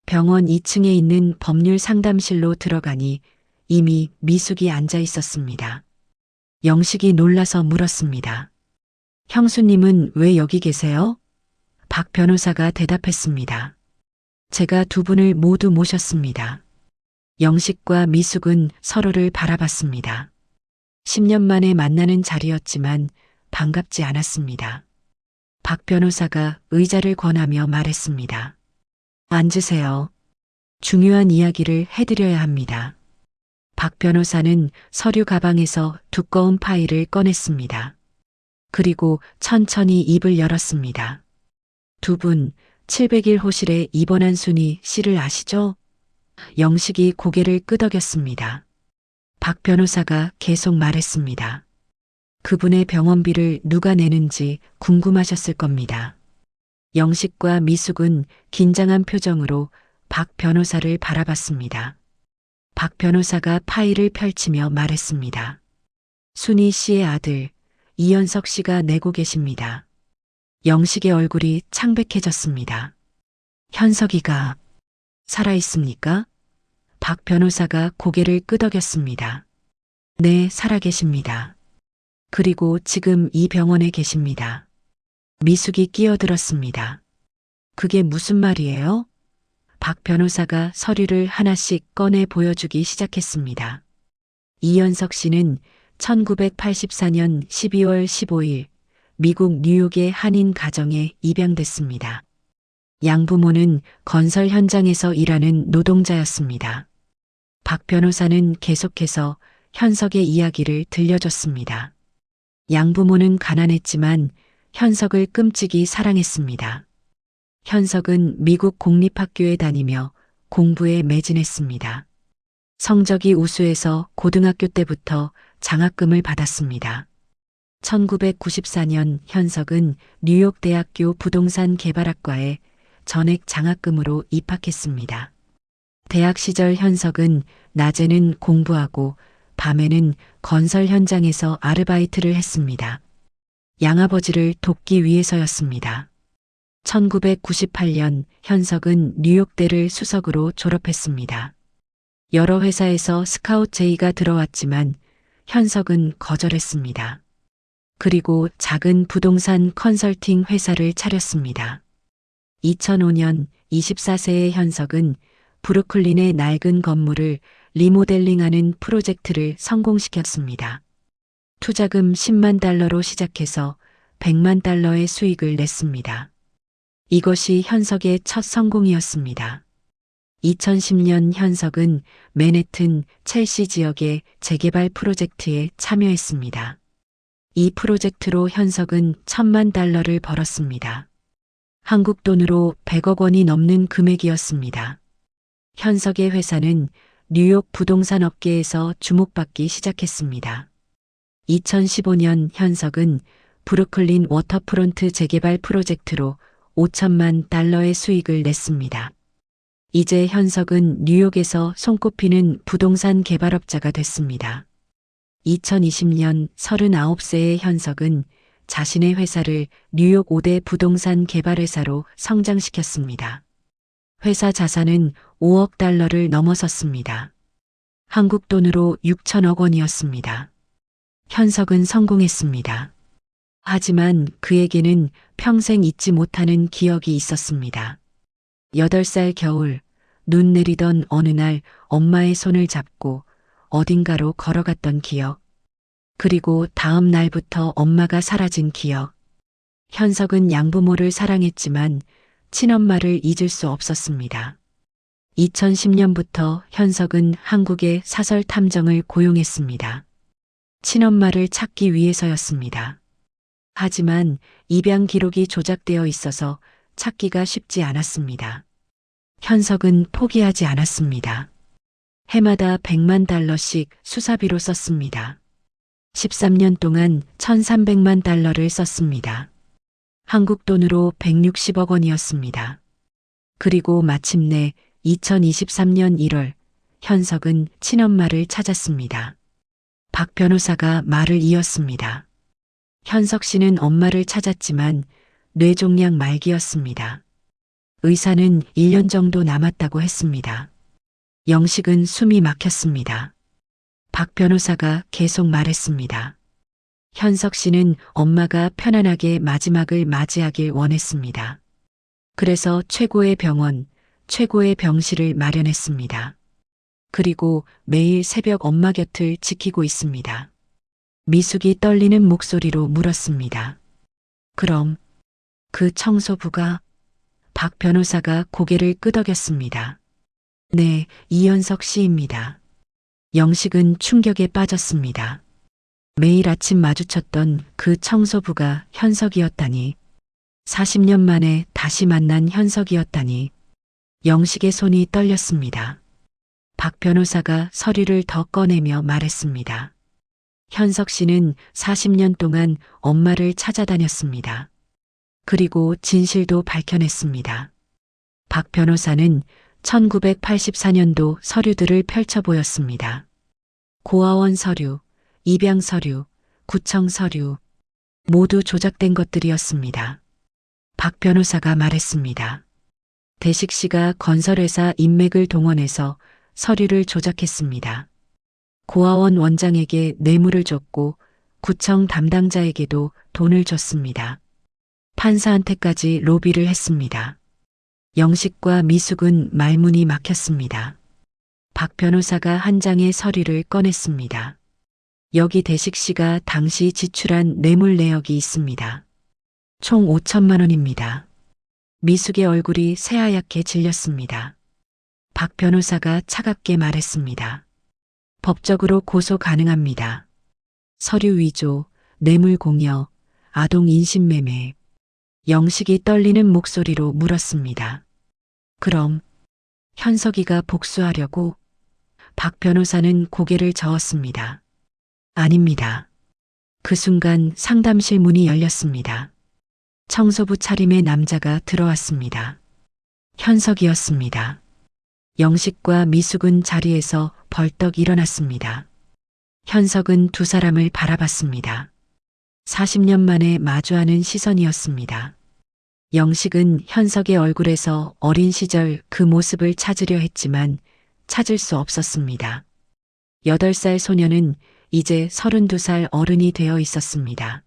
병원 2층에 있는 법률 상담실로 들어가니 이미 미숙이 앉아 있었습니다. 영식이 놀라서 물었습니다. 형수님은 왜 여기 계세요? 박 변호사가 대답했습니다. 제가 두 분을 모두 모셨습니다. 영식과 미숙은 서로를 바라봤습니다. 10년 만에 만나는 자리였지만 반갑지 않았습니다. 박 변호사가 의자를 권하며 말했습니다. 앉으세요. 중요한 이야기를 해드려야 합니다. 박 변호사는 서류 가방에서 두꺼운 파일을 꺼냈습니다. 그리고 천천히 입을 열었습니다. 두 분 700일 호실에 입원한 순이 씨를 아시죠? 영식이 고개를 끄덕였습니다. 박 변호사가 계속 말했습니다. 그분의 병원비를 누가 내는지 궁금하셨을 겁니다. 영식과 미숙은 긴장한 표정으로 박 변호사를 바라봤습니다. 박 변호사가 파일을 펼치며 말했습니다. 순이 씨의 아들 이현석 씨가 내고 계십니다. 영식의 얼굴이 창백해졌습니다. 현석이가 살아있습니까? 박 변호사가 고개를 끄덕였습니다. 네, 살아계십니다. 그리고 지금 이 병원에 계십니다. 미숙이 끼어들었습니다. 그게 무슨 말이에요? 박 변호사가 서류를 하나씩 꺼내 보여주기 시작했습니다. 이현석 씨는 1984년 12월 15일 미국 뉴욕의 한인 가정에 입양됐습니다. 양부모는 건설 현장에서 일하는 노동자였습니다. 박 변호사는 계속해서 현석의 이야기를 들려줬습니다. 양부모는 가난했지만 현석을 끔찍이 사랑했습니다. 현석은 미국 공립학교에 다니며 공부에 매진했습니다. 성적이 우수해서 고등학교 때부터 장학금을 받았습니다. 1994년 현석은 뉴욕대학교 부동산 개발학과에 전액 장학금으로 입학했습니다. 대학 시절 현석은 낮에는 공부하고 밤에는 건설 현장에서 아르바이트를 했습니다. 양아버지를 돕기 위해서였습니다. 1998년 현석은 뉴욕대를 수석으로 졸업했습니다. 여러 회사에서 스카웃 제의가 들어왔지만 현석은 거절했습니다. 그리고 작은 부동산 컨설팅 회사를 차렸습니다. 2005년 24세의 현석은 브루클린의 낡은 건물을 리모델링하는 프로젝트를 성공시켰습니다. 투자금 10만 달러로 시작해서 100만 달러의 수익을 냈습니다. 이것이 현석의 첫 성공이었습니다. 2010년 현석은 맨해튼 첼시 지역의 재개발 프로젝트에 참여했습니다. 이 프로젝트로 현석은 1,000만 달러를 벌었습니다. 한국 돈으로 100억 원이 넘는 금액이었습니다. 현석의 회사는 뉴욕 부동산 업계에서 주목받기 시작했습니다. 2015년 현석은 브루클린 워터프론트 재개발 프로젝트로 5천만 달러의 수익을 냈습니다. 이제 현석은 뉴욕에서 손꼽히는 부동산 개발업자가 됐습니다. 2020년 39세의 현석은 자신의 회사를 뉴욕 5대 부동산 개발회사로 성장시켰습니다. 회사 자산은 5억 달러를 넘어섰습니다. 한국 돈으로 6천억 원이었습니다. 현석은 성공했습니다. 하지만 그에게는 평생 잊지 못하는 기억이 있었습니다. 8살 겨울, 눈 내리던 어느 날 엄마의 손을 잡고 어딘가로 걸어갔던 기억. 그리고 다음 날부터 엄마가 사라진 기억. 현석은 양부모를 사랑했지만 친엄마를 잊을 수 없었습니다. 2010년부터 현석은 한국의 사설 탐정을 고용했습니다. 친엄마를 찾기 위해서였습니다. 하지만 입양 기록이 조작되어 있어서 찾기가 쉽지 않았습니다. 현석은 포기하지 않았습니다. 해마다 100만 달러씩 수사비로 썼습니다. 13년 동안 1,300만 달러를 썼습니다. 한국 돈으로 160억 원이었습니다. 그리고 마침내 2023년 1월 현석은 친엄마를 찾았습니다. 박 변호사가 말을 이었습니다. 현석 씨는 엄마를 찾았지만 뇌종양 말기였습니다. 의사는 1년 정도 남았다고 했습니다. 영식은 숨이 막혔습니다. 박 변호사가 계속 말했습니다. 현석 씨는 엄마가 편안하게 마지막을 맞이하길 원했습니다. 그래서 최고의 병원, 최고의 병실을 마련했습니다. 그리고 매일 새벽 엄마 곁을 지키고 있습니다. 미숙이 떨리는 목소리로 물었습니다. 그럼 그 청소부가? 박 변호사가 고개를 끄덕였습니다. 네, 이현석 씨입니다. 영식은 충격에 빠졌습니다. 매일 아침 마주쳤던 그 청소부가 현석이었다니. 40년 만에 다시 만난 현석이었다니. 영식의 손이 떨렸습니다. 박 변호사가 서류를 더 꺼내며 말했습니다. 현석 씨는 40년 동안 엄마를 찾아다녔습니다. 그리고 진실도 밝혀냈습니다. 박 변호사는 1984년도 서류들을 펼쳐 보였습니다. 고아원 서류, 입양 서류, 구청 서류, 모두 조작된 것들이었습니다. 박 변호사가 말했습니다. 대식 씨가 건설회사 인맥을 동원해서 서류를 조작했습니다. 고아원 원장에게 뇌물을 줬고 구청 담당자에게도 돈을 줬습니다. 판사한테까지 로비를 했습니다. 영식과 미숙은 말문이 막혔습니다. 박 변호사가 한 장의 서류를 꺼냈습니다. 여기 대식 씨가 당시 지출한 뇌물 내역이 있습니다. 총 5천만 원입니다. 미숙의 얼굴이 새하얗게 질렸습니다. 박 변호사가 차갑게 말했습니다. 법적으로 고소 가능합니다. 서류 위조, 뇌물 공여, 아동 인신매매. 영식이 떨리는 목소리로 물었습니다. 그럼 현석이가 복수하려고? 박 변호사는 고개를 저었습니다. 아닙니다. 그 순간 상담실 문이 열렸습니다. 청소부 차림의 남자가 들어왔습니다. 현석이었습니다. 영식과 미숙은 자리에서 벌떡 일어났습니다. 현석은 두 사람을 바라봤습니다. 40년 만에 마주하는 시선이었습니다. 영식은 현석의 얼굴에서 어린 시절 그 모습을 찾으려 했지만 찾을 수 없었습니다. 8살 소녀는 이제 32살 어른이 되어 있었습니다.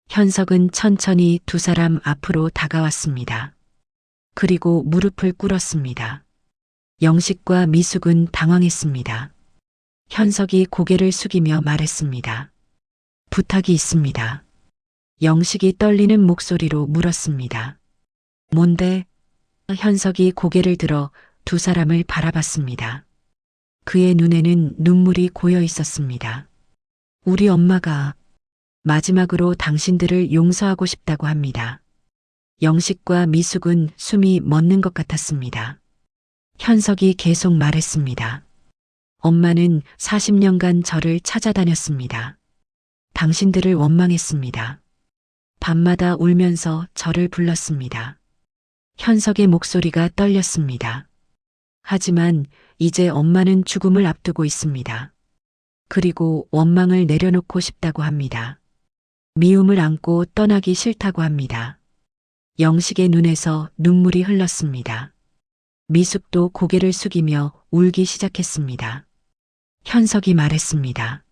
현석은 천천히 두 사람 앞으로 다가왔습니다. 그리고 무릎을 꿇었습니다. 영식과 미숙은 당황했습니다. 현석이 고개를 숙이며 말했습니다. 부탁이 있습니다. 영식이 떨리는 목소리로 물었습니다. 뭔데? 현석이 고개를 들어 두 사람을 바라봤습니다. 그의 눈에는 눈물이 고여 있었습니다. 우리 엄마가 마지막으로 당신들을 용서하고 싶다고 합니다. 영식과 미숙은 숨이 멎는 것 같았습니다. 현석이 계속 말했습니다. 엄마는 40년간 저를 찾아다녔습니다. 당신들을 원망했습니다. 밤마다 울면서 저를 불렀습니다. 현석의 목소리가 떨렸습니다. 하지만 이제 엄마는 죽음을 앞두고 있습니다. 그리고 원망을 내려놓고 싶다고 합니다. 미움을 안고 떠나기 싫다고 합니다. 영식의 눈에서 눈물이 흘렀습니다. 미숙도 고개를 숙이며 울기 시작했습니다. 현석이 말했습니다.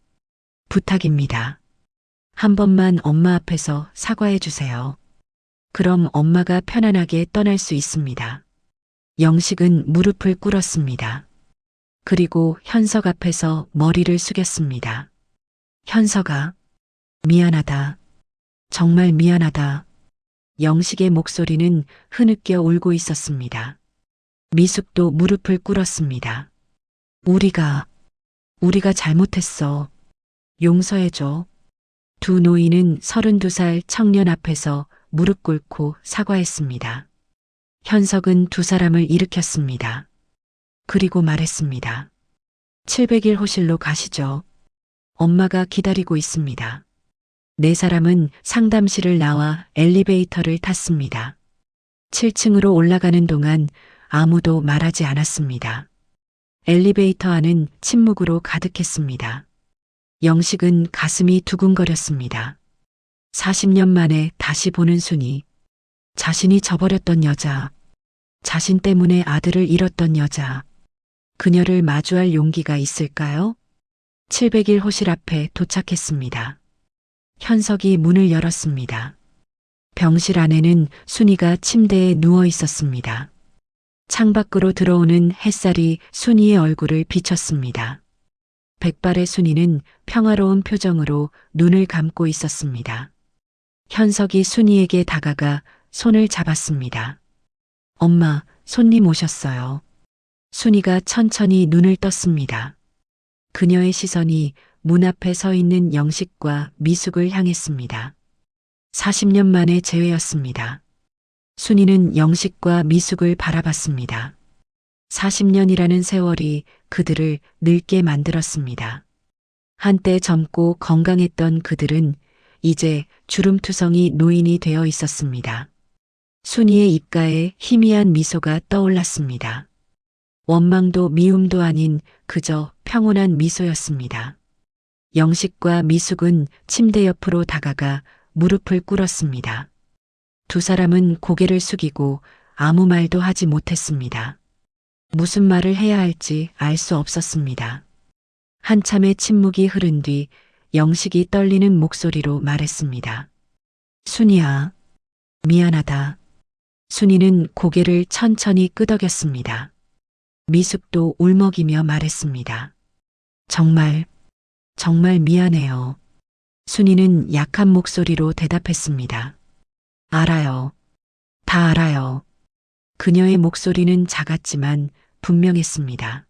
부탁입니다. 한 번만 엄마 앞에서 사과해 주세요. 그럼 엄마가 편안하게 떠날 수 있습니다. 영식은 무릎을 꿇었습니다. 그리고 현석 앞에서 머리를 숙였습니다. 현석아, 미안하다. 정말 미안하다. 영식의 목소리는 흐느껴 울고 있었습니다. 미숙도 무릎을 꿇었습니다. 우리가 잘못했어. 용서해줘. 두 노인은 32살 청년 앞에서 무릎 꿇고 사과했습니다. 현석은 두 사람을 일으켰습니다. 그리고 말했습니다. 700일 호실로 가시죠. 엄마가 기다리고 있습니다. 네 사람은 상담실을 나와 엘리베이터를 탔습니다. 7층으로 올라가는 동안 아무도 말하지 않았습니다. 엘리베이터 안은 침묵으로 가득했습니다. 영식은 가슴이 두근거렸습니다. 40년 만에 다시 보는 순이, 자신이 저버렸던 여자, 자신 때문에 아들을 잃었던 여자, 그녀를 마주할 용기가 있을까요? 700일 호실 앞에 도착했습니다. 현석이 문을 열었습니다. 병실 안에는 순이가 침대에 누워 있었습니다. 창밖으로 들어오는 햇살이 순이의 얼굴을 비쳤습니다. 백발의 순이는 평화로운 표정으로 눈을 감고 있었습니다. 현석이 순이에게 다가가 손을 잡았습니다. 엄마, 손님 오셨어요. 순이가 천천히 눈을 떴습니다. 그녀의 시선이 문 앞에 서 있는 영식과 미숙을 향했습니다. 40년 만의 재회였습니다. 순이는 영식과 미숙을 바라봤습니다. 40년이라는 세월이 그들을 늙게 만들었습니다. 한때 젊고 건강했던 그들은 이제 주름투성이 노인이 되어 있었습니다. 순이의 입가에 희미한 미소가 떠올랐습니다. 원망도 미움도 아닌 그저 평온한 미소였습니다. 영식과 미숙은 침대 옆으로 다가가 무릎을 꿇었습니다. 두 사람은 고개를 숙이고 아무 말도 하지 못했습니다. 무슨 말을 해야 할지 알 수 없었습니다. 한참의 침묵이 흐른 뒤 영식이 떨리는 목소리로 말했습니다. 순이야, 미안하다. 순이는 고개를 천천히 끄덕였습니다. 미숙도 울먹이며 말했습니다. 정말 미안해요. 순이는 약한 목소리로 대답했습니다. 알아요. 다 알아요. 그녀의 목소리는 작았지만 분명했습니다.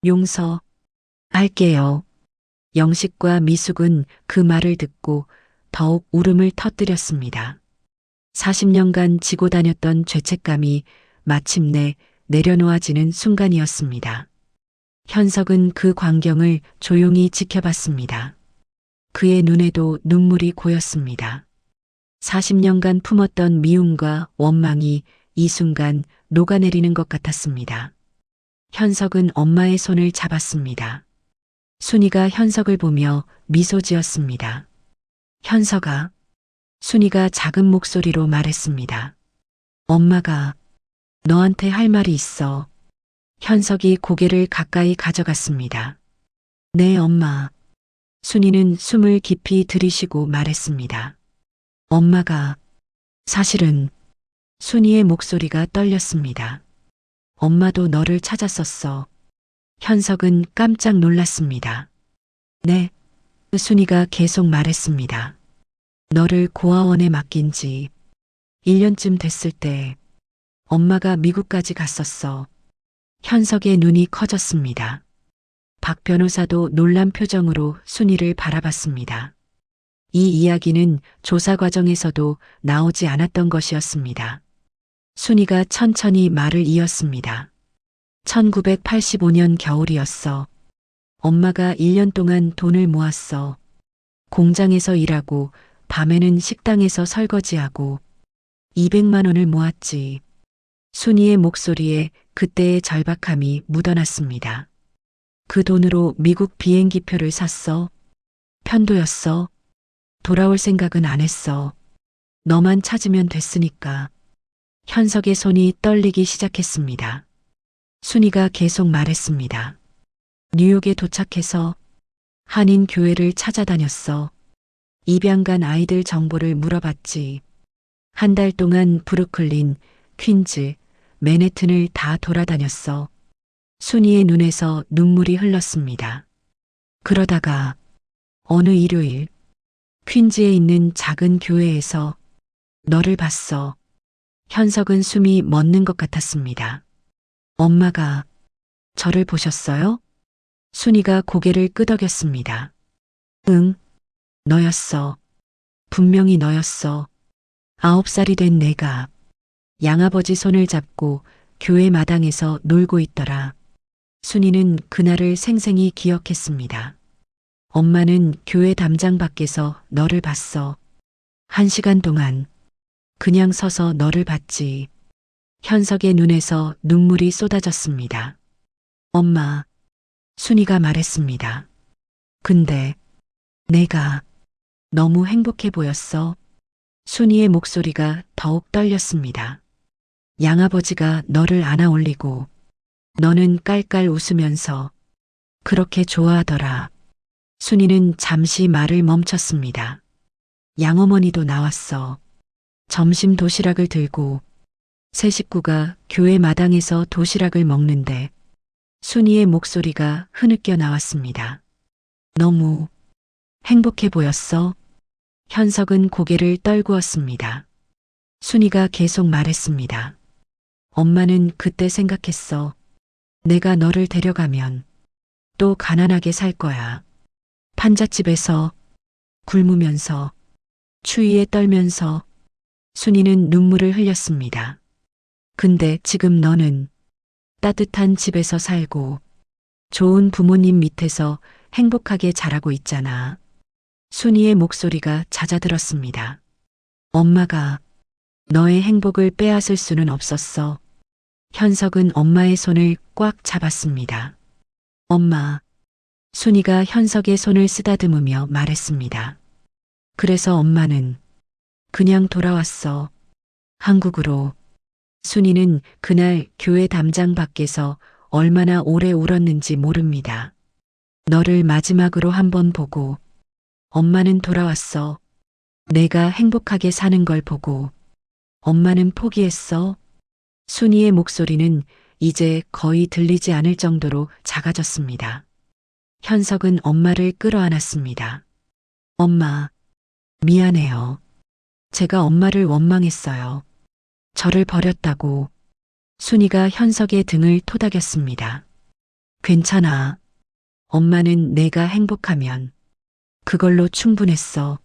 용서할게요. 영식과 미숙은 그 말을 듣고 더욱 울음을 터뜨렸습니다. 40년간 지고 다녔던 죄책감이 마침내 내려놓아지는 순간이었습니다. 현석은 그 광경을 조용히 지켜봤습니다. 그의 눈에도 눈물이 고였습니다. 40년간 품었던 미움과 원망이 이 순간 녹아내리는 것 같았습니다. 현석은 엄마의 손을 잡았습니다. 순이가 현석을 보며 미소 지었습니다. 현석아. 순이가 작은 목소리로 말했습니다. 엄마가 너한테 할 말이 있어. 현석이 고개를 가까이 가져갔습니다. 네, 엄마. 순이는 숨을 깊이 들이쉬고 말했습니다. 엄마가 사실은 순이의 목소리가 떨렸습니다. 엄마도 너를 찾았었어. 현석은 깜짝 놀랐습니다. 네. 순이가 계속 말했습니다. 너를 고아원에 맡긴 지 1년쯤 됐을 때 엄마가 미국까지 갔었어. 현석의 눈이 커졌습니다. 박 변호사도 놀란 표정으로 순이를 바라봤습니다. 이 이야기는 조사 과정에서도 나오지 않았던 것이었습니다. 순이가 천천히 말을 이었습니다. 1985년 겨울이었어. 엄마가 1년 동안 돈을 모았어. 공장에서 일하고 밤에는 식당에서 설거지하고 200만 원을 모았지. 순이의 목소리에 그때의 절박함이 묻어났습니다. 그 돈으로 미국 비행기표를 샀어. 편도였어. 돌아올 생각은 안 했어. 너만 찾으면 됐으니까. 현석의 손이 떨리기 시작했습니다. 순이가 계속 말했습니다. 뉴욕에 도착해서 한인 교회를 찾아다녔어. 입양 간 아이들 정보를 물어봤지. 한 달 동안 브루클린, 퀸즈, 맨해튼을 다 돌아다녔어. 순이의 눈에서 눈물이 흘렀습니다. 그러다가 어느 일요일 퀸즈에 있는 작은 교회에서 너를 봤어. 현석은 숨이 멎는 것 같았습니다. 엄마가 저를 보셨어요? 순이가 고개를 끄덕였습니다. 응, 너였어. 분명히 너였어. 9살이 된 내가 양아버지 손을 잡고 교회 마당에서 놀고 있더라. 순이는 그날을 생생히 기억했습니다. 엄마는 교회 담장 밖에서 너를 봤어. 1시간 동안 그냥 서서 너를 봤지. 현석의 눈에서 눈물이 쏟아졌습니다. 엄마, 순이가 말했습니다. 근데 내가 너무 행복해 보였어. 순이의 목소리가 더욱 떨렸습니다. 양아버지가 너를 안아 올리고 너는 깔깔 웃으면서 그렇게 좋아하더라. 순이는 잠시 말을 멈췄습니다. 양어머니도 나왔어. 점심 도시락을 들고 세 식구가 교회 마당에서 도시락을 먹는데 순이의 목소리가 흐느껴 나왔습니다. 너무 행복해 보였어. 현석은 고개를 떨구었습니다. 순이가 계속 말했습니다. 엄마는 그때 생각했어. 내가 너를 데려가면 또 가난하게 살 거야. 판잣집에서 굶으면서 추위에 떨면서. 순이는 눈물을 흘렸습니다. 근데 지금 너는 따뜻한 집에서 살고 좋은 부모님 밑에서 행복하게 자라고 있잖아. 순이의 목소리가 잦아들었습니다. 엄마가 너의 행복을 빼앗을 수는 없었어. 현석은 엄마의 손을 꽉 잡았습니다. 엄마. 순이가 현석의 손을 쓰다듬으며 말했습니다. 그래서 엄마는 그냥 돌아왔어. 한국으로. 순이는 그날 교회 담장 밖에서 얼마나 오래 울었는지 모릅니다. 너를 마지막으로 한번 보고 엄마는 돌아왔어. 내가 행복하게 사는 걸 보고 엄마는 포기했어. 순이의 목소리는 이제 거의 들리지 않을 정도로 작아졌습니다. 현석은 엄마를 끌어안았습니다. 엄마, 미안해요. 제가 엄마를 원망했어요. 저를 버렸다고. 순이가 현석의 등을 토닥였습니다. 괜찮아. 엄마는 내가 행복하면 그걸로 충분했어.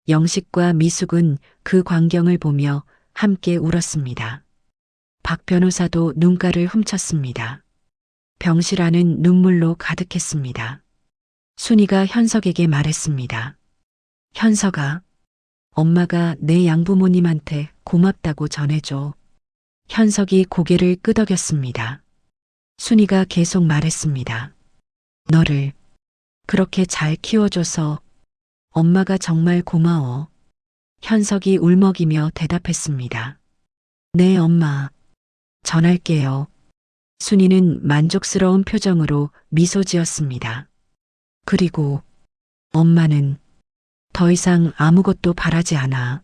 영식과 미숙은 그 광경을 보며 함께 울었습니다. 박 변호사도 눈가를 훔쳤습니다. 병실 안은 눈물로 가득했습니다. 순이가 현석에게 말했습니다. 현석아, 엄마가 내 양부모님한테 고맙다고 전해줘. 현석이 고개를 끄덕였습니다. 순이가 계속 말했습니다. 너를 그렇게 잘 키워줘서 엄마가 정말 고마워. 현석이 울먹이며 대답했습니다. 네, 엄마. 전할게요. 순이는 만족스러운 표정으로 미소 지었습니다. 그리고 엄마는 더 이상 아무것도 바라지 않아.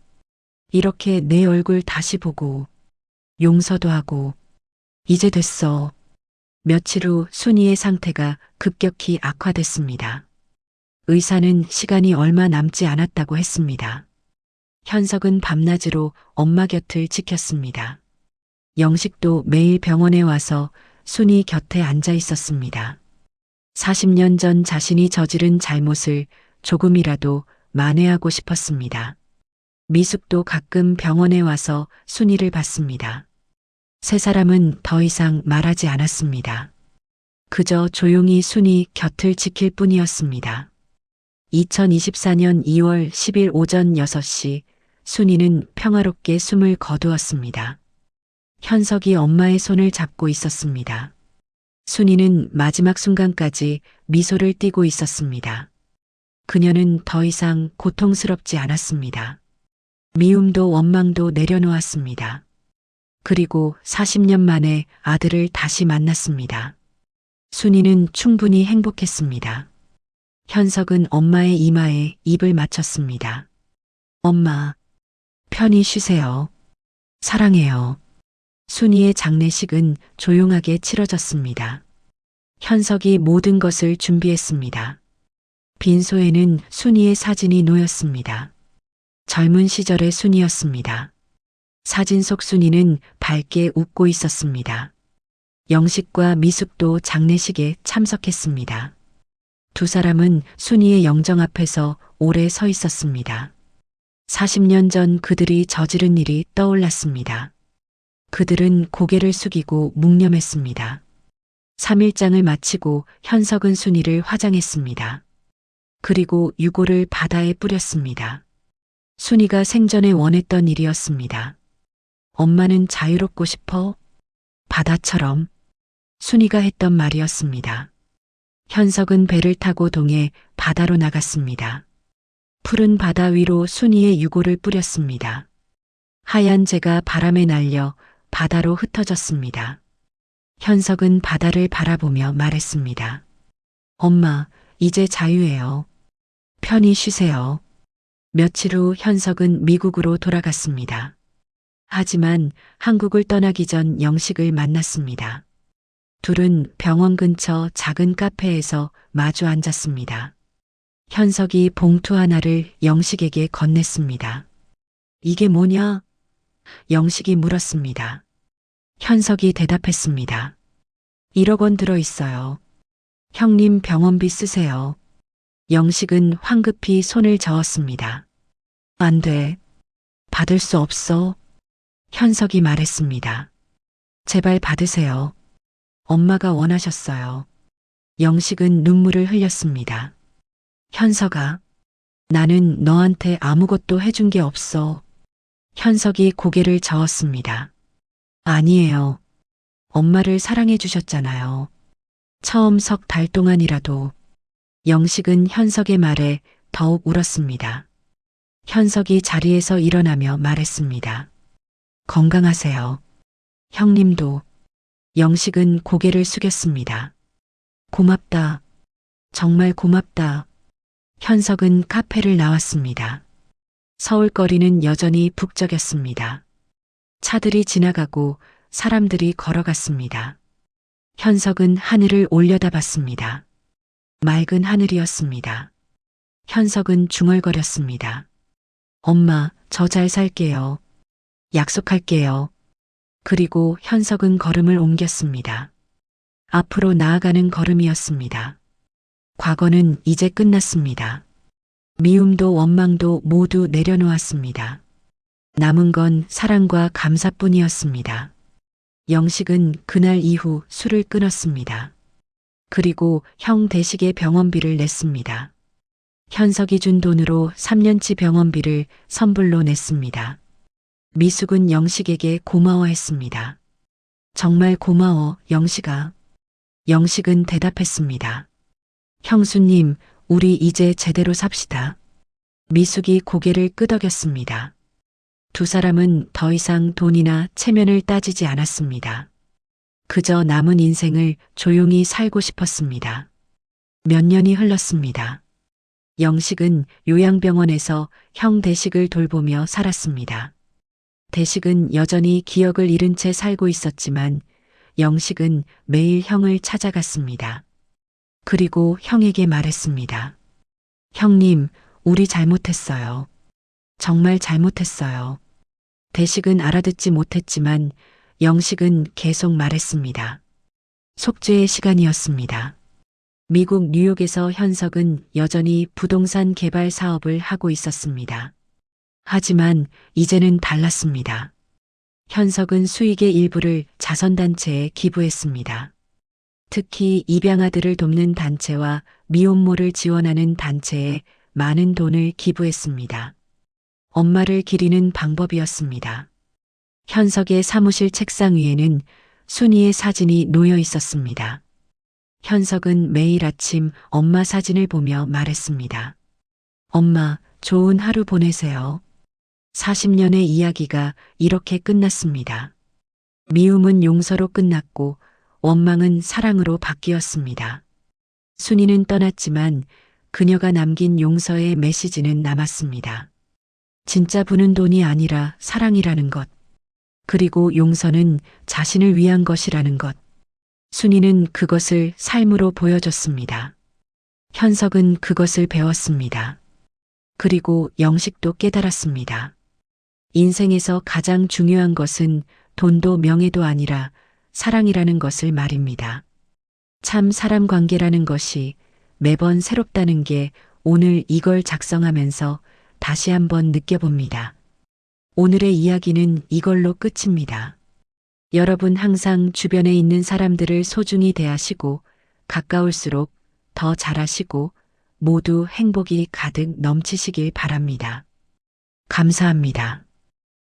이렇게 내 얼굴 다시 보고 용서도 하고 이제 됐어. 며칠 후 순이의 상태가 급격히 악화됐습니다. 의사는 시간이 얼마 남지 않았다고 했습니다. 현석은 밤낮으로 엄마 곁을 지켰습니다. 영식도 매일 병원에 와서 순이 곁에 앉아 있었습니다. 40년 전 자신이 저지른 잘못을 조금이라도 만회하고 싶었습니다. 미숙도 가끔 병원에 와서 순이를 봤습니다. 세 사람은 더 이상 말하지 않았습니다. 그저 조용히 순이 곁을 지킬 뿐이었습니다. 2024년 2월 10일 오전 6시 순이는 평화롭게 숨을 거두었습니다. 현석이 엄마의 손을 잡고 있었습니다. 순이는 마지막 순간까지 미소를 띠고 있었습니다. 그녀는 더 이상 고통스럽지 않았습니다. 미움도 원망도 내려놓았습니다. 그리고 40년 만에 아들을 다시 만났습니다. 순이는 충분히 행복했습니다. 현석은 엄마의 이마에 입을 맞췄습니다. 엄마, 편히 쉬세요. 사랑해요. 순이의 장례식은 조용하게 치러졌습니다. 현석이 모든 것을 준비했습니다. 빈소에는 순이의 사진이 놓였습니다. 젊은 시절의 순이였습니다. 사진 속 순이는 밝게 웃고 있었습니다. 영식과 미숙도 장례식에 참석했습니다. 두 사람은 순이의 영정 앞에서 오래 서 있었습니다. 40년 전 그들이 저지른 일이 떠올랐습니다. 그들은 고개를 숙이고 묵념했습니다. 3일장을 마치고 현석은 순이를 화장했습니다. 그리고 유골을 바다에 뿌렸습니다. 순이가 생전에 원했던 일이었습니다. 엄마는 자유롭고 싶어? 바다처럼. 순이가 했던 말이었습니다. 현석은 배를 타고 동해 바다로 나갔습니다. 푸른 바다 위로 순이의 유골을 뿌렸습니다. 하얀 재가 바람에 날려 바다로 흩어졌습니다. 현석은 바다를 바라보며 말했습니다. 엄마, 이제 자유해요. 편히 쉬세요. 며칠 후 현석은 미국으로 돌아갔습니다. 하지만 한국을 떠나기 전 영식을 만났습니다. 둘은 병원 근처 작은 카페에서 마주 앉았습니다. 현석이 봉투 하나를 영식에게 건넸습니다. 이게 뭐냐? 영식이 물었습니다. 현석이 대답했습니다. 1억 원 들어 있어요. 형님 병원비 쓰세요. 영식은 황급히 손을 저었습니다. 안 돼. 받을 수 없어. 현석이 말했습니다. 제발 받으세요. 엄마가 원하셨어요. 영식은 눈물을 흘렸습니다. 현석아, 나는 너한테 아무것도 해준 게 없어. 현석이 고개를 저었습니다. 아니에요. 엄마를 사랑해 주셨잖아요. 처음 석 달 동안이라도. 영식은 현석의 말에 더욱 울었습니다. 현석이 자리에서 일어나며 말했습니다. 건강하세요. 형님도. 영식은 고개를 숙였습니다. 고맙다. 정말 고맙다. 현석은 카페를 나왔습니다. 서울 거리는 여전히 북적였습니다. 차들이 지나가고 사람들이 걸어갔습니다. 현석은 하늘을 올려다봤습니다. 맑은 하늘이었습니다. 현석은 중얼거렸습니다. 엄마, 저 잘 살게요. 약속할게요. 그리고 현석은 걸음을 옮겼습니다. 앞으로 나아가는 걸음이었습니다. 과거는 이제 끝났습니다. 미움도 원망도 모두 내려놓았습니다. 남은 건 사랑과 감사뿐이었습니다. 영식은 그날 이후 술을 끊었습니다. 그리고 형 대식의 병원비를 냈습니다. 현석이 준 돈으로 3년치 병원비를 선불로 냈습니다. 미숙은 영식에게 고마워했습니다. 정말 고마워, 영식아. 영식은 대답했습니다. 형수님, 우리 이제 제대로 삽시다. 미숙이 고개를 끄덕였습니다. 두 사람은 더 이상 돈이나 체면을 따지지 않았습니다. 그저 남은 인생을 조용히 살고 싶었습니다. 몇 년이 흘렀습니다. 영식은 요양병원에서 형 대식을 돌보며 살았습니다. 대식은 여전히 기억을 잃은 채 살고 있었지만 영식은 매일 형을 찾아갔습니다. 그리고 형에게 말했습니다. 형님, 우리 잘못했어요. 정말 잘못했어요. 대식은 알아듣지 못했지만 영식은 계속 말했습니다. 속죄의 시간이었습니다. 미국 뉴욕에서 현석은 여전히 부동산 개발 사업을 하고 있었습니다. 하지만 이제는 달랐습니다. 현석은 수익의 일부를 자선단체에 기부했습니다. 특히 입양아들을 돕는 단체와 미혼모를 지원하는 단체에 많은 돈을 기부했습니다. 엄마를 기리는 방법이었습니다. 현석의 사무실 책상 위에는 순이의 사진이 놓여 있었습니다. 현석은 매일 아침 엄마 사진을 보며 말했습니다. 엄마, 좋은 하루 보내세요. 40년의 이야기가 이렇게 끝났습니다. 미움은 용서로 끝났고 원망은 사랑으로 바뀌었습니다. 순이는 떠났지만 그녀가 남긴 용서의 메시지는 남았습니다. 진짜 부는 돈이 아니라 사랑이라는 것. 그리고 용서는 자신을 위한 것이라는 것. 순이는 그것을 삶으로 보여줬습니다. 현석은 그것을 배웠습니다. 그리고 영식도 깨달았습니다. 인생에서 가장 중요한 것은 돈도 명예도 아니라 사랑이라는 것을 말입니다. 참 사람 관계라는 것이 매번 새롭다는 게 오늘 이걸 작성하면서 다시 한번 느껴봅니다. 오늘의 이야기는 이걸로 끝입니다. 여러분 항상 주변에 있는 사람들을 소중히 대하시고 가까울수록 더 잘하시고 모두 행복이 가득 넘치시길 바랍니다. 감사합니다.